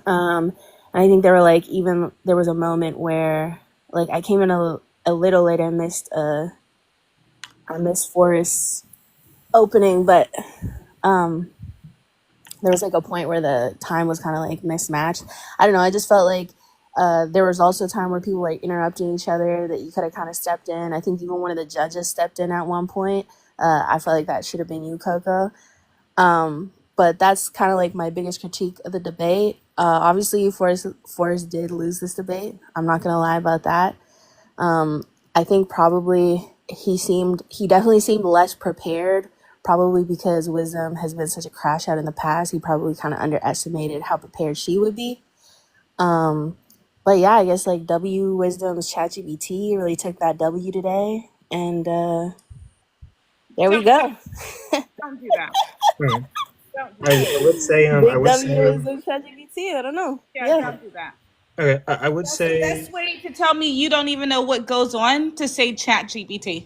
And I think there were there was a moment where I came in a little late. I missed Forrest's opening, but there was a point where the time was kind of mismatched. I don't know. I just felt there was also a time where people were interrupting each other that you could have kind of stepped in. I think even one of the judges stepped in at one point. I felt like that should have been you, Coco. But that's kind of my biggest critique of the debate. Obviously, Forrest did lose this debate. I'm not gonna lie about that. I think probably he definitely seemed less prepared, probably because Wisdom has been such a crash out in the past. He probably kind of underestimated how prepared she would be. But yeah, I guess W Wisdom's ChatGPT really took that W today, and there we go. Don't do that. I would say Big W Wisdom's ChatGPT. I don't know. Yeah, don't do that. Okay, I would say Best way to tell me you don't even know what goes on to say Chat GPT.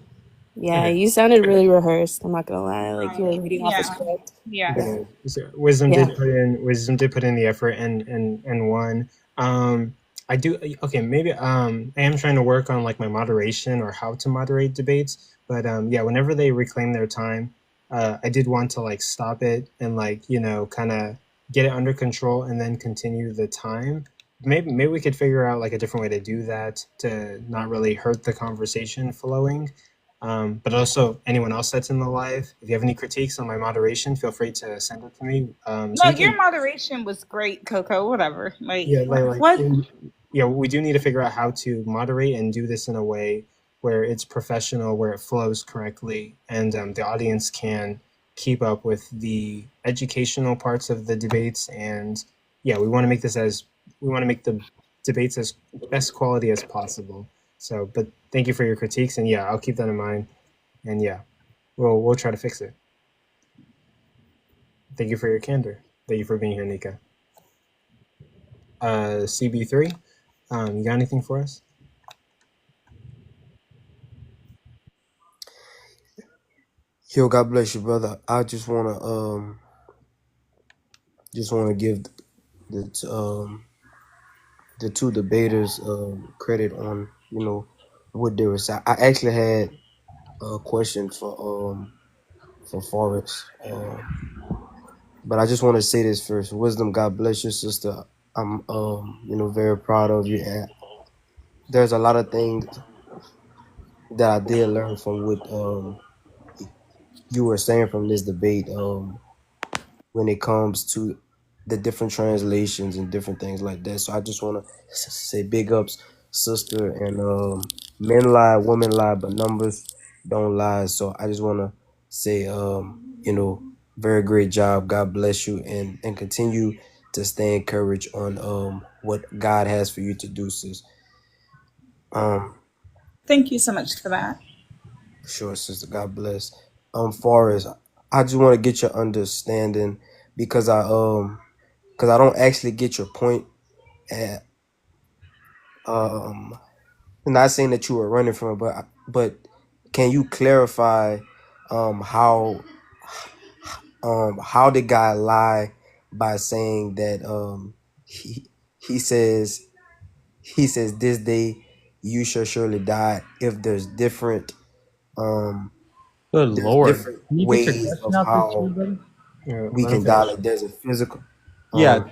Yeah, you sounded really rehearsed. I'm not gonna lie. You were reading off a Yeah. script. Yeah. Okay, so Wisdom Yeah. did put in the effort and won. I do okay. Maybe I am trying to work on my moderation or how to moderate debates. But yeah, whenever they reclaim their time, I did want to stop it and kind of get it under control and then continue the time. Maybe we could figure out a different way to do that to not really hurt the conversation flowing. But also anyone else that's in the live, if you have any critiques on my moderation, feel free to send it to me. No, your moderation was great, Coco. Whatever. What? We do need to figure out how to moderate and do this in a way where it's professional, where it flows correctly, and the audience can keep up with the educational parts of the debates. And yeah, we want to make the debates as best quality as possible. So, but thank you for your critiques, and yeah, I'll keep that in mind, and yeah, we'll try to fix it. Thank you for your candor. Thank you for being here, Nika. CB3, you got anything for us? Yo, God bless you, brother. I just wanna give the two debaters credit on what they were saying. I actually had a question for Forrest, but I just want to say this first. Wisdom, God bless you, sister. I'm very proud of you, and there's a lot of things that I did learn from what you were saying from this debate. When it comes to the different translations and different things like that. So I just want to say big ups, sister. And men lie, women lie, but numbers don't lie. So I just want to say, very great job. God bless you, and continue to stay encouraged on what God has for you to do, sis. Thank you so much for that. Sure, sister. God bless. Forrest, I just want to get your understanding because I don't actually get your point. And I'm not saying that you were running from it, but can you clarify how did God lie by saying that he says this day you shall surely die if there's different Good Lord. Can you get your ways question of out there how too, buddy? we can die. Like there's a physical Yeah.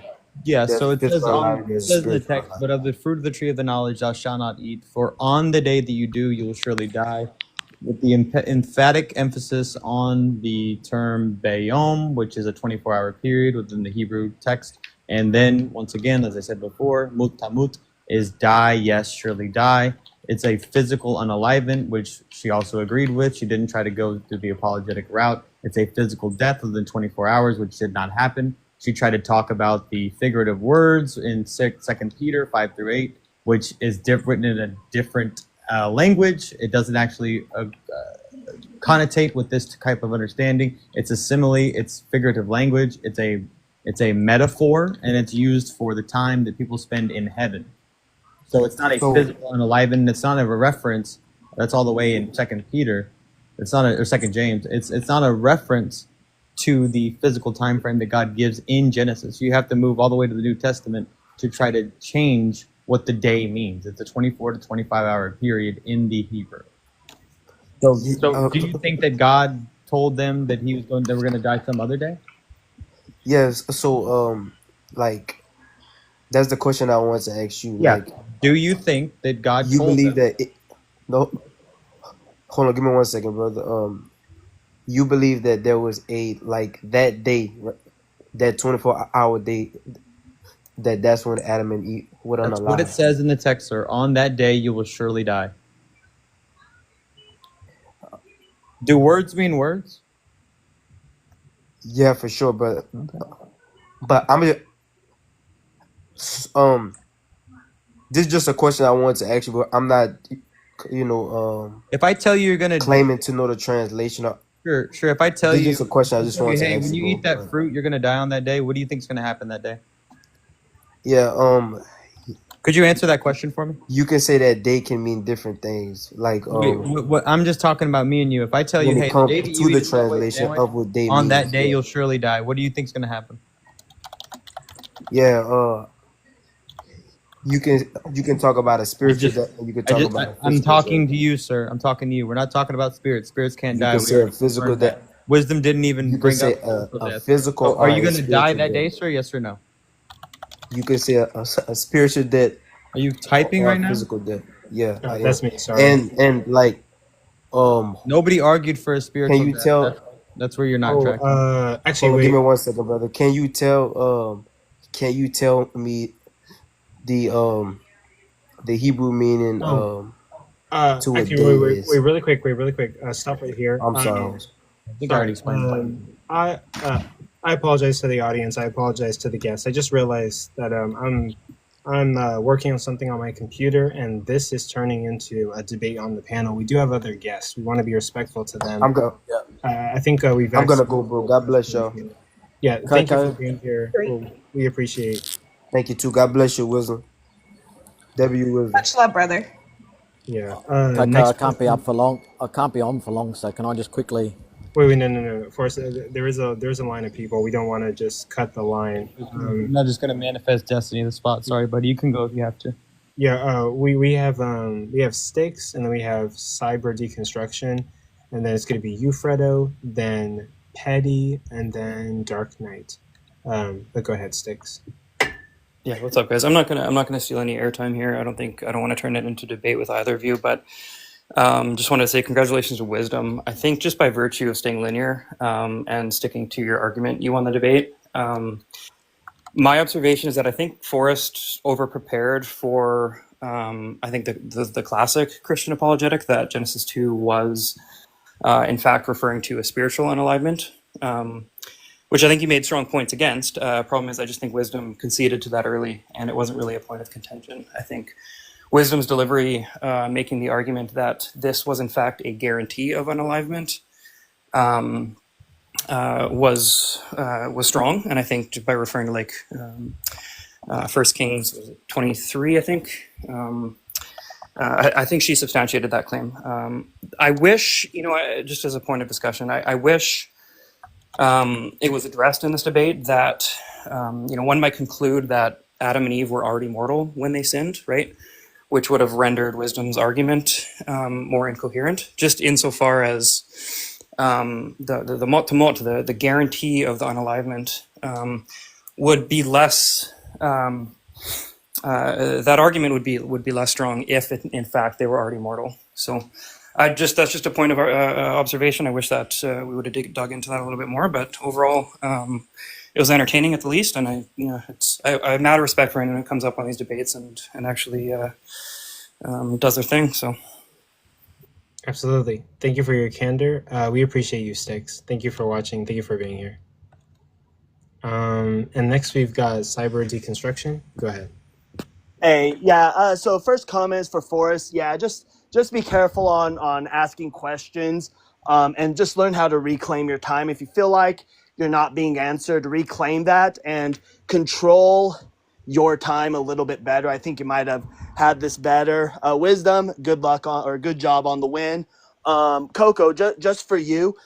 Yeah. there's So a it says physical life, there's a in the spiritual text, life. but of the fruit of the tree of the knowledge thou shalt not eat, for on the day that you do, you will surely die. With the emphatic emphasis on the term bayom, which is a 24-hour period within the Hebrew text. And then, once again, as I said before, mut tamut is die, yes, surely die. It's a physical unalivement, which she also agreed with. She didn't try to go through the apologetic route. It's a physical death within 24 hours, which did not happen. She tried to talk about the figurative words in 2 Peter 5-8, which is written in a different language. It doesn't actually connotate with this type of understanding. It's a simile. It's figurative language. It's a metaphor, and it's used for the time that people spend in heaven. So it's not a physical unalivened. It's not a reference. That's all the way in 2 Peter. It's not or 2 James. It's not a reference to the physical time frame that God gives in Genesis. You have to move all the way to the New Testament to try to change what the day means. It's a 24 to 25-hour period in the Hebrew. So do you think that God told them that they were going to die some other day? Yes. So that's the question I wanted to ask you. Yeah. Like, do you think that God you told believe them? that? No. Hold on. Give me 1 second, brother. You believe that there was that day, that 24-hour day, that's when Adam and Eve would unalive. That's what it says in the text, sir. On that day, you will surely die. Do words mean words? Yeah, for sure, but I'm this is just a question I wanted to ask you, but I'm not, if I tell you you're gonna claiming to know the translation. Sure. If I tell this you, is just a question I just wanted to hey, ask when you eat that fruit, you're gonna die on that day. What do you think is gonna happen that day? Yeah. Could you answer that question for me? You can say that day can mean different things. Like what I'm just talking about me and you. If I tell you, when hey, it comes the day that to you the eat a Subway translation sandwich, of what day on means, that day you'll surely die. What do you think is gonna happen? Yeah. You can talk about a spiritual death, and you can talk about a physical I'm talking death. to you, sir. I'm talking to you. We're not talking about spirits. Spirits can't You die. can We say a already physical confirmed that. death. Wisdom didn't even You can bring say up physical a death. physical So are you or a going to die spiritual that day, death. sir? Yes or no? You can say a spiritual death. Are you typing or right a now? physical death. Yeah, I That's am. me. Sorry. And like Nobody argued for a spiritual can you death. tell? That's where you're not tracking. Actually, Hold on, give me wait. 1 second, brother. Can you tell me the Hebrew meaning to what Actually, day wait, is? really quick. Stop right here. I'm sorry. I think I already explained. I apologize to the audience. I apologize to the guests. I just realized that I'm working on something on my computer, and this is turning into a debate on the panel. We do have other guests. We want to be respectful to them. I'm go. I think we've. I'm gonna go, bro. God bless y'all. Yeah, thank you for being here. We appreciate. Thank you too. God bless you, Wisdom. W Wisdom. Much love, brother. Yeah. I can't be up for long. I can't be on for long. So can I just quickly? Wait, no. Forrest, there's a line of people. We don't want to just cut the line. I'm not just gonna manifest destiny in the spot. Sorry, buddy. You can go if you have to. Yeah. We have Sticks, and then we have Cyber Deconstruction, and then it's going to be Ufredo, then Petty, and then Dark Knight. But go ahead, Sticks. Yeah, what's up, guys? I'm not gonna steal any airtime here. I don't want to turn it into debate with either of you, but just wanted to say congratulations to Wisdom. I think just by virtue of staying linear and sticking to your argument, you won the debate. My observation is that I think Forrest overprepared for I think the classic Christian apologetic that Genesis 2 was in fact referring to a spiritual unalignment. Which I think he made strong points against. Problem is, I just think Wisdom conceded to that early, and it wasn't really a point of contention. I think Wisdom's delivery, making the argument that this was in fact a guarantee of unalignment, was strong. And I think just by referring to like 1 Kings 23, I think. I think she substantiated that claim. I wish, just as a point of discussion, I wish it was addressed in this debate that, one might conclude that Adam and Eve were already mortal when they sinned, right? Which would have rendered Wisdom's argument more incoherent, just insofar as the guarantee of the unalignment would be less. That argument would be less strong if, in fact, they were already mortal. So. That's just a point of observation. I wish that we would have dug into that a little bit more, but overall, it was entertaining at the least. And I have mad respect for anyone who comes up on these debates and actually does their thing. So, absolutely. Thank you for your candor. We appreciate you, Sticks. Thank you for watching. Thank you for being here. And next we've got Cyber Deconstruction. Go ahead. Hey, yeah. So first comments for Forrest. Yeah, just be careful on asking questions, and just learn how to reclaim your time. If you feel like you're not being answered, reclaim that and control your time a little bit better. I think you might have had this better. Wisdom, good luck or good job on the win. Coco, just for you,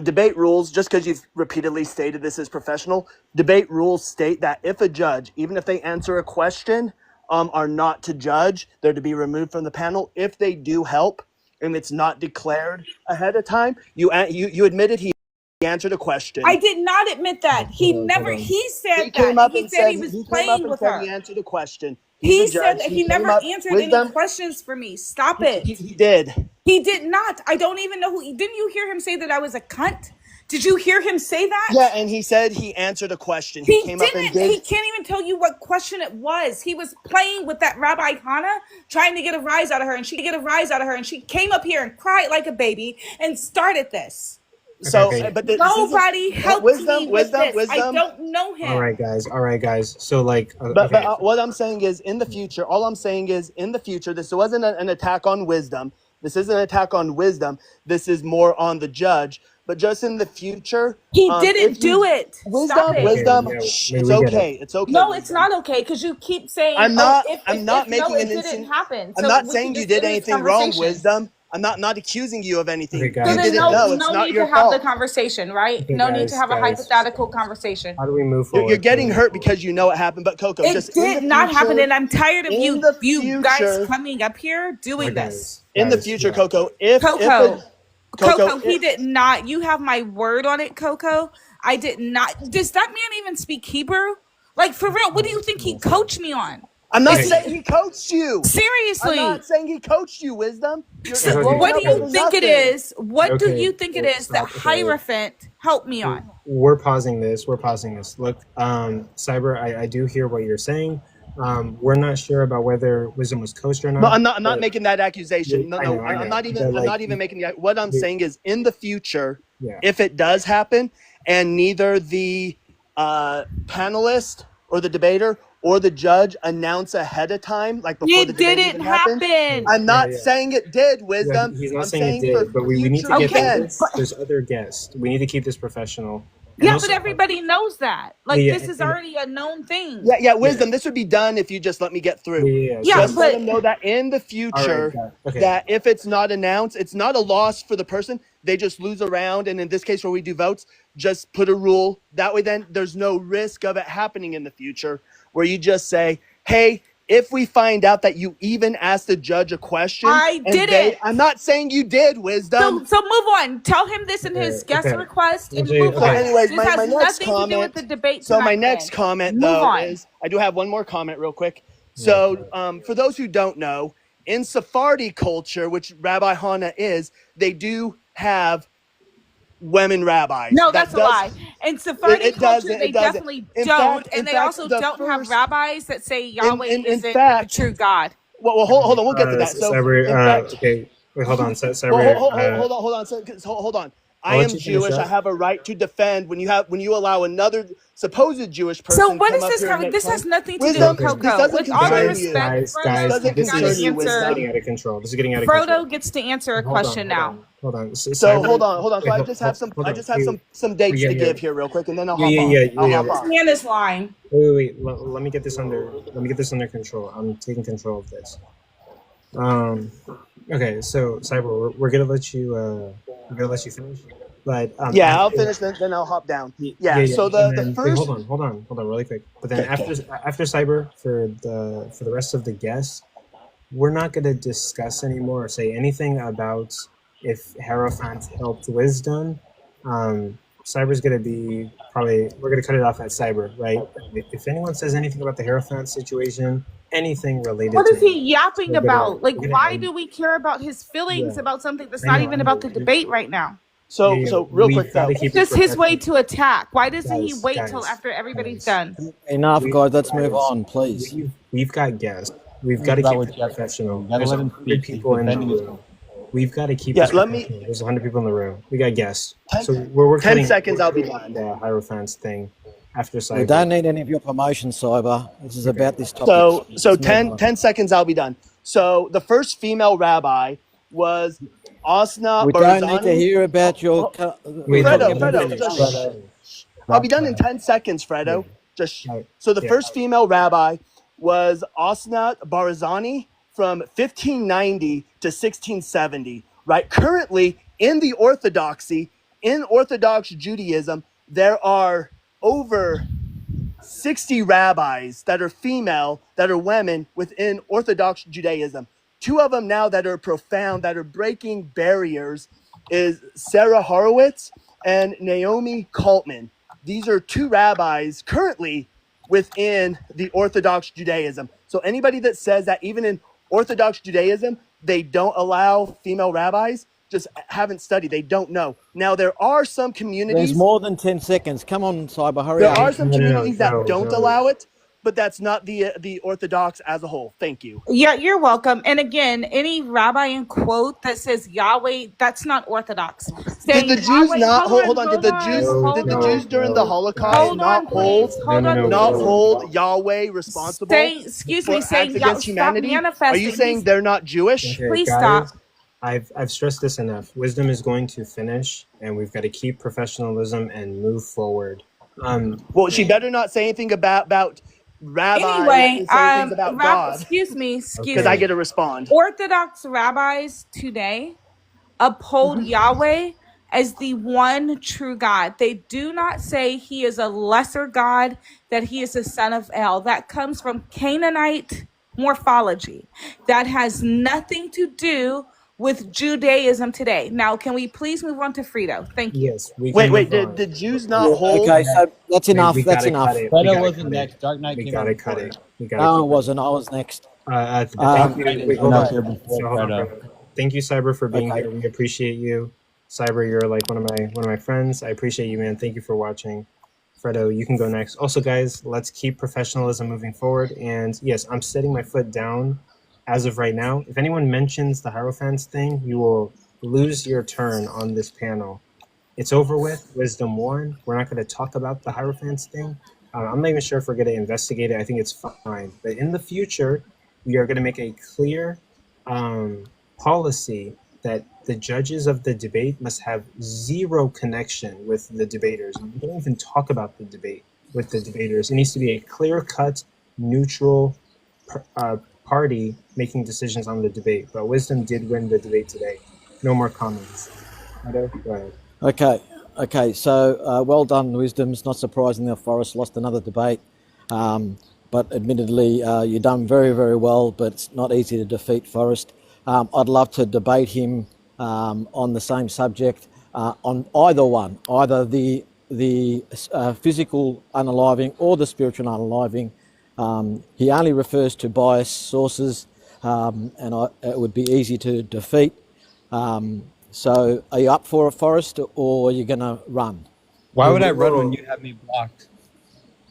debate rules, just because you've repeatedly stated this is professional, debate rules state that if a judge, even if they answer a question, are not to judge, they're to be removed from the panel. If they do help and it's not declared ahead of time, you admitted he answered a question. I did not admit that. He never. He said that. He said he was playing with her. He answered a question. He said that he never answered any questions for me. Stop it. He did. He did not. I don't even know who. Didn't you hear him say that I was a cunt? Did you hear him say that? Yeah, and he said he answered a question. He came didn't. Up and did. He can't even tell you what question it was. He was playing with that Rabbi Hannah, trying to get a rise out of her, and she came up here and cried like a baby and started this. So, but nobody helped me with this. I don't know him. All right, guys. So, like, but what I'm saying is, in the future, this wasn't an attack on wisdom. This isn't an attack on wisdom. This is more on the judge. But just in the future, he didn't do it. Wisdom. It's okay. It's okay. No, it's not okay because you keep saying. I'm not it didn't happen. I'm not saying you did anything wrong, Wisdom. I'm not accusing you of anything. You didn't know. It's not your fault. No need to have the conversation, right? Okay, no need to have a hypothetical conversation. How do we move forward? You're getting hurt because you know it happened, but Coco, it did not happen, and I'm tired of you guys coming up here doing this. In the future, Coco, Coco, he did not. You have my word on it, Coco. I did not. Does that man even speak Hebrew? Like, for real, what do you think he coached me on? I'm not saying he coached you. Seriously. I'm not saying he coached you, Wisdom. What do you think it is? What do you think it is that Hierophant helped me on? We're pausing this. Look, Cyber, I do hear what you're saying. We're not sure about whether Wisdom was coached or not. No, I'm not making that accusation. No, I'm not even making the. What I'm saying is, in the future, if it does happen, and neither the panelist or the debater or the judge announce ahead of time, like before It the debate didn't even happened. happen. I'm Yeah, not yeah. saying it did, Yeah, Wisdom. he's not I'm saying it saying for did, but we need to future get through Okay, events. this. There's other guests. We need to keep this professional. And yeah, also, but everybody knows that. yeah, Like, yeah, this is and already a known thing. Yeah, yeah, Wisdom. This would be done if you just let me get through. yeah. Yeah, Just let but them know that in the All right, future, got it. Okay. that if it's not announced, it's not a loss for the person. They just lose a round, and in this case where we do votes, just put a rule. That way, then there's no risk of it happening in the future, where you just say, "Hey, if we find out that you even asked the judge a question, I and didn't. I'm not saying you did, Wisdom." So move on. Tell him this in his guest Okay. request and Okay. move So, on. anyways, This my has next nothing to do with comment. the debate So my tonight, next man. comment, Move though, on. is I do have one more comment, real quick. So, for those who don't know, in Sephardi culture, which Rabbi Hana is, they do have women rabbis. No, That that's a does lie. In Sephardi culture, doesn't. they It doesn't. definitely In don't, fact, and they also the don't have first rabbis that say Yahweh in isn't the fact, true God. well, hold on, we'll get to that. So, Cyber, in fact, okay. Wait, hold on. well, Cyber, hold on. Hold on. I I'll let am you finish Jewish. I up. have a right to defend when you allow another supposed Jewish So person what come does up this here and have? make This fun. has nothing to do Wisdom, with Okay. this Coco. doesn't With all due concern Guys, you. respect, guys, Frodo This guys. gets doesn't This to concern is you, answer. Wisdom. getting out of control. This is getting out of control. Frodo gets to answer a Hold on, question hold now. on, hold on. So Cyber, hold on. So wait, I just have hold on. some dates Yeah, to yeah, give here real quick, and then I'll yeah, hop yeah, on. yeah, I'll yeah. hop This on. man is lying. Wait. Let me get this under. Let me get this under control. I'm taking control of this. Okay. So Cyber, we're gonna let you. We're gonna let you finish. But Yeah, I'll after, finish, then I'll hop down. yeah, Yeah. yeah. So And the then wait, first. hold on, really quick. But then Okay. after Cyber, for the rest of the guests, we're not gonna discuss anymore or say anything about if Hierophant helped Wisdom. Cyber's gonna be probably we're gonna cut it off at Cyber, right? If anyone says anything about the Hierophant situation, anything related What to is him, he yapping about? Like, we're gonna why end. do we care about his Yeah, feelings about something that's I not know, even about the I know. debate right now? Yeah, So real we've quick got to though. It's keep it just his way professional, to attack. Why doesn't he guys, wait till after everybody's done? Enough, we guys. Let's move guys, on, please. we've got guests. We've got Please to allow keep what it you have to say. professional. You gotta There's let him 100 speak. He's people in the defending his room. We've got to keep Yeah. this Let me. professional. There's 100 people in the room. We got guests. 10, So we're 10 cutting seconds. I'll be the done. Hierophants thing after We Cyber. don't need any of your promotion, Cyber. This is Okay. about this topic. So Let's move 10 on. seconds. I'll be done. So the first female rabbi was Asna We don't need to Barzani. hear about your. Wait, We're no, talking let him about Fredo, the finish. just debate. I'll be done in 10 seconds, Yeah, Fredo. Just right. so the Yeah. first female rabbi was Asna Barzani from 1590 to 1670, right? Currently in Orthodox Judaism, there are over 60 rabbis that are female, that are women within Orthodox Judaism. Two of them now that are profound, that are breaking barriers, is Sarah Horowitz and Naomi Kaltman. These are two rabbis currently within the Orthodox Judaism. So anybody that says that even in Orthodox Judaism, they don't allow female rabbis, just haven't studied. They don't know. Now, there are some There's communities more than 10 seconds. Come on, Cyber, hurry there up. are some communities that No. don't allow it, but that's not the Orthodox as a whole. Thank you. Yeah, you're welcome. And again, any rabbi in quote that says Yahweh, that's not Orthodox. Did Saying the Jews Yahweh, not hold on? on, Did the Jews during the Holocaust hold not on, hold please. Hold on, not please. hold Yahweh responsible Saying, excuse me, for acts saying, against stop humanity? Are you manifesting. saying they're not Jewish? Okay, Please guys, stop. I've stressed this enough. Wisdom is going to finish, and we've got to keep professionalism and move forward. Well, she better not say anything about rabbis Anyway, and say things about God, excuse me. because I get to respond. Orthodox rabbis today uphold Yahweh as the one true God. They do not say he is a lesser God, that he is a son of El. That comes from Canaanite morphology. That has nothing to do with Judaism today. Now, can we please move on to Frito? Thank you. Yes, we can Wait, move on. did Jews Yeah, not hold? okay, so that's enough. We That's gotta enough. cut it. Fredo wasn't next. Dark Knight We came gotta out cut before. it. We gotta No, keep it wasn't. I was next. Thank Dark you. Knight Wait, is hold up on. here before So hold on, Fredo. brother. Thank you, Cyber, for being Okay. here. We appreciate you. Cyber, you're like one of my friends. I appreciate you, man. Thank you for watching. Fredo, you can go next. Also, guys, let's keep professionalism moving forward. And yes, I'm setting my foot down as of right now. If anyone mentions the Hierophants thing, you will lose your turn on this panel. It's over with. Wisdom won. We're not going to talk about the Hierophants thing. I'm not even sure if we're going to investigate it. I think it's fine. But in the future, we are going to make a clear policy that the judges of the debate must have zero connection with the debaters. We don't even talk about the debate with the debaters. It needs to be a clear-cut, neutral party making decisions on the debate. But Wisdom did win the debate today. No more comments. Go ahead. Okay. So well done, Wisdom. It's not surprising that Forrest lost another debate. But admittedly, you've done very, very well, but it's not easy to defeat Forrest. I'd love to debate him on the same subject, on either one, either the physical unaliving or the spiritual unaliving. He only refers to biased sources, and it would be easy to defeat. So are you up for a Forrest, or are you going to run? Why would I run when you have me blocked?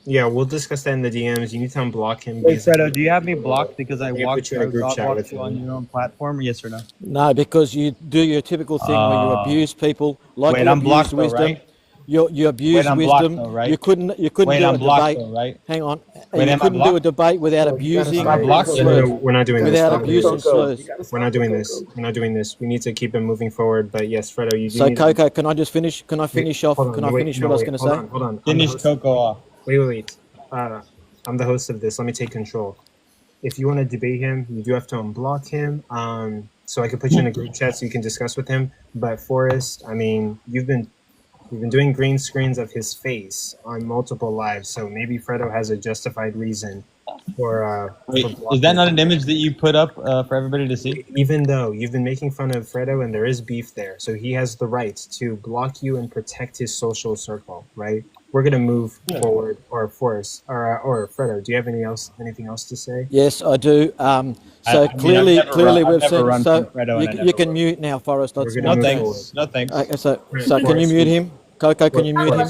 Yeah, we'll discuss that in the DMs. You need to unblock him. Wait, Fredo, do you have me blocked because I put walked you in a group chat with you on your own platform? Yes or no? No, because you do your typical thing where you abuse people, like wait, you I'm abused blocked though, Wisdom. right? You abused Wait, I'm Wisdom. blocked though, right? You couldn't Wait, do I'm a blocked debate. though, right? Hang on. Wait, You am I couldn't do a blocked? debate without abusing Am I blocked? slurs. No, we're not doing Without this. abusing slurs. We're not doing this. We're not doing this. We need to keep it moving forward. But yes, Fredo, you do So need Coco, can I just finish? Can I finish off? hold on, Can I wait, finish no, what I was wait, going to hold say? on, hold on. Finish Coco off. Wait. I'm the host of this. Let me take control. If you want to debate him, you do have to unblock him. So I can put you in a group chat so you can discuss with him. But Forrest, I mean, you've been doing green screens of his face on multiple lives, so maybe Fredo has a justified reason for Wait, blocking is that not him. an image that you put up for everybody to see? Even though you've been making fun of Fredo and there is beef there, so he has the right to block you and protect his social circle, right? We're gonna move forward, or Forrest, or Fredo. Do you have anything else to say? Yes, I do. Clearly we've seen. So you can mute now, Forrest. We're No thanks. No thanks. So can you mute him, Coco? Can you mute him?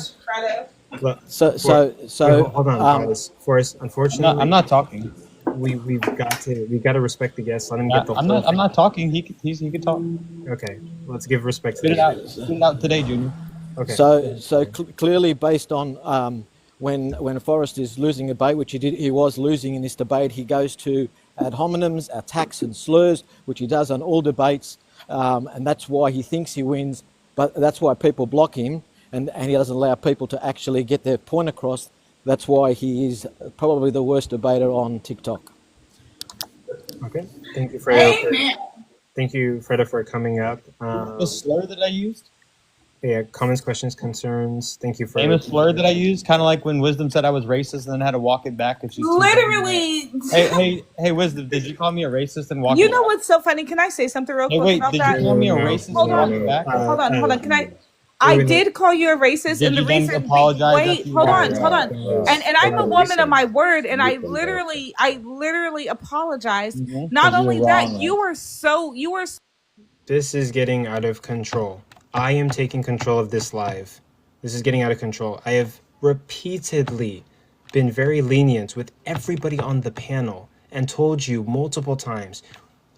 Look, Hold on, guys. Forrest, unfortunately, I'm not talking. We've got to respect the guest. Let him get the. I'm not talking. He can talk. Okay, let's give respect. Spit it out today, Junior. Okay. So clearly, based on when Forrest is losing a debate, which he was losing in this debate, he goes to ad hominems, attacks, and slurs, which he does on all debates, and that's why he thinks he wins. But that's why people block him, and he doesn't allow people to actually get their point across. That's why he is probably the worst debater on TikTok. Okay. Thank you, Fredo. Thank you, Fredo, for coming up. The slur that I used? Yeah, comments, questions, concerns. Thank you for a slur that I used, kind of like when Wisdom said I was racist and then had to walk it back. Literally. Hey, Wisdom, did you call me a racist and walk You it know back? what's so funny? Can I say something real quick wait, about did that? you call me a racist Hold and on. walk it back? Hold on. Can I? I did call you a racist, Did and the you then reason. apologize Wait, after you hold walked on. it? And I'm a woman of my word, and I literally apologized. Not only that, you were so. This is getting out of control. I am taking control of this live. This is getting out of control. I have repeatedly been very lenient with everybody on the panel and told you multiple times,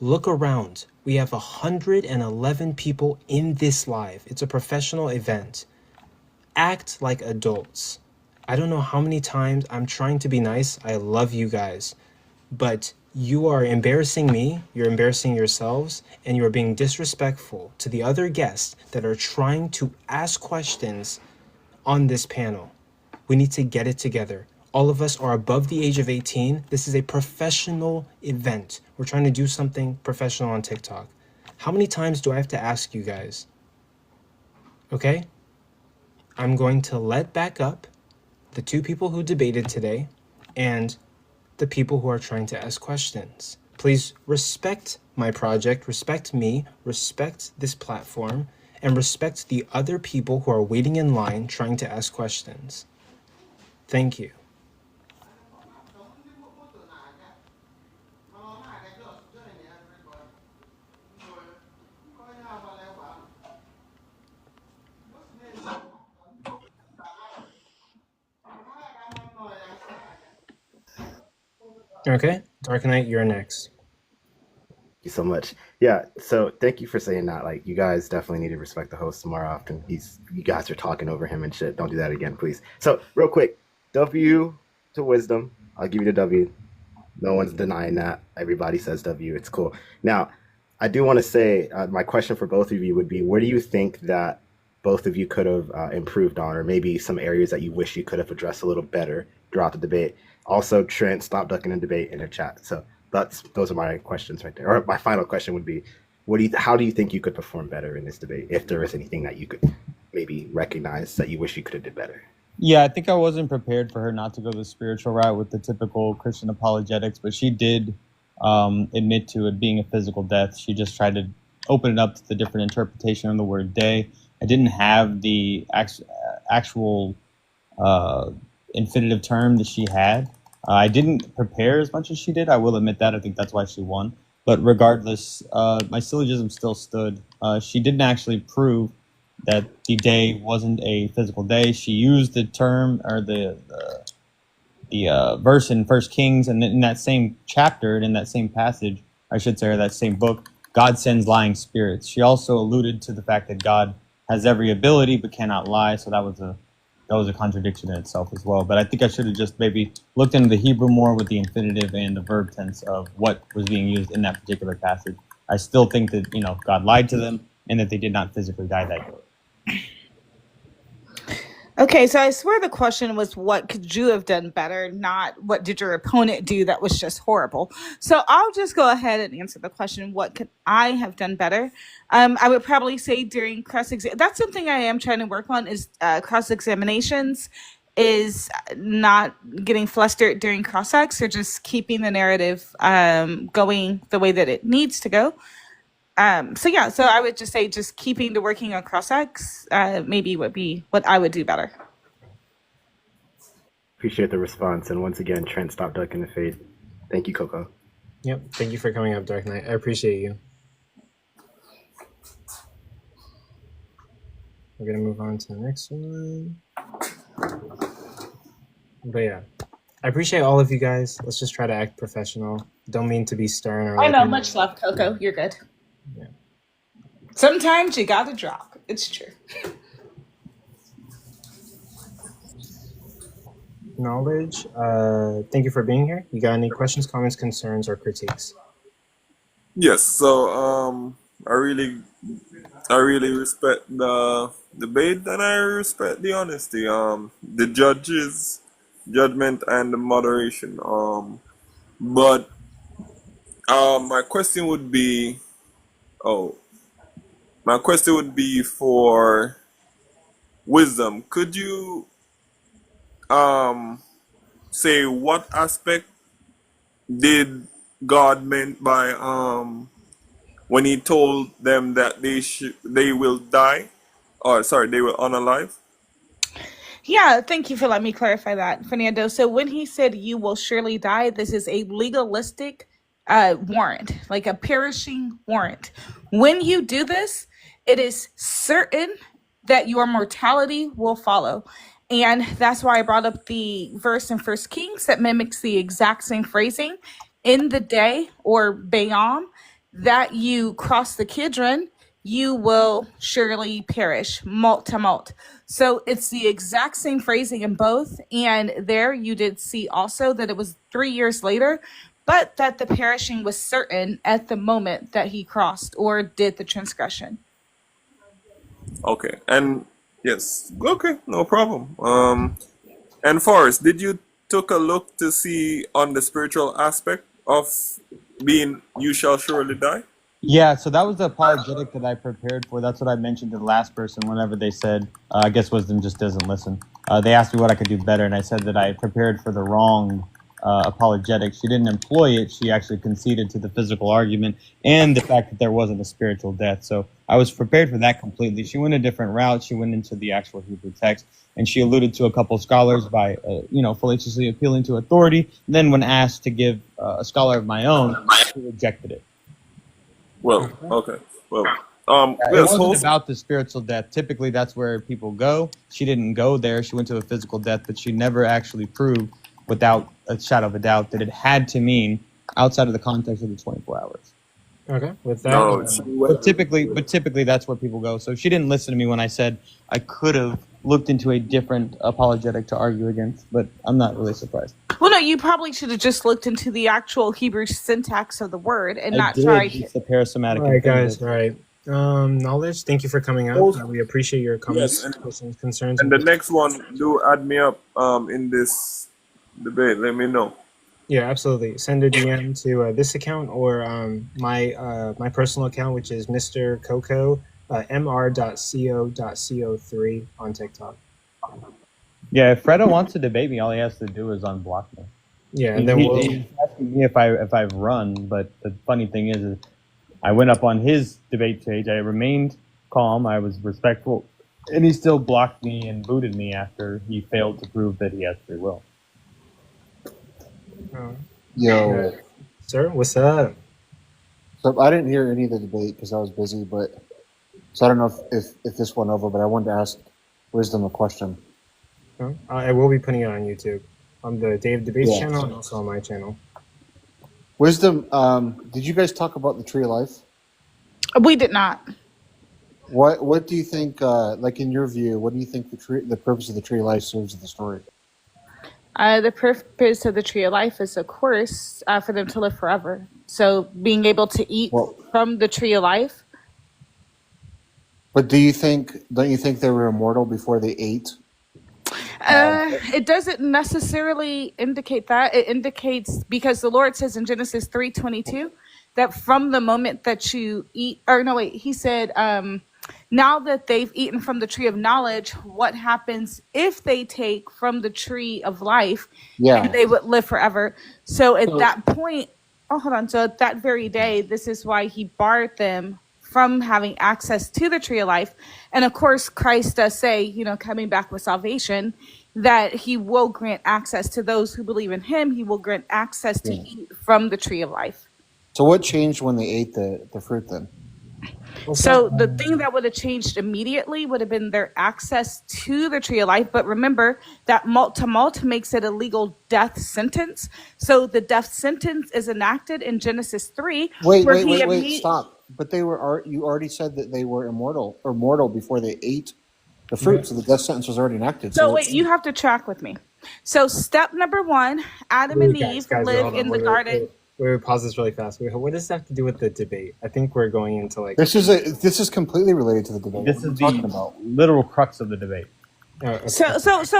look around. We have 111 people in this live. It's a professional event. Act like adults. I don't know how many times I'm trying to be nice. I love you guys. But you are embarrassing me, you're embarrassing yourselves, and you are being disrespectful to the other guests that are trying to ask questions on this panel. We need to get it together. All of us are above the age of 18. This is a professional event. We're trying to do something professional on TikTok. How many times do I have to ask you guys? Okay? I'm going to let back up the two people who debated today and the people who are trying to ask questions. Please respect my project, respect me, respect this platform, and respect the other people who are waiting in line trying to ask questions. Thank you. Okay, Dark Knight, you're next. Thank you so much. Yeah, so thank you for saying that. Like, you guys definitely need to respect the host more often. You guys are talking over him and shit. Don't do that again, please. So real quick, W to wisdom. I'll give you the W. No one's denying that. Everybody says W. It's cool. Now, I do want to say my question for both of you would be, where do you think that both of you could have improved on, or maybe some areas that you wish you could have addressed a little better throughout the debate? Also, Trent, stop ducking in debate in the chat. So those are my questions right there. Or my final question would be, how do you think you could perform better in this debate, if there is anything that you could maybe recognize that you wish you could have did better? Yeah, I think I wasn't prepared for her not to go the spiritual route with the typical Christian apologetics, but she did admit to it being a physical death. She just tried to open it up to the different interpretation of the word day. I didn't have the actual infinitive term that she had. I didn't prepare as much as she did. I will admit that. I think that's why she won. But regardless, my syllogism still stood. She didn't actually prove that the day wasn't a physical day. She used the term, or the verse in First Kings, and in that same chapter and in that same passage, I should say, or that same book, God sends lying spirits. She also alluded to the fact that God has every ability but cannot lie, so that was a contradiction in itself as well. But I think I should have just maybe looked into the Hebrew more with the infinitive and the verb tense of what was being used in that particular passage. I still think that, God lied to them and that they did not physically die that day. Okay, so I swear the question was, what could you have done better, not what did your opponent do that was just horrible. So I'll just go ahead and answer the question, what could I have done better? I would probably say during cross-examination, that's something I am trying to work on, is cross-examinations, is not getting flustered during cross-ex, or just keeping the narrative going the way that it needs to go. So I would just say just keeping to working on cross-ex maybe would be what I would do better. Appreciate the response. And once again, Trent, stop ducking the faith. Thank you, Coco. Yep. Thank you for coming up, Dark Knight. I appreciate you. We're going to move on to the next one. But yeah, I appreciate all of you guys. Let's just try to act professional. Don't mean to be stern or I know, much love, Coco. You're good. Yeah. Sometimes you gotta drop. It's true. Knowledge. Thank you for being here. You got any questions, comments, concerns, or critiques? Yes. So I really respect the debate, and I respect the honesty. The judges' judgment and the moderation. But my question would be, for wisdom. Could you say what aspect did God meant by when he told them that they will die, or sorry, they will unalive? Yeah, thank you for letting me clarify that, Fernando. So when he said you will surely die, this is a legalistic warrant, like a perishing warrant. When you do this, it is certain that your mortality will follow. And that's why I brought up the verse in First Kings that mimics the exact same phrasing. In the day, or Bayam, that you cross the Kidron, you will surely perish, malt to malt. So it's the exact same phrasing in both. And there you did see also that it was 3 years later, but that the perishing was certain at the moment that he crossed or did the transgression. Okay, and yes, okay, no problem. And Forrest, did you took a look to see on the spiritual aspect of being you shall surely die? Yeah, so that was the apologetic that I prepared for. That's what I mentioned to the last person whenever they said, I guess wisdom just doesn't listen. They asked me what I could do better, and I said that I prepared for the wrong apologetic. She didn't employ it. She actually conceded to the physical argument and the fact that there wasn't a spiritual death. So I was prepared for that completely. She went a different route. She went into the actual Hebrew text, and she alluded to a couple scholars by, fallaciously appealing to authority. And then when asked to give a scholar of my own, she rejected it. Well, okay. Well, it wasn't about the spiritual death. Typically, that's where people go. She didn't go there. She went to a physical death, but she never actually proved, without a shadow of a doubt, that it had to mean outside of the context of the 24 hours. Okay, with that. But typically, that's where people go. So she didn't listen to me when I said I could have looked into a different apologetic to argue against, but I'm not really surprised. Well, no, you probably should have just looked into the actual Hebrew syntax of the word and not did. tried. It's the parasomatic. All right, guys. All right. Knowledge, thank you for coming up. We appreciate your comments, Yes, questions, concerns. And the next one, do add me up in this debate. Let me know. Yeah, absolutely. Send a DM to this account or my personal account, which is Mr. Coco, mr.co.co3 on TikTok. Yeah, if Fredo wants to debate me, all he has to do is unblock me. Yeah, and then he's asking me if I've run, but the funny thing is I went up on his debate page. I remained calm. I was respectful, and he still blocked me and booted me after he failed to prove that he has free will. Yo, sir, what's up? So I didn't hear any of the debate because I was busy, but so I don't know if this went over, but I wanted to ask Wisdom a question. I will be putting it on YouTube, on the Dave Debates Yeah. channel, and also on my channel. Wisdom, did you guys talk about the Tree of Life? We did not. What do you think? Like in your view, what do you think the purpose of the Tree of Life serves in the story? The purpose of the tree of life is, of course, for them to live forever. So being able to eat from the tree of life. But don't you think they were immortal before they ate? It doesn't necessarily indicate that. It indicates, because the Lord says in Genesis 3:22 that from the moment that you eat, or no, wait, he said, now that they've eaten from the tree of knowledge, what happens if they take from the tree of life? Yeah. And they would live forever. So at that point, so at that very day, this is why he barred them from having access to the tree of life. And of course, Christ does say, coming back with salvation, that he will grant access to those who believe in him. He will grant access to eat from the tree of life. So what changed when they ate the fruit then? So the thing that would have changed immediately would have been their access to the tree of life. But remember that malt makes it a legal death sentence. So the death sentence is enacted in Genesis 3. Wait, stop. But you already said that they were immortal or mortal before they ate the fruit. So the death sentence was already enacted. So wait, you have to track with me. So step number 1, Adam and Eve live in the garden. Wait, pause this really fast. What does that have to do with the debate? I think we're going into like this is completely related to the debate. This is the literal crux of the debate. Okay. So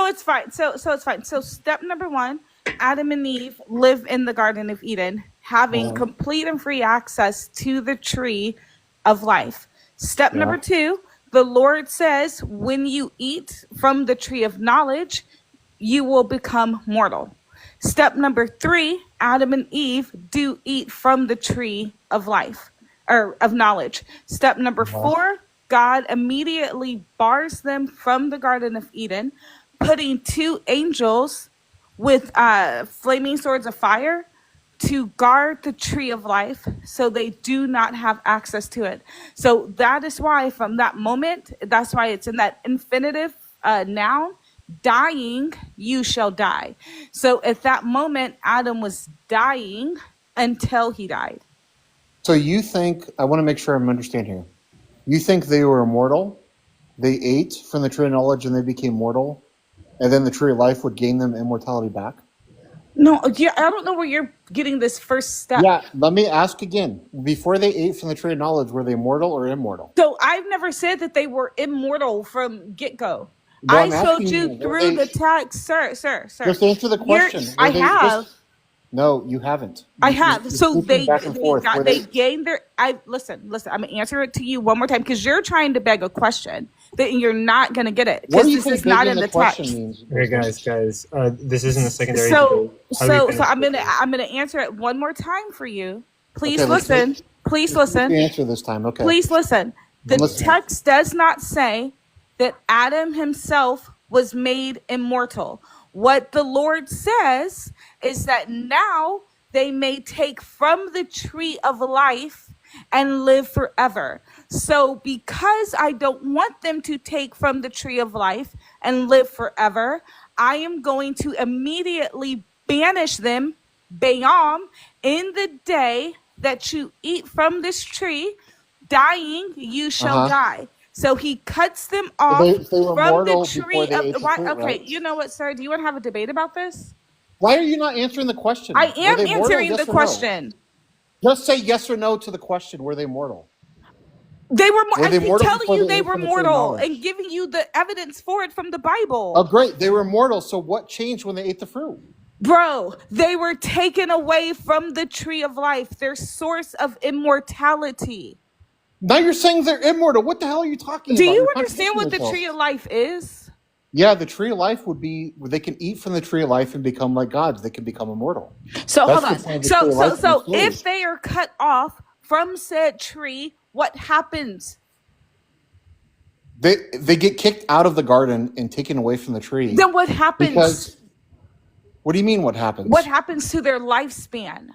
it's fine. So it's fine. So step number 1, Adam and Eve live in the Garden of Eden, having complete and free access to the tree of life. Step number 2, the Lord says, when you eat from the tree of knowledge, you will become mortal. Step number 3, Adam and Eve do eat from the tree of life, or of knowledge. Step number 4, God immediately bars them from the Garden of Eden, putting 2 angels with flaming swords of fire to guard the tree of life so they do not have access to it. So that is why from that moment, that's why it's in that infinitive noun, dying, you shall die. So at that moment, Adam was dying until he died. So you think, I want to make sure I'm understanding here. You think they were immortal, they ate from the tree of knowledge and they became mortal, and then the tree of life would gain them immortality back? No, yeah, I don't know where you're getting this first step. Yeah, let me ask again. Before they ate from the tree of knowledge, were they mortal or immortal? So I've never said that they were immortal from get-go. Well, I showed you through the text, sir. Just answer the question. I have. No, you haven't. I have. So they gained their. Listen. I'm gonna answer it to you one more time because you're trying to beg a question that you're not gonna get it because this is not in the text. Hey guys, this isn't a secondary. So I'm gonna answer it one more time for you. Please listen. Please listen. Answer this time, okay? Please listen. The text does not say that Adam himself was made immortal. What the Lord says is that now they may take from the tree of life and live forever. So because I don't want them to take from the tree of life and live forever, I am going to immediately banish them, Bayam, in the day that you eat from this tree, dying, you shall die. So he cuts them off They were from the mortal before tree they of ate the the fruit, Okay, right? you know what, sir? Do you want to have a debate about this? Why are you not answering the question? I Were am they mortal? answering the Yes or no? question. Just say yes or no to the question. Were they mortal? They were. Were I they keep mortal telling before you they they ate were from the tree of mortal and knowledge? giving you the evidence for it from the Oh, Bible. great. They were mortal. So what changed when they ate the fruit? Bro, they were taken away from the tree of life, their source of immortality. Now you're saying they're immortal. What the hell are you talking Do about? you You're understand contradicting what the yourself. tree of life is? Yeah, the tree of life would be they can eat from the tree of life and become like gods. They can become immortal. So That's hold the on. point of the tree of life in the So story. if they are cut off from said tree, what happens? They get kicked out of the garden and taken away from the tree. Then what happens? Because what do you mean what happens? What happens to their lifespan?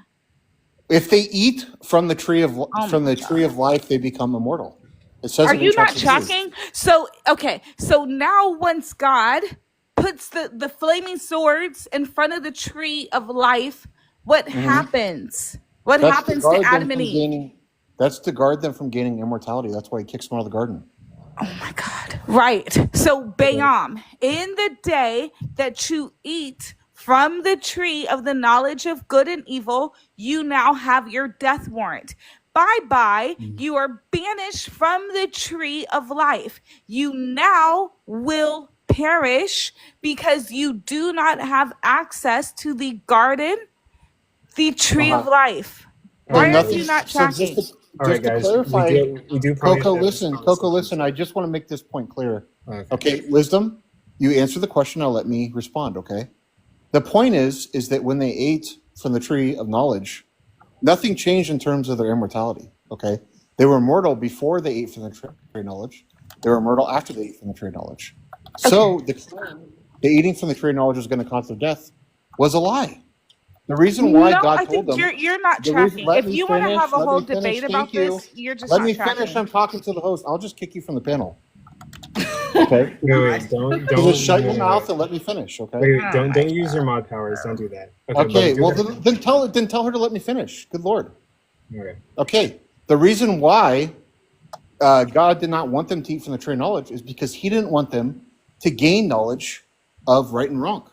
If they eat from the tree of Oh tree of life, they become immortal. It says Are it in you not chapter 2. tracking? So okay, so now once God puts the flaming swords in front of the tree of life, what happens? What That's to happens to guard them Adam and from Eve? gaining. That's to guard them from gaining immortality. That's why he kicks them out of the garden. Right. So Bam, in the day that you eat from the tree of the knowledge of good and evil, you now have your death warrant. Bye-bye. You are banished from the tree of life. You now will perish because you do not have access to the garden, the tree of life. Why are you not tracking? All right, guys. Clarify, We do probably Coco, have this listen, conversation. Coco, listen. I just want to make this point clear. Okay. Okay, wisdom. You answer the question. Now let me respond. Okay. The point is that when they ate from the tree of knowledge, nothing changed in terms of their immortality. Okay, they were mortal before they ate from the tree of knowledge. They were mortal after they ate from the tree of knowledge. So the eating from the tree of knowledge was going to cause their death was a lie. The reason why God I told think them. you're not the reason, tracking. let If me you want to finish, have a let whole me finish. debate Thank about you. this, you're just Let not me tracking. finish. I'm talking to the host. I'll just kick you from the panel. Okay. Wait, don't So just shut your mouth and let me finish. Okay. Wait, don't use your mod powers. Don't do that. Okay. but Well, then tell her to let me finish. Good Lord. Okay. Okay. The reason why God did not want them to eat from the tree of knowledge is because He didn't want them to gain knowledge of right and wrong,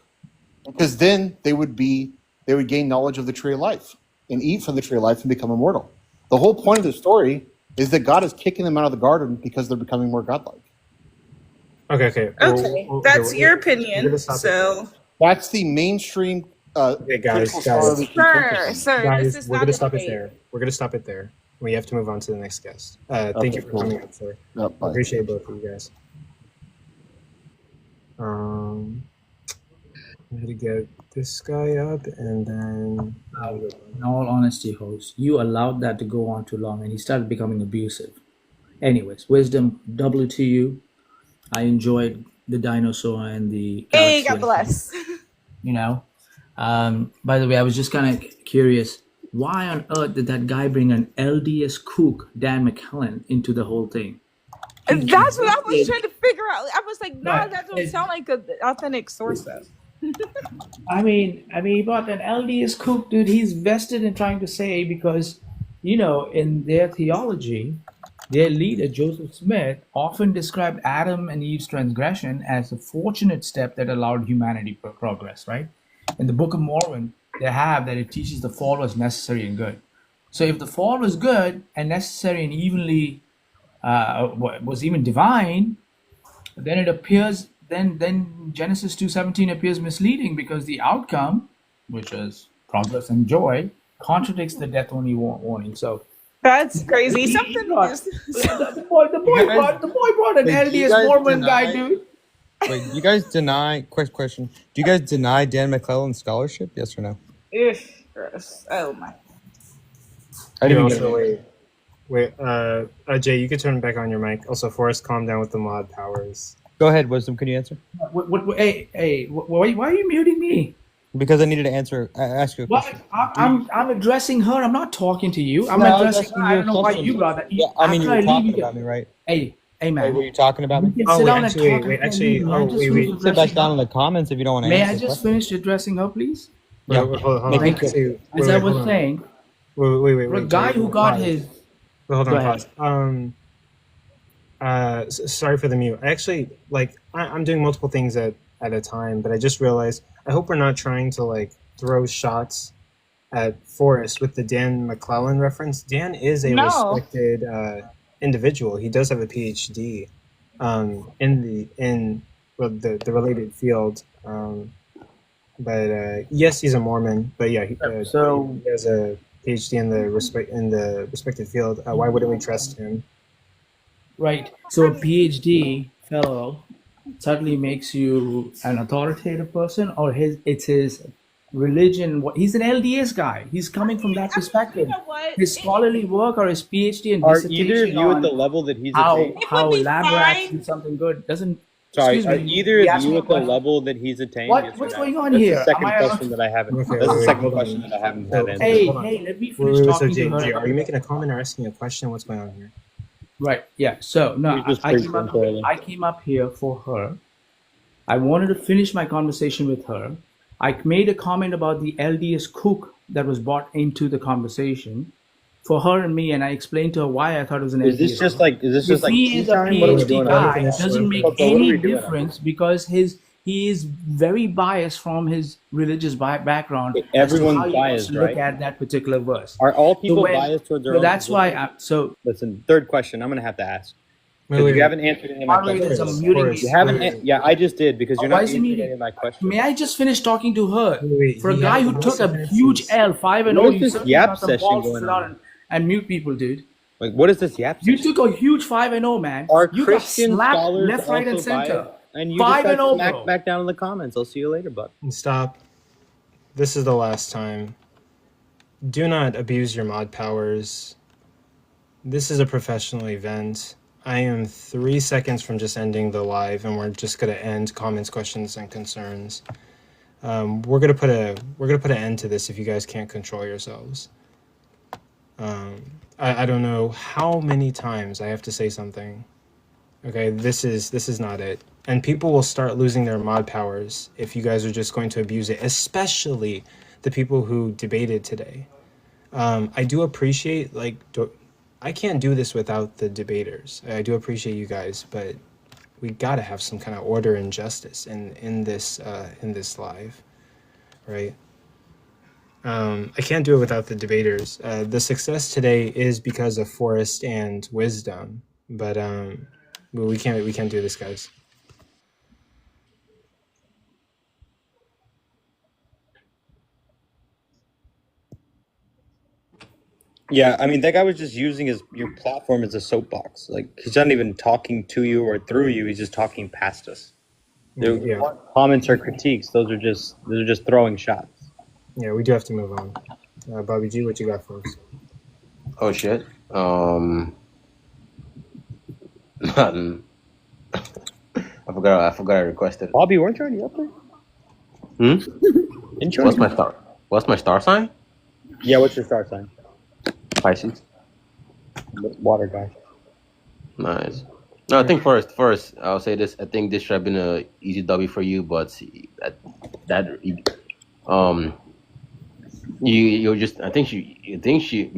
because then they would gain knowledge of the tree of life and eat from the tree of life and become immortal. The whole point of the story is that God is kicking them out of the garden because they're becoming more godlike. Okay. That's your opinion. So that's the mainstream. Guys, sir, guys, this is we're not gonna a stop it debate. there. We're gonna stop it there. We have to move on to the next guest. Thank you for cool. coming up, sir. Yep, I appreciate both of you guys. I'm gonna get this guy up, and then in all honesty, host, you allowed that to go on too long and he started becoming abusive. Anyways, wisdom, double to you. I enjoyed the dinosaur and the Hey, couch God bless. you know. By the way, I was just kind of curious, why on earth did that guy bring an LDS kook, Dan McKellen, into the whole thing? And that's what I was trying to figure out. I was like, nah, Right. that doesn't sound like an authentic source. I mean, but an LDS kook, dude, he's vested in trying to say, because, in their theology, their leader, Joseph Smith, often described Adam and Eve's transgression as a fortunate step that allowed humanity progress, right? In the Book of Mormon, they have that it teaches the fall was necessary and good. So if the fall was good and necessary and evenly was even divine, then it appears, then Genesis 2:17 appears misleading, because the outcome, which is progress and joy, contradicts the death only warning. So that's crazy. Something the boy brought an LDS Mormon guy, dude. Wait, do you guys deny? Quick question: do you guys deny Dan McClellan's scholarship? Yes or no? Gross. Oh my. I didn't get also wait. Jay, you could turn back on your mic. Also, Forrest, calm down with the mod powers. Go ahead, Wisdom. Can you answer? Why are you muting me? Because I needed to ask you a question. I'm addressing her. I'm not talking to you. I'm No, addressing her. I don't know why you brought that. Yeah, I mean, you were talking about me, right? Hey, man. Wait, were you talking about me? You can sit down and talk. Sit back down in the comments if you don't want to May answer. I just finish addressing her, please? Yeah. Hold on. Thank you. As I was saying, wait. the guy who got his. Wait, hold on. Go ahead. Pause. Sorry for the mute. I actually I'm doing multiple things at a time, but I just realized I hope we're not trying to like throw shots at Forrest with the Dan McClellan reference. Dan is a No. respected individual. He does have a PhD in the related field. But yes, he's a Mormon. But yeah, he has a PhD in the respected field. Why wouldn't we trust him? Right. So a PhD fellow suddenly makes you an authoritative person, or it's his religion. He's an LDS guy. He's coming from that perspective. You know what? His scholarly work or his PhD and Are either of dissertation you at on the level that he's how attained? how would be lab rats fine. do something good doesn't. Sorry, Excuse are me. either he of asked you me a at the question. level that he's attained? What- Yes or what's no? going on That's here? the Am second I question that I haven't. Okay, That's the wait, second hold on. question that I haven't had answered. Hey, Hold on. hey, let me Wait, finish so talking to her. are you making a comment or asking a question? What's going on here? Right. Yeah. So no, He's just I came up. freestyling. I came up here for her. I wanted to finish my conversation with her. I made a comment about the LDS cook that was brought into the conversation for her and me, and I explained to her why I thought it was an Is LDS this just cook. like If he tea is a time? What are we PhD doing? guy, doesn't make What are any we doing? difference because he is very biased from his religious background as to Everyone's how he wants biased, to look right? at that particular verse. Are all people when- biased towards their so own that's why. position? Listen, third question. I'm gonna have to ask Wait, because you haven't answered any of my Moderators questions. are muting me. You haven't. Yeah, I just did because you're Why not is he answering muting? any of my questions. May I just finish talking to her? Wait, For a he guy has- who he took has a answers. huge L, 5-0, What is you this certainly yap got some session balls to going sit down on? and mute people, dude. Like, what is this yap You session? took a huge 5-0, man. Are You Christian got slapped scholars left, right, and also center. biased? And you just 5-0, got smacked bro. back down in the comments. I'll see you later, bud. Stop. This is the last time. Do not abuse your mod powers. This is a professional event. I am 3 seconds from just ending the live, and we're just gonna end comments, questions, and concerns. We're gonna put an end to this if you guys can't control yourselves. I don't know how many times I have to say something. Okay, this is not it. And people will start losing their mod powers if you guys are just going to abuse it, especially the people who debated today. I do appreciate, I can't do this without the debaters. I do appreciate you guys, but we gotta have some kind of order and justice in this live, right? I can't do it without the debaters. The success today is because of Forrest and Wisdom, but we can't do this, guys. Yeah, I mean, that guy was just using your platform as a soapbox. Like, he's not even talking to you or through you. He's just talking past us. Yeah. Comments or critiques. Those are just throwing shots. Yeah, we do have to move on. Bobby G, what you got for us? Oh shit. Nothing. I forgot I requested. Bobby, weren't you already up there? What's my star? What's my star sign? Yeah, what's your star sign? Pisces. Water guy. Nice. No, I think first, I'll say this. I think this should have been a easy W for you, but you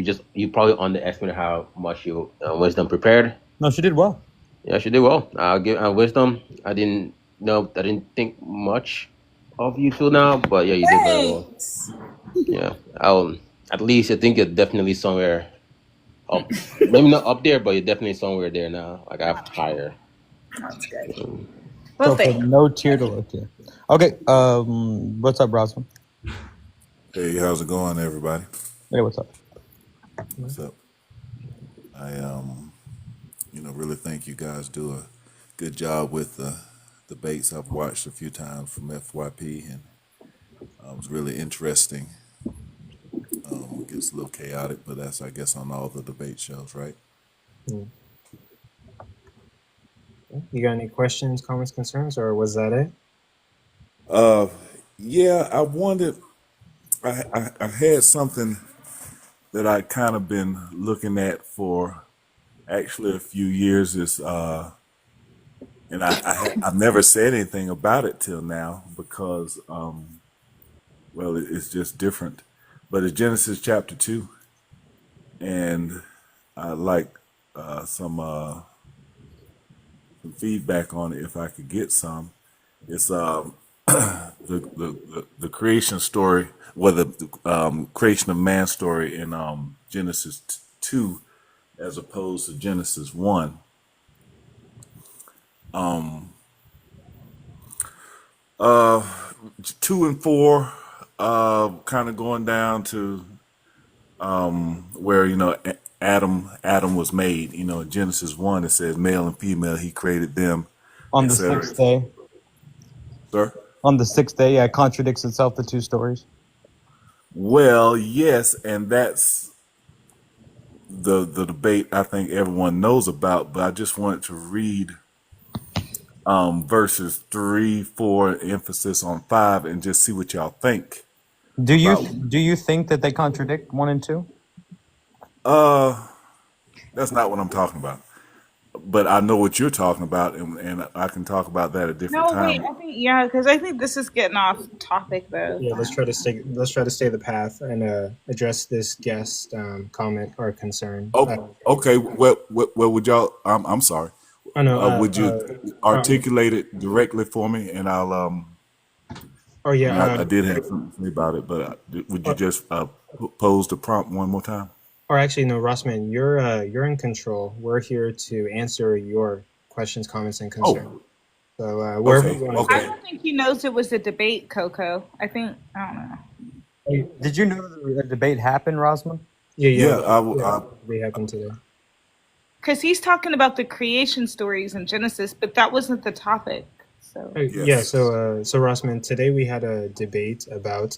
just you probably underestimated how much you Wisdom prepared. No, she did well. Yeah, she did well. I'll give Wisdom. I didn't think much of you till now, but yeah, you did very well. Yeah, at least I think you're definitely somewhere up. Maybe not up there, but you're definitely somewhere there now. Like I have higher. We'll see. No tier to look here. Okay. What's up, Brosman? Hey, how's it going, everybody? Hey, what's up? What's up? I really think you guys do a good job with the debates. I've watched a few times from FYP, and it was really interesting. It gets a little chaotic, but that's, I guess, on all the debate shows, right? You got any questions, comments, concerns, or was that it? Yeah, I wanted. I had something that I kind of been looking at for actually a few years. And I've never said anything about it till now because, it's just different. But it's Genesis chapter 2, and I like some some feedback on it if I could get some. It's the creation story, the creation of man story in Genesis 2 as opposed to Genesis 1. 2 and 4 kind of going down to where Adam was made. In Genesis 1 it says male and female he created them, On the etc. sixth day. Sir? On the sixth day, yeah, it contradicts itself, the two stories. Well, yes, and that's the debate I think everyone knows about, but I just wanted to read verses 3, 4, emphasis on 5, and just see what y'all think. Do you think that they contradict 1 and 2? That's not what I'm talking about. But I know what you're talking about, and I can talk about that at a different No, time. wait. I think because I think this is getting off topic though. Yeah, let's try to stay the path and address this guest comment or concern. Oh, okay. Well, would y'all? I'm sorry. Oh, no, would you articulate it directly for me, and I'll Oh yeah. I did have something to say about it, but would you just pose the prompt one more time? Or actually, no, Rossman, you're in control. We're here to answer your questions, comments, and concerns. So wherever you want to I don't think he knows it was a debate, Coco. I don't know. Did you know the debate happened, Rosman? Yeah, they happened today. Because he's talking about the creation stories in Genesis, but that wasn't the topic. So Yeah, so Rossman, today we had a debate about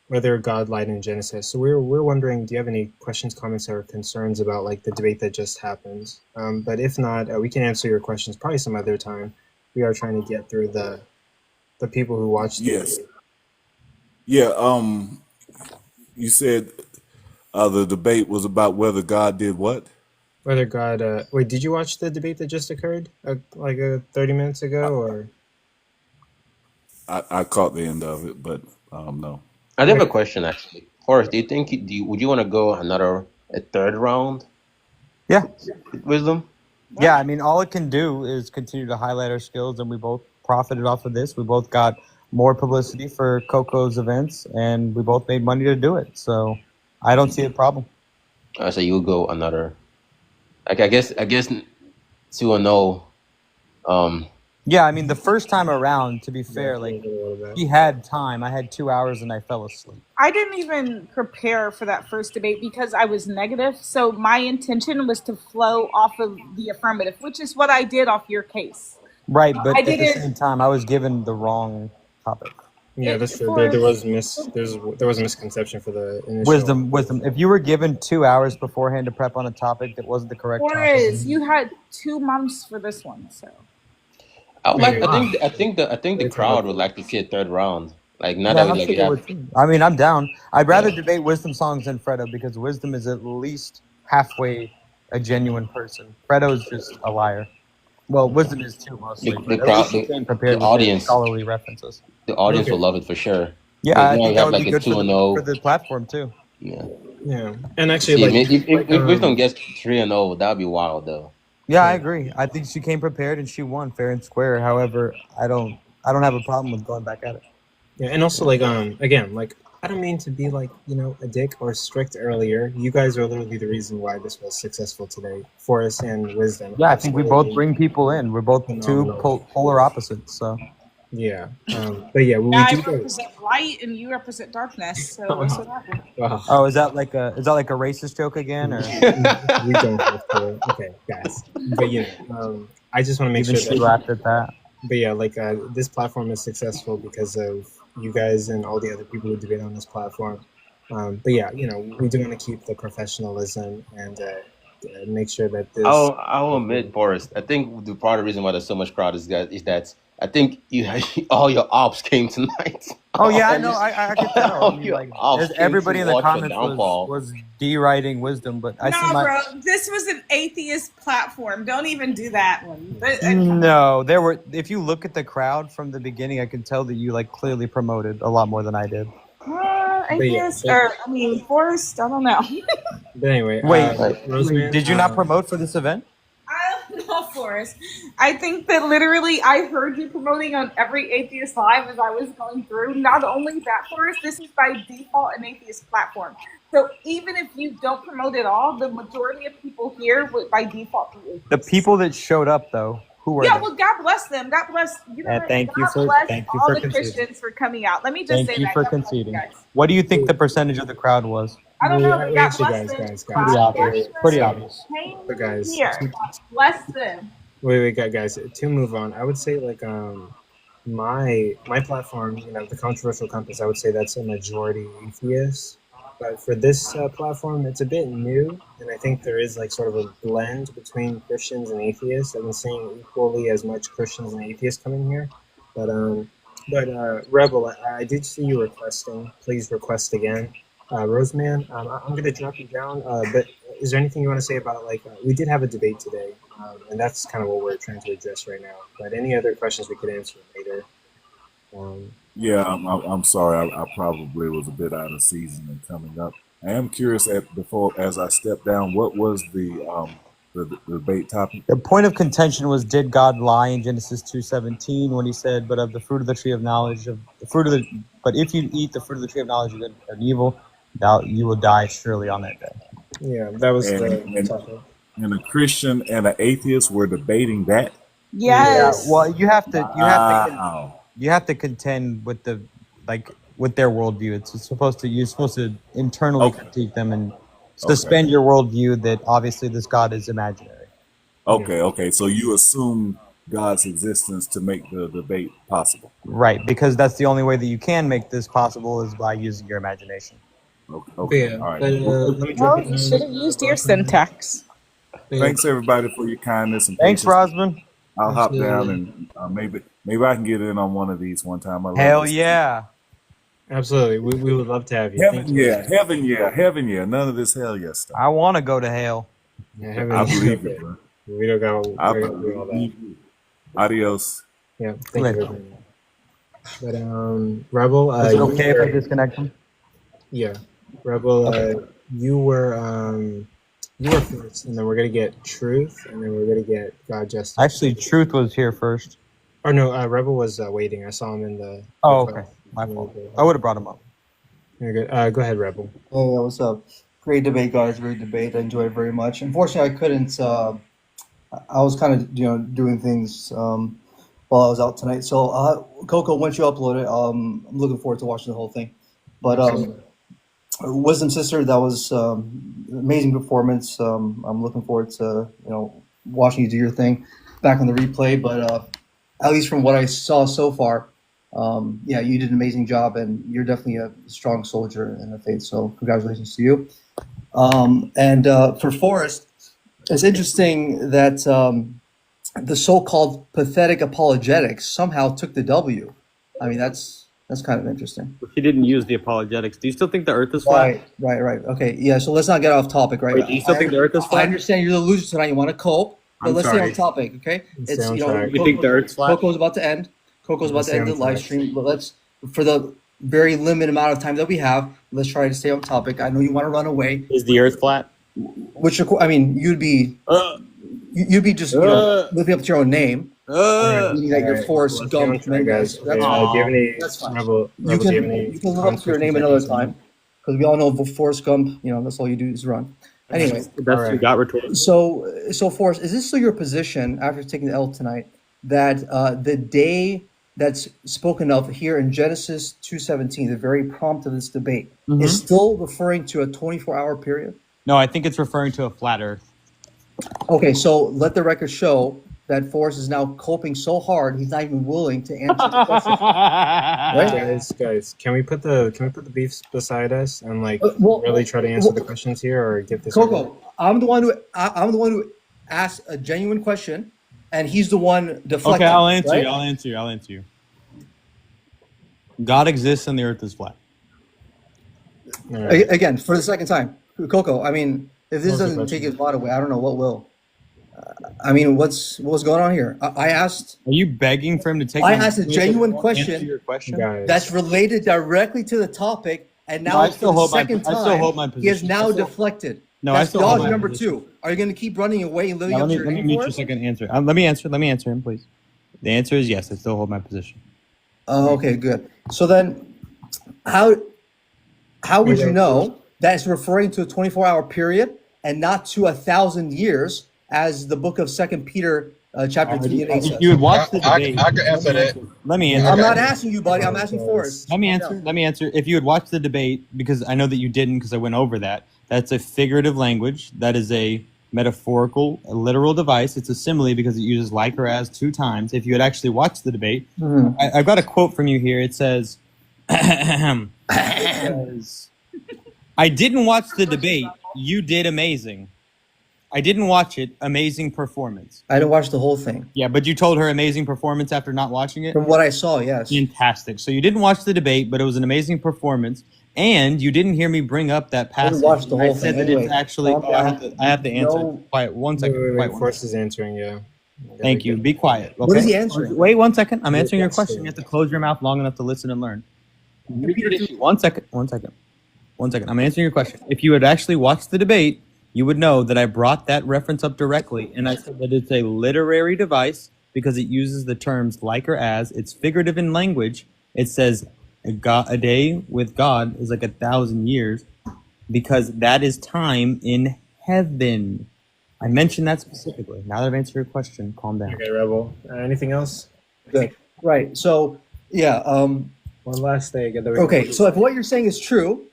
whether God lied in Genesis. So we're wondering, do you have any questions, comments, or concerns about like the debate that just happened? But if not, we can answer your questions probably some other time. We are trying to get through the people who watched. Yes. Yeah. You said the debate was about whether God did what? Whether God. Wait, did you watch the debate that just occurred 30 minutes ago, or? I caught the end of it, but no. I have a question actually. Forrest, do you think would you want to go a third round? Yeah. With Wisdom? Yeah, I mean, all it can do is continue to highlight our skills, and we both profited off of this. We both got more publicity for Coco's events, and we both made money to do it. So I don't see a problem. So you would go another. I guess 2-0. Yeah, I mean, the first time around, to be fair, like he had time. I had 2 hours, and I fell asleep. I didn't even prepare for that first debate because I was negative. So my intention was to flow off of the affirmative, which is what I did off your case. Right, but at the same time, I was given the wrong topic. Yeah, that's true. There was a misconception for the initial. Wisdom. If you were given 2 hours beforehand to prep on a topic that wasn't the correct Forrest, topic, you had 2 months for this one, so. I think the crowd would like to see a third round. Like not yeah, that I'm like sure you they have. would too. I mean, I'm down. I'd rather debate Wisdom songs than Fredo because Wisdom is at least halfway a genuine person. Fredo's just a liar. Well, Wisdom is too mostly. The crowd, the audience, scholarly references. The audience will love it for sure. Yeah, I think that would like be a good 2-0 for the platform too. Yeah. Yeah, and actually, if Wisdom gets 3-0, that'd be wild though. Yeah, I agree. I think she came prepared and she won fair and square. However, I don't have a problem with going back at it. Yeah, and also again, I don't mean to be a dick or strict earlier. You guys are literally the reason why this was successful today. Forrest and Wisdom. Yeah, I think we both bring people in. We're both two polar opposites. So. Yeah, but yeah, I represent light and you represent darkness. So what's what happened? Oh, is that like a racist joke again, or? We don't have to. Okay, guys, but I just want to make sure she laughed at that. But yeah, this platform is successful because of you guys and all the other people who debate on this platform. But yeah, we do want to keep the professionalism and make sure that this. I'll admit, Forrest. I think the part of the reason why there's so much crowd is that I think all your ops came tonight. Oh yeah, I know. I could tell. Everybody in the comments was deriding Wisdom, but I see bro, this was an atheist platform. Don't even do that one. No, there were. If you look at the crowd from the beginning, I can tell that you clearly promoted a lot more than I did. Atheist, Forrest. I don't know. But anyway, wait, did you not promote for this event? I don't know, Forrest. I think that literally I heard you promoting on every Atheist Live as I was going through. Not only that, Forrest, this is by default an Atheist platform. So even if you don't promote at all, the majority of people here would by default be atheists. The people that showed up, though, who were Yeah, they? well, God bless them. God bless Thank you God for bless all the conceding. Christians for coming out. Let me just Thank say you that. for God bless you conceding. guys. What do you think the percentage of the crowd was? I don't know, but God Actually, bless them. guys. Pretty obvious. Pretty obvious. But guys, Here, God bless them. wait, guys. To move on, I would say like my platform, the Controversial Compass, I would say that's a majority atheist. But for this platform, it's a bit new, and I think there is like sort of a blend between Christians and atheists. I've been seeing equally as much Christians and atheists coming here, but Rebel, I did see you requesting. Please request again. Roseman, I'm going to drop you down, but is there anything you want to say about, like, we did have a debate today, and that's kind of what we're trying to address right now, but any other questions we could answer later? Yeah, I'm sorry. I probably was a bit out of season and coming up. I am curious as I step down, what was the debate topic? The point of contention was, did God lie in Genesis 2:17 when he said, "But of the fruit of the tree of knowledge but if you eat the fruit of the tree of knowledge of good and evil, you will die surely on that day." Yeah, that was and, the topic. And a Christian and an atheist were debating that. Yes. Yeah, well, you have to contend with with their worldview. You're supposed to internally critique them and suspend your worldview that obviously this God is imaginary. Okay. So you assume God's existence to make the debate possible. Right, because that's the only way that you can make this possible is by using your imagination. Okay. All right. Let me drop You should have used your syntax. Thanks everybody for your kindness and Thanks, patience. Rosman. I'll hop down and maybe I can get in on one of these one time. Hell yeah. Absolutely. We would love to have you. Heaven yeah. None of this hell yeah stuff. I want to go to hell. Yeah, I believe it, bro. We don't go do all that. Adios. Yeah, thank you very much. But Rebel, is it okay if I disconnect him? Yeah, Rebel, you were first, and then we're gonna get Truth, and then we're gonna get God Justice. Actually, Truth was here first. Or no, Rebel was waiting. I saw him in the. Oh, okay. My fault. I would have brought him up. You're good. Go ahead, Rebel. Hey, what's up? Great debate, guys. Great debate. I enjoyed it very much. Unfortunately, I couldn't. I was kind of doing things while I was out tonight. So Coco, once you upload it, I'm looking forward to watching the whole thing. But Wisdom Sister, that was amazing performance. I'm looking forward to watching you do your thing back on the replay. But at least from what I saw so far, yeah, you did an amazing job, and you're definitely a strong soldier in the faith. So congratulations to you. And for Forrest, it's interesting that the so-called pathetic apologetics somehow took the W. I mean, that's kind of interesting. He didn't use the apologetics. Do you still think the Earth is flat? Right. Okay, yeah. So let's not get off topic, right? Wait, do you still think the Earth is flat? I understand you're the loser tonight. You want to cope, but let's stay on topic, okay? It's you think the Earth's flat? Coco's about to end. Coco's about to end the live stream, but let's, for the very limited amount of time that we have, let's try to stay on topic. I know you want to run away. Is the Earth flat? Which, I mean, you'd be just living up to your own name. Meaning that you're Forrest Gump, Mendes. That's fine. You can live up to your name another time, because we all know Forrest Gump. That's all you do is run. Anyway, that's you got rhetorical. So Forrest, is this still your position after taking the L tonight that the day that's spoken of here in Genesis 2:17, the very prompt of this debate, is still referring to a 24-hour period? No, I think it's referring to a flat Earth. Okay, so let the record show that Forrest is now coping so hard he's not even willing to answer the question. Right? Guys, can we put the beefs beside us and really try to answer the questions here, or get this? Coco, I'm the one who asked a genuine question, and he's the one deflecting. Okay, I'll answer right? you. I'll answer you. God exists and the Earth is flat. Right. Again, for the second time, Coco. I mean, if this doesn't take his lot away, I don't know what will. I mean, what's going on here? I asked. Are you begging for him to take? I asked a genuine question, your question that's related directly to the topic, and now I still hold my position. He has now deflected. No, I That's still hold theology my number position. 2. Are you going to keep running away and living Now, up to your let me name mute for your us? second answer. Let me answer him, please. The answer is yes. I still hold my position. Okay, good. So then, how would you know that it's referring to a 24-hour period and not to 1,000 years, as the book of Second Peter, chapter 3 and 8 If says? you would watch the debate, I can answer that. let me I'm answer. not asking you, buddy. I'm asking Forrest. Let me Calm answer. down. Let me answer. If you had watched the debate, because I know that you didn't, because I went over that. That's a figurative language. That is a metaphorical, a literal device. It's a simile because it uses like or as 2 times. If you had actually watched the debate, I've got a quote from you here. It says, it says, "I didn't watch the debate. You did amazing. I didn't watch it. Amazing performance." I didn't watch the whole thing. Yeah, but you told her amazing performance after not watching it? From what I saw, yes. Fantastic. So you didn't watch the debate, but it was an amazing performance. And you didn't hear me bring up that I passage. didn't watch the whole I said thing. that Anyway, it's actually. calm Oh, down. I have to answer. No. Quiet. 1 second. Quiet. Forrest is answering, yeah. Thank you. Be quiet. Okay? What is he answering? Wait 1 second. I'm answering your Yes, question. sir. You have to close your mouth long enough to listen and learn. Repeat issue. 1 second. 1 second. 1 second. I'm answering your question. If you had actually watched the debate, you would know that I brought that reference up directly, and I said that it's a literary device because it uses the terms like or as. It's figurative in language. It says a day with God is like 1,000 years because that is time in heaven. I mentioned that specifically. Now that I've answered your question, calm down. Okay, Rebel. Anything else? Good. Right. So, yeah. One last thing. Okay. So if what you're saying is true,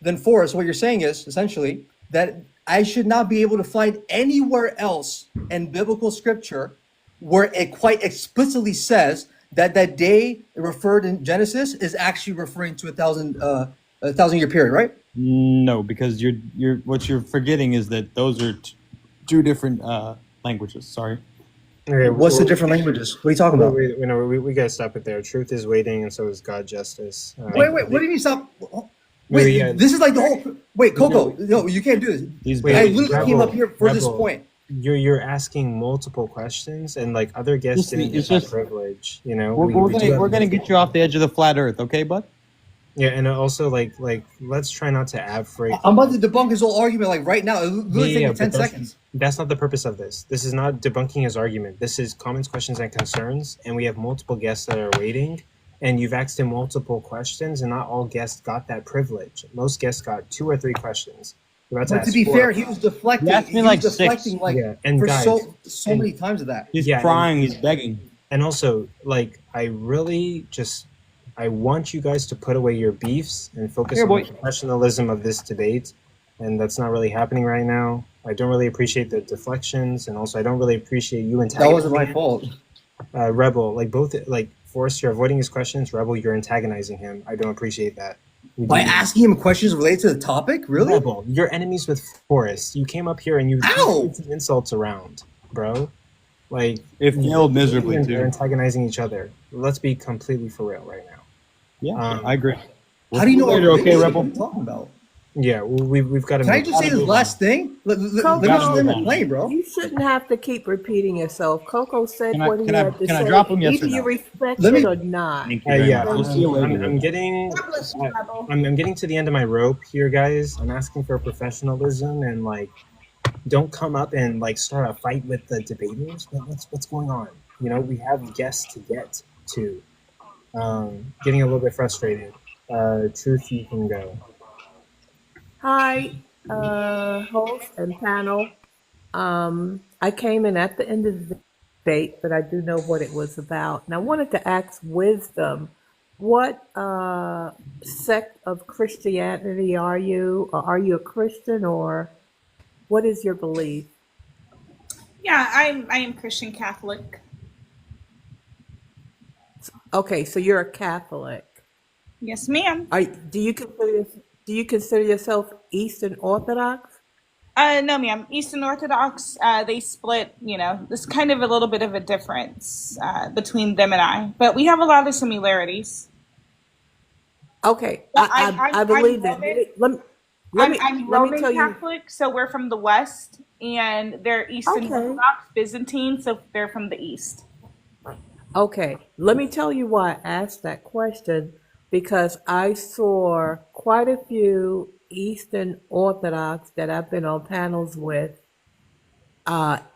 then Forrest, what you're saying is essentially that I should not be able to find anywhere else in biblical scripture where it quite explicitly says that that day referred in Genesis is actually referring to a 1,000-year period, right? No, because what you're forgetting is that those are 2 different languages. Sorry. Okay, What's the different languages? What are you talking about? We gotta stop it there. Truth is waiting, and so is God justice. Wait. What do you mean stop? Wait, this is like the whole. Wait, Coco, no, you can't do this. I literally came up here for this point. You're asking multiple questions, and like other guests didn't get that privilege. You know, We're gonna get you off the edge of the flat earth, okay, bud? Yeah, and also like let's try not to abrogate. I'm about to debunk his whole argument like right now. It literally take me 10 but seconds. That's not the purpose of this. This is not debunking his argument. This is comments, questions, and concerns, and we have multiple guests that are waiting. And you've asked him multiple questions, and not all guests got that privilege. Most guests got 2 or 3 questions. But to be fair, he was deflecting. He asked me was like deflecting 6. and for guys, so many times of that. He's crying. He's begging. And also, like, I really I want you guys to put away your beefs and focus on the professionalism of this debate. And that's not really happening right now. I don't really appreciate the deflections, and also I don't really appreciate you antagonizing. That wasn't my fault. Rebel, Forrest, you're avoiding his questions. Rebel, you're antagonizing him. I don't appreciate that. By asking him questions related to the topic? Really? Rebel, you're enemies with Forrest. You came up here and you threw some insults around, bro. Like, it failed miserably too. You're antagonizing each other. Let's be completely for real right now. Yeah, I agree. How do you know what you're okay, Rebel? I'm talking about? Yeah, we've got to. Can I just say this last thing? Let me just let me play, bro. You shouldn't have to keep repeating yourself. Coco said what he had to say. Can I drop him? Yes Either or no? you respect it or not. Yeah, I'm I'm getting to the end of my rope here, guys. I'm asking for professionalism and like, don't come up and like start a fight with the debaters. What's going on? You know, we have guests to get to. Getting a little bit frustrated. Truth, you can go. Hi, host and panel. I came in at the end of the debate, but I do know what it was about. And I wanted to ask Wisdom, what sect of Christianity are you? Or are you a Christian, or what is your belief? Yeah, I am Christian Catholic. Okay, so you're a Catholic. Yes, ma'am. Do you consider yourself Eastern Orthodox? No, ma'am. Eastern Orthodox, they split, there's kind of a little bit of a difference between them and I, but we have a lot of similarities. Okay, I believe that. I'm Roman Catholic, so we're from the West, and they're Eastern Orthodox, Byzantine, so they're from the East. Okay, let me tell you why I asked that question, because I saw quite a few Eastern Orthodox that I've been on panels with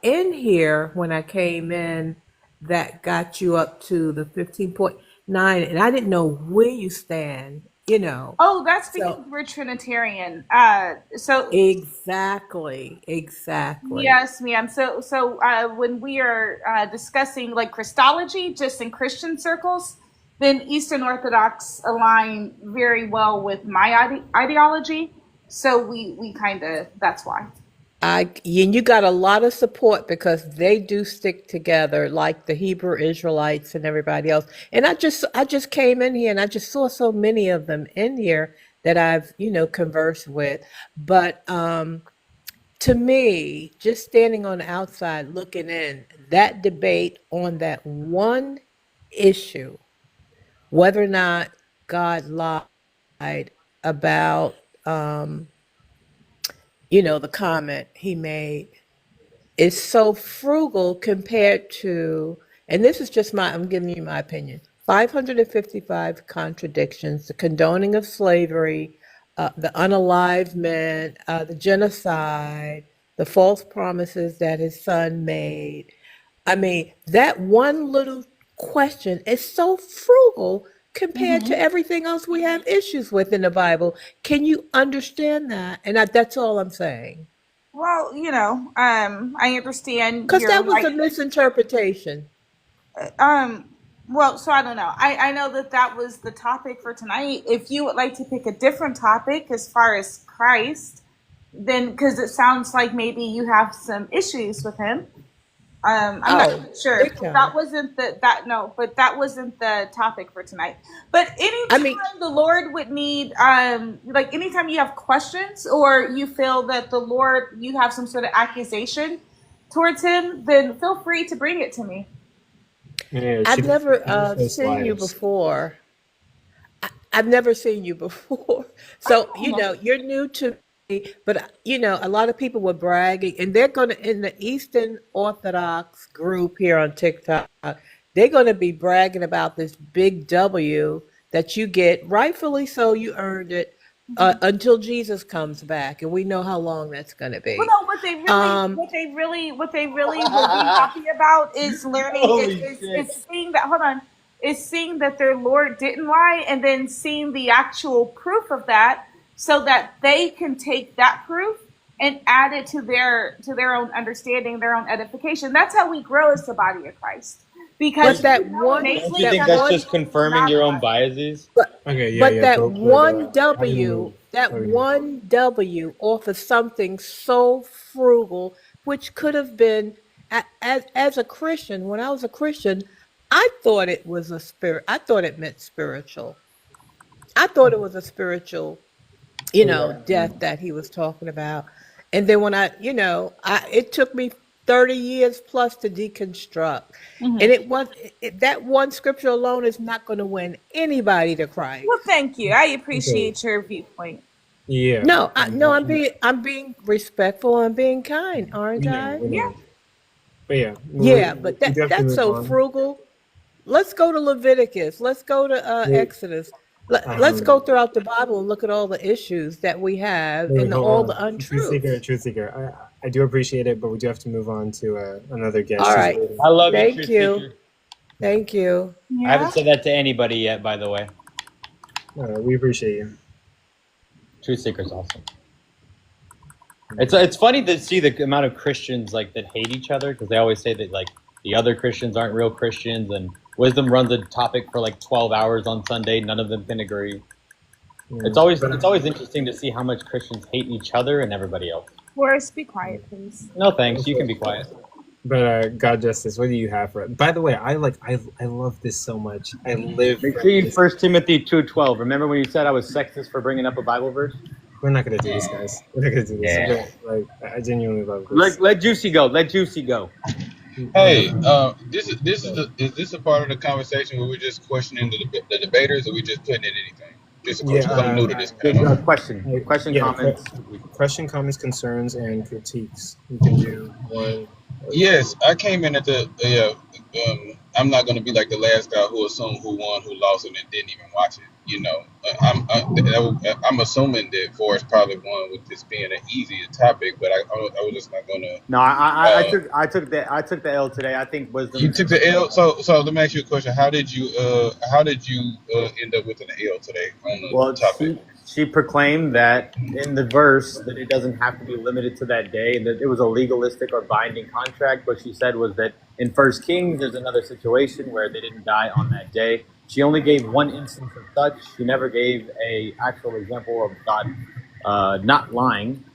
in here when I came in that got you up to the 15.9, and I didn't know where you stand, you know. Oh, that's because So we're Trinitarian. So exactly. yes, ma'am. So when we are discussing like Christology, just in Christian circles, then Eastern Orthodox align very well with my ideology. So we kind of, that's why. And you got a lot of support because they do stick together like the Hebrew Israelites and everybody else. And I just came in here and I just saw so many of them in here that I've, conversed with. But to me, just standing on the outside looking in, that debate on that one issue, whether or not God lied about the comment he made, is so frugal compared to, and this is just I'm giving you my opinion, 555 contradictions, the condoning of slavery, the unalivement, the genocide, the false promises that his son made. I mean, that one little question is so frugal compared to everything else we have issues with in the Bible. Can you understand that? And that's all I'm saying. Well, I understand Because your that was a like. misinterpretation. Well, so I don't know. I know that was the topic for tonight. If you would like to pick a different topic as far as Christ, then because it sounds like maybe you have some issues with him. I'm not sure. That wasn't but that wasn't the topic for tonight. But anytime the Lord would need, like anytime you have questions or you feel that the Lord, you have some sort of accusation towards him, then feel free to bring it to me. Yeah, I've never seen you before. I've never seen you before. So, you're new to me, but, a lot of people were bragging, and they're going to, in the Eastern Orthodox group here on TikTok, they're going to be bragging about this big W that you get, rightfully so, you earned it, until Jesus comes back, and we know how long that's going to be. Well, no, what they really would be happy about is learning, is seeing that. Hold on, is seeing that their Lord didn't lie, and then seeing the actual proof of that, so that they can take that proof and add it to their own understanding, their own edification. That's how we grow as the body of Christ. Because don't you think that's just confirming your own biases? That one W off of something so frugal, which could have been, as a Christian, when I was a Christian, I thought it was a spirit. I thought it meant spiritual. I thought it was a spiritual, death that he was talking about. And then when it took me 30 years plus to deconstruct. And that one scripture alone is not going to win anybody to Christ. Well, thank you. I appreciate your viewpoint. Yeah. No, I'm being respectful. I'm being kind, aren't I? Yeah. But yeah. Yeah, but that's so frugal. Let's go to Leviticus. Let's go to Exodus. Let's go throughout the Bible and look at all the issues that we have and all the untruths. Truth seeker. I do appreciate it, but we do have to move on to another guest. All right. I love you. Thank you. Thank you. I haven't said that to anybody yet, by the way. We appreciate you. Truth seeker's awesome. It's funny to see the amount of Christians that hate each other, because they always say that the other Christians aren't real Christians, and Wisdom runs a topic for 12 hours on Sunday. None of them can agree. It's always interesting to see how much Christians hate each other and everybody else. Forrest, be quiet, please. No thanks. You can be quiet. But God Justice, what do you have for it? By the way, I love this so much. I live. Make sure you 1 Timothy 2:12. Remember when you said I was sexist for bringing up a Bible verse? We're not gonna do this, guys. We're not gonna do this. Yeah. I genuinely love this. Let Juicy go. Let Juicy go. Hey, is this a part of the conversation where we're just questioning the debaters, or we just putting in anything? Just a question. I'm new to this panel. Question, comments. Question, comments, concerns, and critiques. You can do one. Yes, I came in at the I'm not going to be like the last guy who assumed who won, who lost, and then didn't even watch it. You know, I'm assuming that Forrest probably won with this being an easier topic, but I was just not going to. No, I took the L today. I think You wisdom. took the L. So let me ask you a question. How did you end up with an L today on the Well, topic? she proclaimed that in the verse that it doesn't have to be limited to that day, that it was a legalistic or binding contract. What she said was that in First Kings, there's another situation where they didn't die on that day. She only gave one instance of such. She never gave a actual example of God not lying,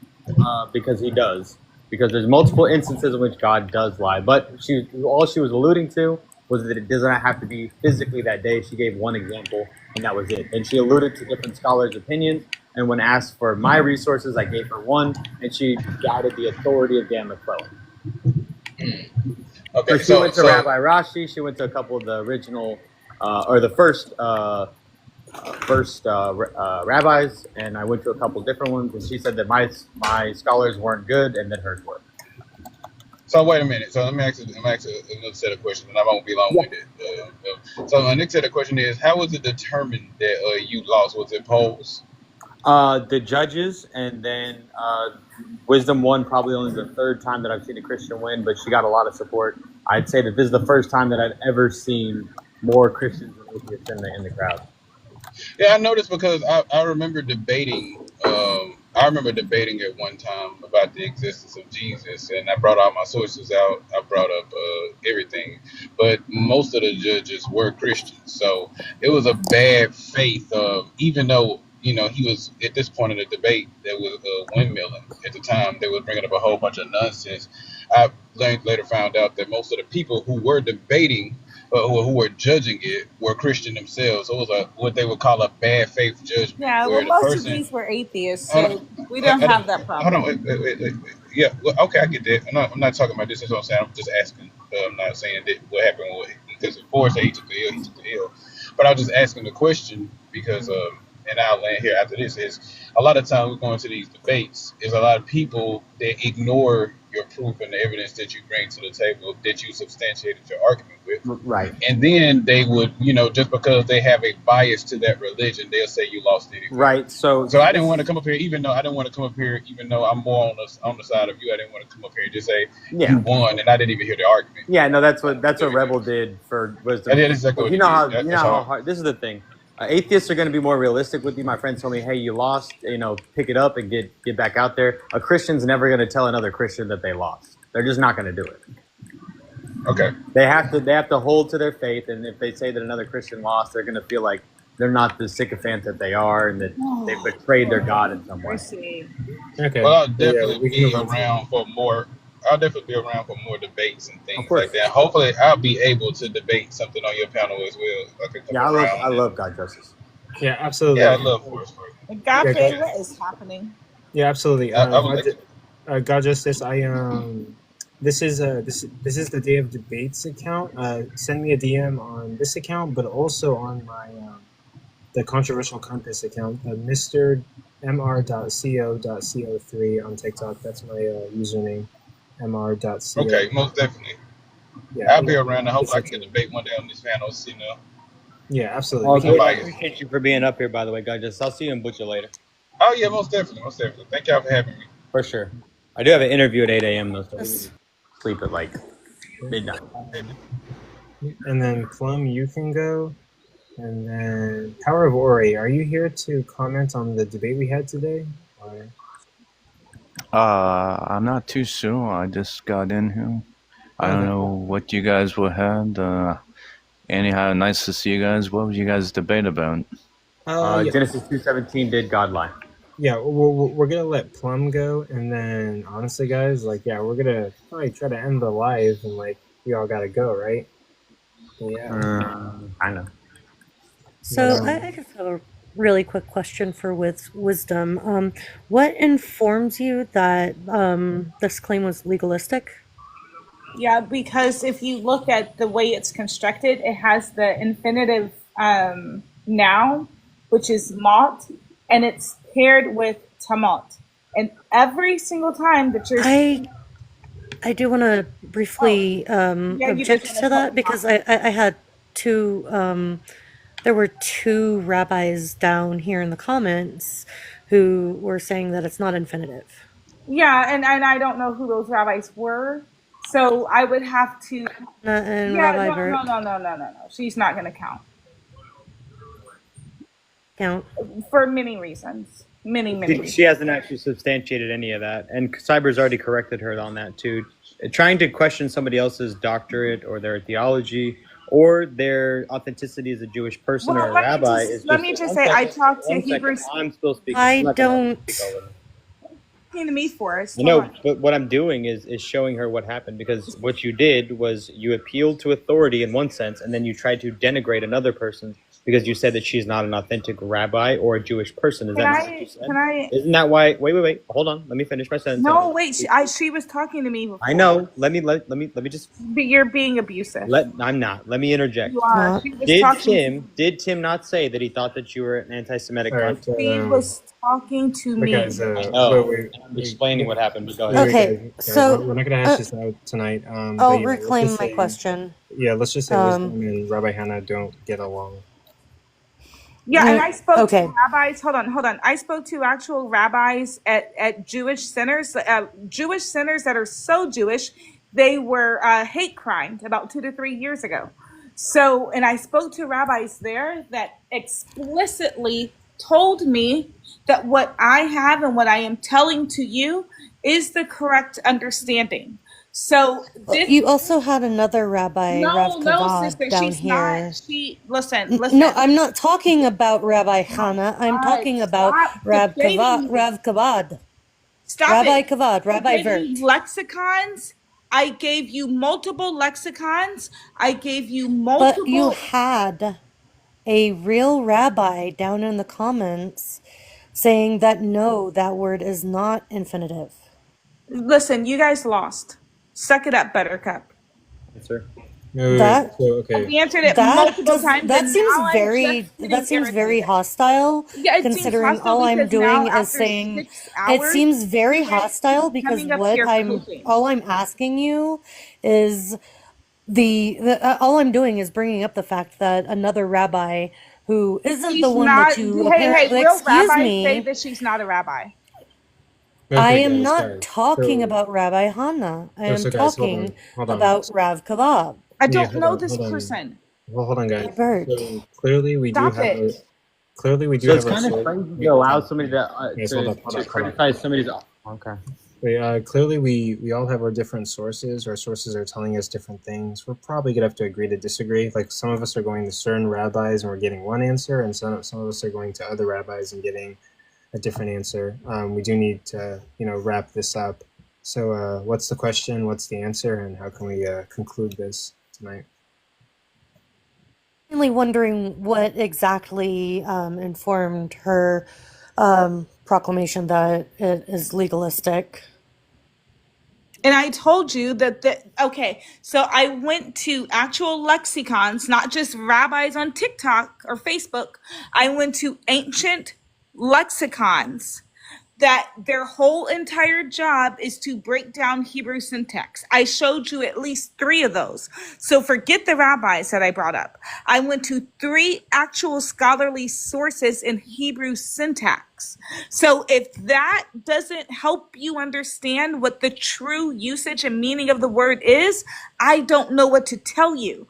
because he does. Because there's multiple instances in which God does lie. But all she was alluding to was that it does not have to be physically that day. She gave one example, and that was it. And she alluded to different scholars' opinions. And when asked for my resources, I gave her one, and she doubted the authority of Dan McClellan. Okay, So she went to Rabbi Rashi. She went to a couple of the original, or the first rabbis, and I went to a couple different ones. And she said that my scholars weren't good, and that hers were. So wait a minute. So let me ask you another set of questions, and I won't be long-winded. So my next set of question is: how was it determined that you lost? Was it polls? The judges, and then Wisdom won probably only the third time that I've seen a Christian win, but she got a lot of support. I'd say that this is the first time that I've ever seen more Christians than atheists in the crowd. Yeah, I noticed because I remember debating. I remember debating at one time about the existence of Jesus, and I brought all my sources out. I brought up everything, but most of the judges were Christians, so it was a bad faith. Even though he was at this point in the debate that was windmilling at the time, they were bringing up a whole bunch of nonsense. I later found out that most of the people who were debating, who were judging it, were Christian themselves. So it was what they would call a bad faith judgment. Yeah, well, where the most person, of these were atheists, so we don't have that problem. Hold on, wait. Yeah, well, okay, I get that. I'm not talking about this. That's what I'm saying. I'm just asking. I'm not saying that what happened because of course he took the L. He took the L. But I was just asking the question because, and I'll land here after this, is a lot of times we're going to these debates, is a lot of people that ignore your proof and the evidence that you bring to the table that you substantiated your argument with. Right. And then they would, just because they have a bias to that religion, they'll say you lost anyway. Right. So I didn't want to come up here, even though I'm more on the side of you. I didn't want to come up here and just say you won, and I didn't even hear the argument. Yeah, no, that's what Rebel did for Wisdom. That is exactly what you know how did. you know how hard. This is the thing. Atheists are going to be more realistic with you. My friend told me, "Hey, you lost. Pick it up and get back out there." A Christian's never going to tell another Christian that they lost. They're just not going to do it. Okay. They have to hold to their faith, and if they say that another Christian lost, they're going to feel like they're not the sycophant that they are, and that they betrayed their God in some way. Okay. Well, I'll definitely be around for more. I'll definitely be around for more debates and things like that. Hopefully, I'll be able to debate something on your panel as well. I love God Justice. Yeah, absolutely. Yeah, I love Forrest. Agape, what is happening? Yeah, absolutely. God Justice, this is the Day of Debates account. Send me a DM on this account, but also on my the Controversial Compass account, Mr. mr.co.co3 on TikTok. That's my username, mr.co. Okay, most definitely. Yeah, I'll be around. I hope I can debate one day on this panel. Yeah, absolutely. I appreciate you for being up here, by the way, God Justice. I'll see you in Butcher later. Oh yeah, most definitely. Thank y'all for having me. For sure. I do have an interview at 8 a.m. though, so we need to sleep at like midnight. And then Plum, you can go. And then Power of Ori, are you here to comment on the debate we had today? Or? I'm not too sure. I just got in here. I don't know what you guys were had. Anyhow, nice to see you guys. What was you guys debate about? Genesis 2:17, did God lie? Yeah, we're gonna let Plum go, and then honestly, guys, we're gonna probably try to end the live, and we all gotta go, right? Yeah, I know. So I just have a really quick question for Wisdom. What informs you that this claim was legalistic? Yeah, because if you look at the way it's constructed, it has the infinitive noun, which is mot, and it's paired with tamot. And every single time that you're... I do want to briefly Yeah, you object just to want that because I had two, there were two rabbis down here in the comments who were saying that it's not infinitive. Yeah, and I don't know who those rabbis were, so I would have to. And Yeah, Rabbi no, Bert no. She's not going to count count. for many reasons. Many reasons. She hasn't actually substantiated any of that, and Cyber's already corrected her on that too. Trying to question somebody else's doctorate or their theology or their authenticity as a Jewish person or a rabbi is Let just. me just say, I talked to Hebrews. I'm still speaking. I don't. To me, Forrest. You know, but what I'm doing is showing her what happened, because what you did was you appealed to authority in one sense, and then you tried to denigrate another person because you said that she's not an authentic rabbi or a Jewish person. Is that not what you said? Can I? Isn't that why? Wait. Hold on. Let me finish my sentence. No, wait. She was talking to me before. I know. Let me just. But you're being abusive. I'm not. Let me interject. You are. She was Did Tim not say that he thought that you were an anti-Semitic? He was talking to me. I'm explaining what happened. Go ahead. Okay, so we're not going to hash this out tonight. I'll reclaim my question. Yeah, let's just say Wisdom and Rabbi Hannah don't get along. Yeah, and I spoke to rabbis. Hold on. I spoke to actual rabbis at Jewish centers that are so Jewish, they were hate crimed about 2 to 3 years ago. So, and I spoke to rabbis there that explicitly told me that what I have and what I am telling to you is the correct understanding. So you also had another rabbi, Rav Kavod, sister, down she's here. Not. Listen. No, I'm not talking about Rabbi Hannah. I'm talking about Rav Kavod. Stop Rabbi it. Kavod, Rabbi Vert. Lexicons. I gave you multiple lexicons. I gave you multiple. But you had a real rabbi down in the comments saying that no, that word is not infinitive. Listen, you guys lost. Suck it up, Buttercup. Answer. That we answered it multiple times. That seems very hostile. Yeah, considering all I'm doing is saying it seems very hostile because all I'm asking you is all I'm doing is bringing up the fact that another rabbi who isn't the one that you apparently real rabbis say that she's not a rabbi. I am not talking about Rabbi Hannah. I am talking about Rav Kavod. I don't know this person. Well, hold on, guys. So clearly, we do have. Clearly, we do have. So it's kind of strange to allow somebody to criticize somebody's. Okay. Clearly, we all have our different sources. Our sources are telling us different things. We're probably gonna have to agree to disagree. Like some of us are going to certain rabbis and we're getting one answer, and some of us are going to other rabbis and getting a different answer. We do need to, wrap this up. So, what's the question? What's the answer? And how can we conclude this tonight? Really wondering what exactly informed her proclamation that it is legalistic. And I told you okay, so I went to actual lexicons, not just rabbis on TikTok or Facebook. I went to ancient lexicons that their whole entire job is to break down Hebrew syntax. I showed you at least 3 of those. So forget the rabbis that I brought up. I went to 3 actual scholarly sources in Hebrew syntax. So if that doesn't help you understand what the true usage and meaning of the word is, I don't know what to tell you.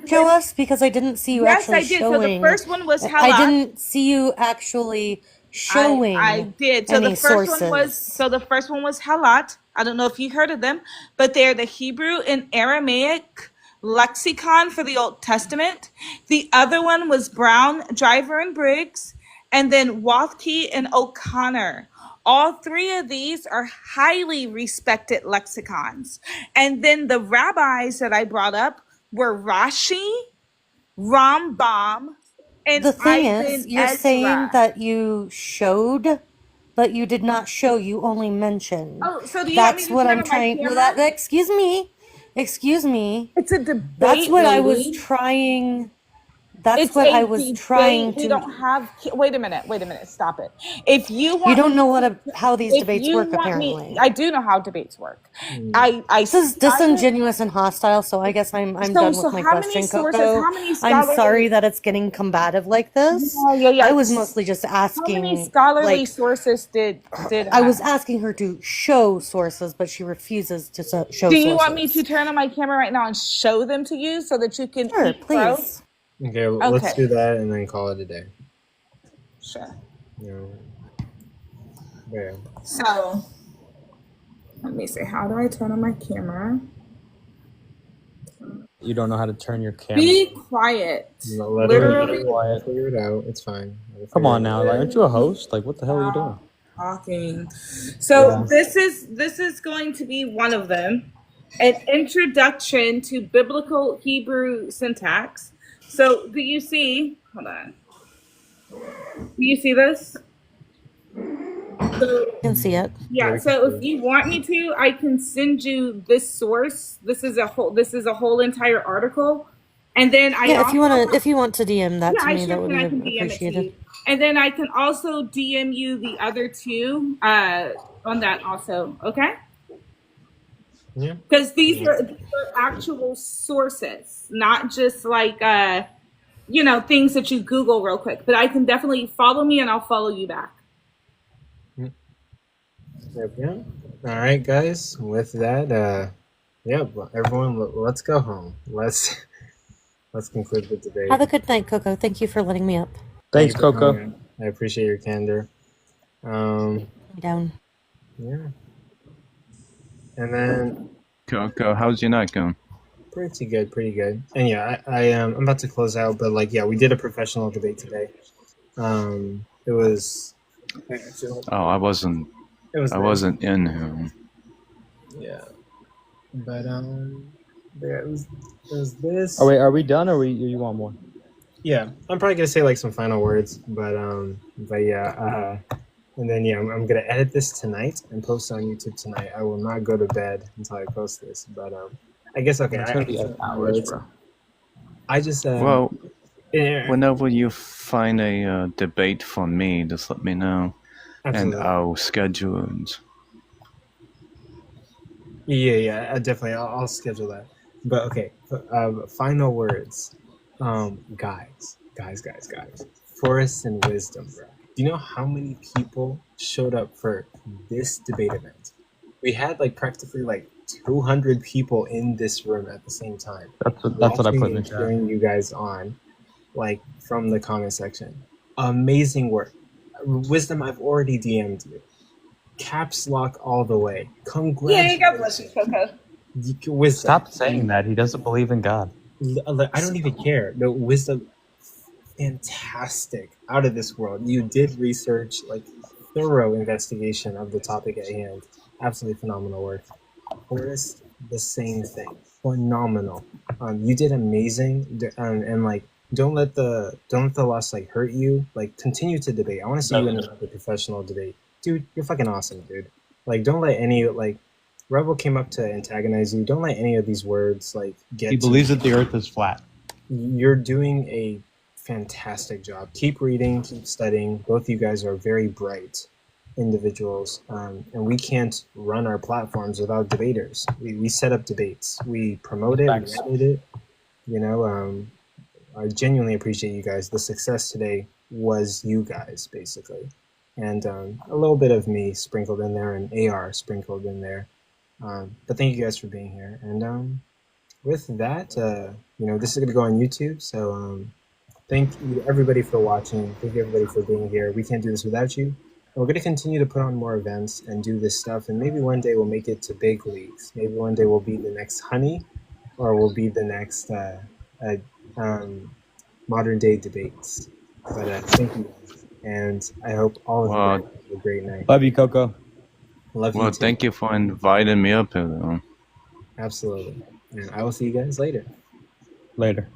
Show us, because I didn't see you actually showing. So the first one was Hela. I didn't see you actually showing. I did. So the first one was Halat. I don't know if you heard of them, but they're the Hebrew and Aramaic lexicon for the Old Testament. The other one was Brown, Driver, and Briggs, and then Wathke and O'Connor. All 3 of these are highly respected lexicons. And then the rabbis that I brought up were Rashi, Rambam, and the thing is, you're saying that you showed, but you did not show. You only mentioned. Oh, so do you that's what I'm trying. Excuse me. It's a debate. That's what I was trying. That's It's what a I was debate. trying We to. don't have. Wait a minute. Stop it. If you want, You don't know how these if debates you work, want apparently. me, I do know how debates work. This is disingenuous and hostile, so I guess I'm done with my how many question, sources? Coco. How many I'm scholarly? sorry that it's getting combative like this. Yeah. I was mostly just How many asking, scholarly like, sources did? I was asking her to show sources, but she refuses to show Do you sources. want me to turn on my camera right now and show them to you so that you can Sure, eat crow? please. Okay, let's do that and then call it a day. Sure. Yeah. So, let me see. How do I turn on my camera? You don't know how to turn your camera. Be quiet. No, Literally. I'll figure it out. It's fine. Come on now, like, aren't you a host? Like, what the hell are you doing? Talking. So Yeah. this is going to be one of them. An introduction to biblical Hebrew syntax. So do you see? Hold on. Do you see this? So, I can see it. yeah. So if you want me to, I can send you this source. This is a whole entire article, and then if you want to DM that yeah, to me, that would I be can DM it to appreciated. you. And then I can also DM you the other two on that also. Okay. Yeah. Because these are actual sources, not just like things that you Google real quick. But I can definitely follow me, and I'll follow you back. Yeah. All right, guys. With that, everyone, let's go home. Let's conclude the debate. Have a good night, Coco. Thank you for letting me up. Thanks, Coco. I appreciate your candor. I'm down. Yeah. And then Coco, how's your night going? pretty good. And yeah, I'm about to close out, but we did a professional debate today. It was. Oh, I wasn't in here. Yeah. But it was this. Oh wait, are we done, or you want more? Yeah, I'm probably gonna say some final words, but yeah, and then I'm gonna edit this tonight and post it on YouTube tonight. I will not go to bed until I post this, but I guess okay. It's gonna be 8 hours, bro. I just well, whenever you find a debate for me, just let me know, Absolutely. and I'll schedule it. Yeah, definitely. I'll schedule that. But okay, final words. Guys. Forrest and Wisdom, bro. Do you know how many people showed up for this debate event? We had practically 200 people in this room at the same time. That's what I put in the chat. Cheering you guys on, from the comment section. Amazing work. Wisdom, I've already DM'd you. Caps lock all the way. Congratulations. Yeah, God bless you, Coco. Wisdom. Stop saying that. He doesn't believe in God. I don't even care. No, Wisdom, fantastic. Out of this world. You did research, thorough investigation of the topic at hand. Absolutely phenomenal work. Forrest, the same thing. Phenomenal. You did amazing. And don't let the loss hurt you. Continue to debate. I want to see you in another professional debate. Dude, you're fucking awesome, dude. Don't let any Rebel came up to antagonize you. Don't let any of these words get. He believes that the Earth is flat. You're doing a fantastic job. Keep reading, keep studying. Both of you guys are very bright individuals, and we can't run our platforms without debaters. We set up debates. We promote it. We edit it. I genuinely appreciate you guys. The success today was you guys, basically. And a little bit of me sprinkled in there and AR sprinkled in there. But thank you guys for being here. And with that, this is going to go on YouTube. So thank you, everybody, for watching. Thank you, everybody, for being here. We can't do this without you. And we're going to continue to put on more events and do this stuff. And maybe one day we'll make it to big leagues. Maybe one day we'll be the next Honey, or we'll be the next modern day debates. But thank you guys. And I hope all of you guys have a great night. Love you, Coco. Love you Well, too. thank you for inviting me up here, though. Absolutely. And I will see you guys later. Later.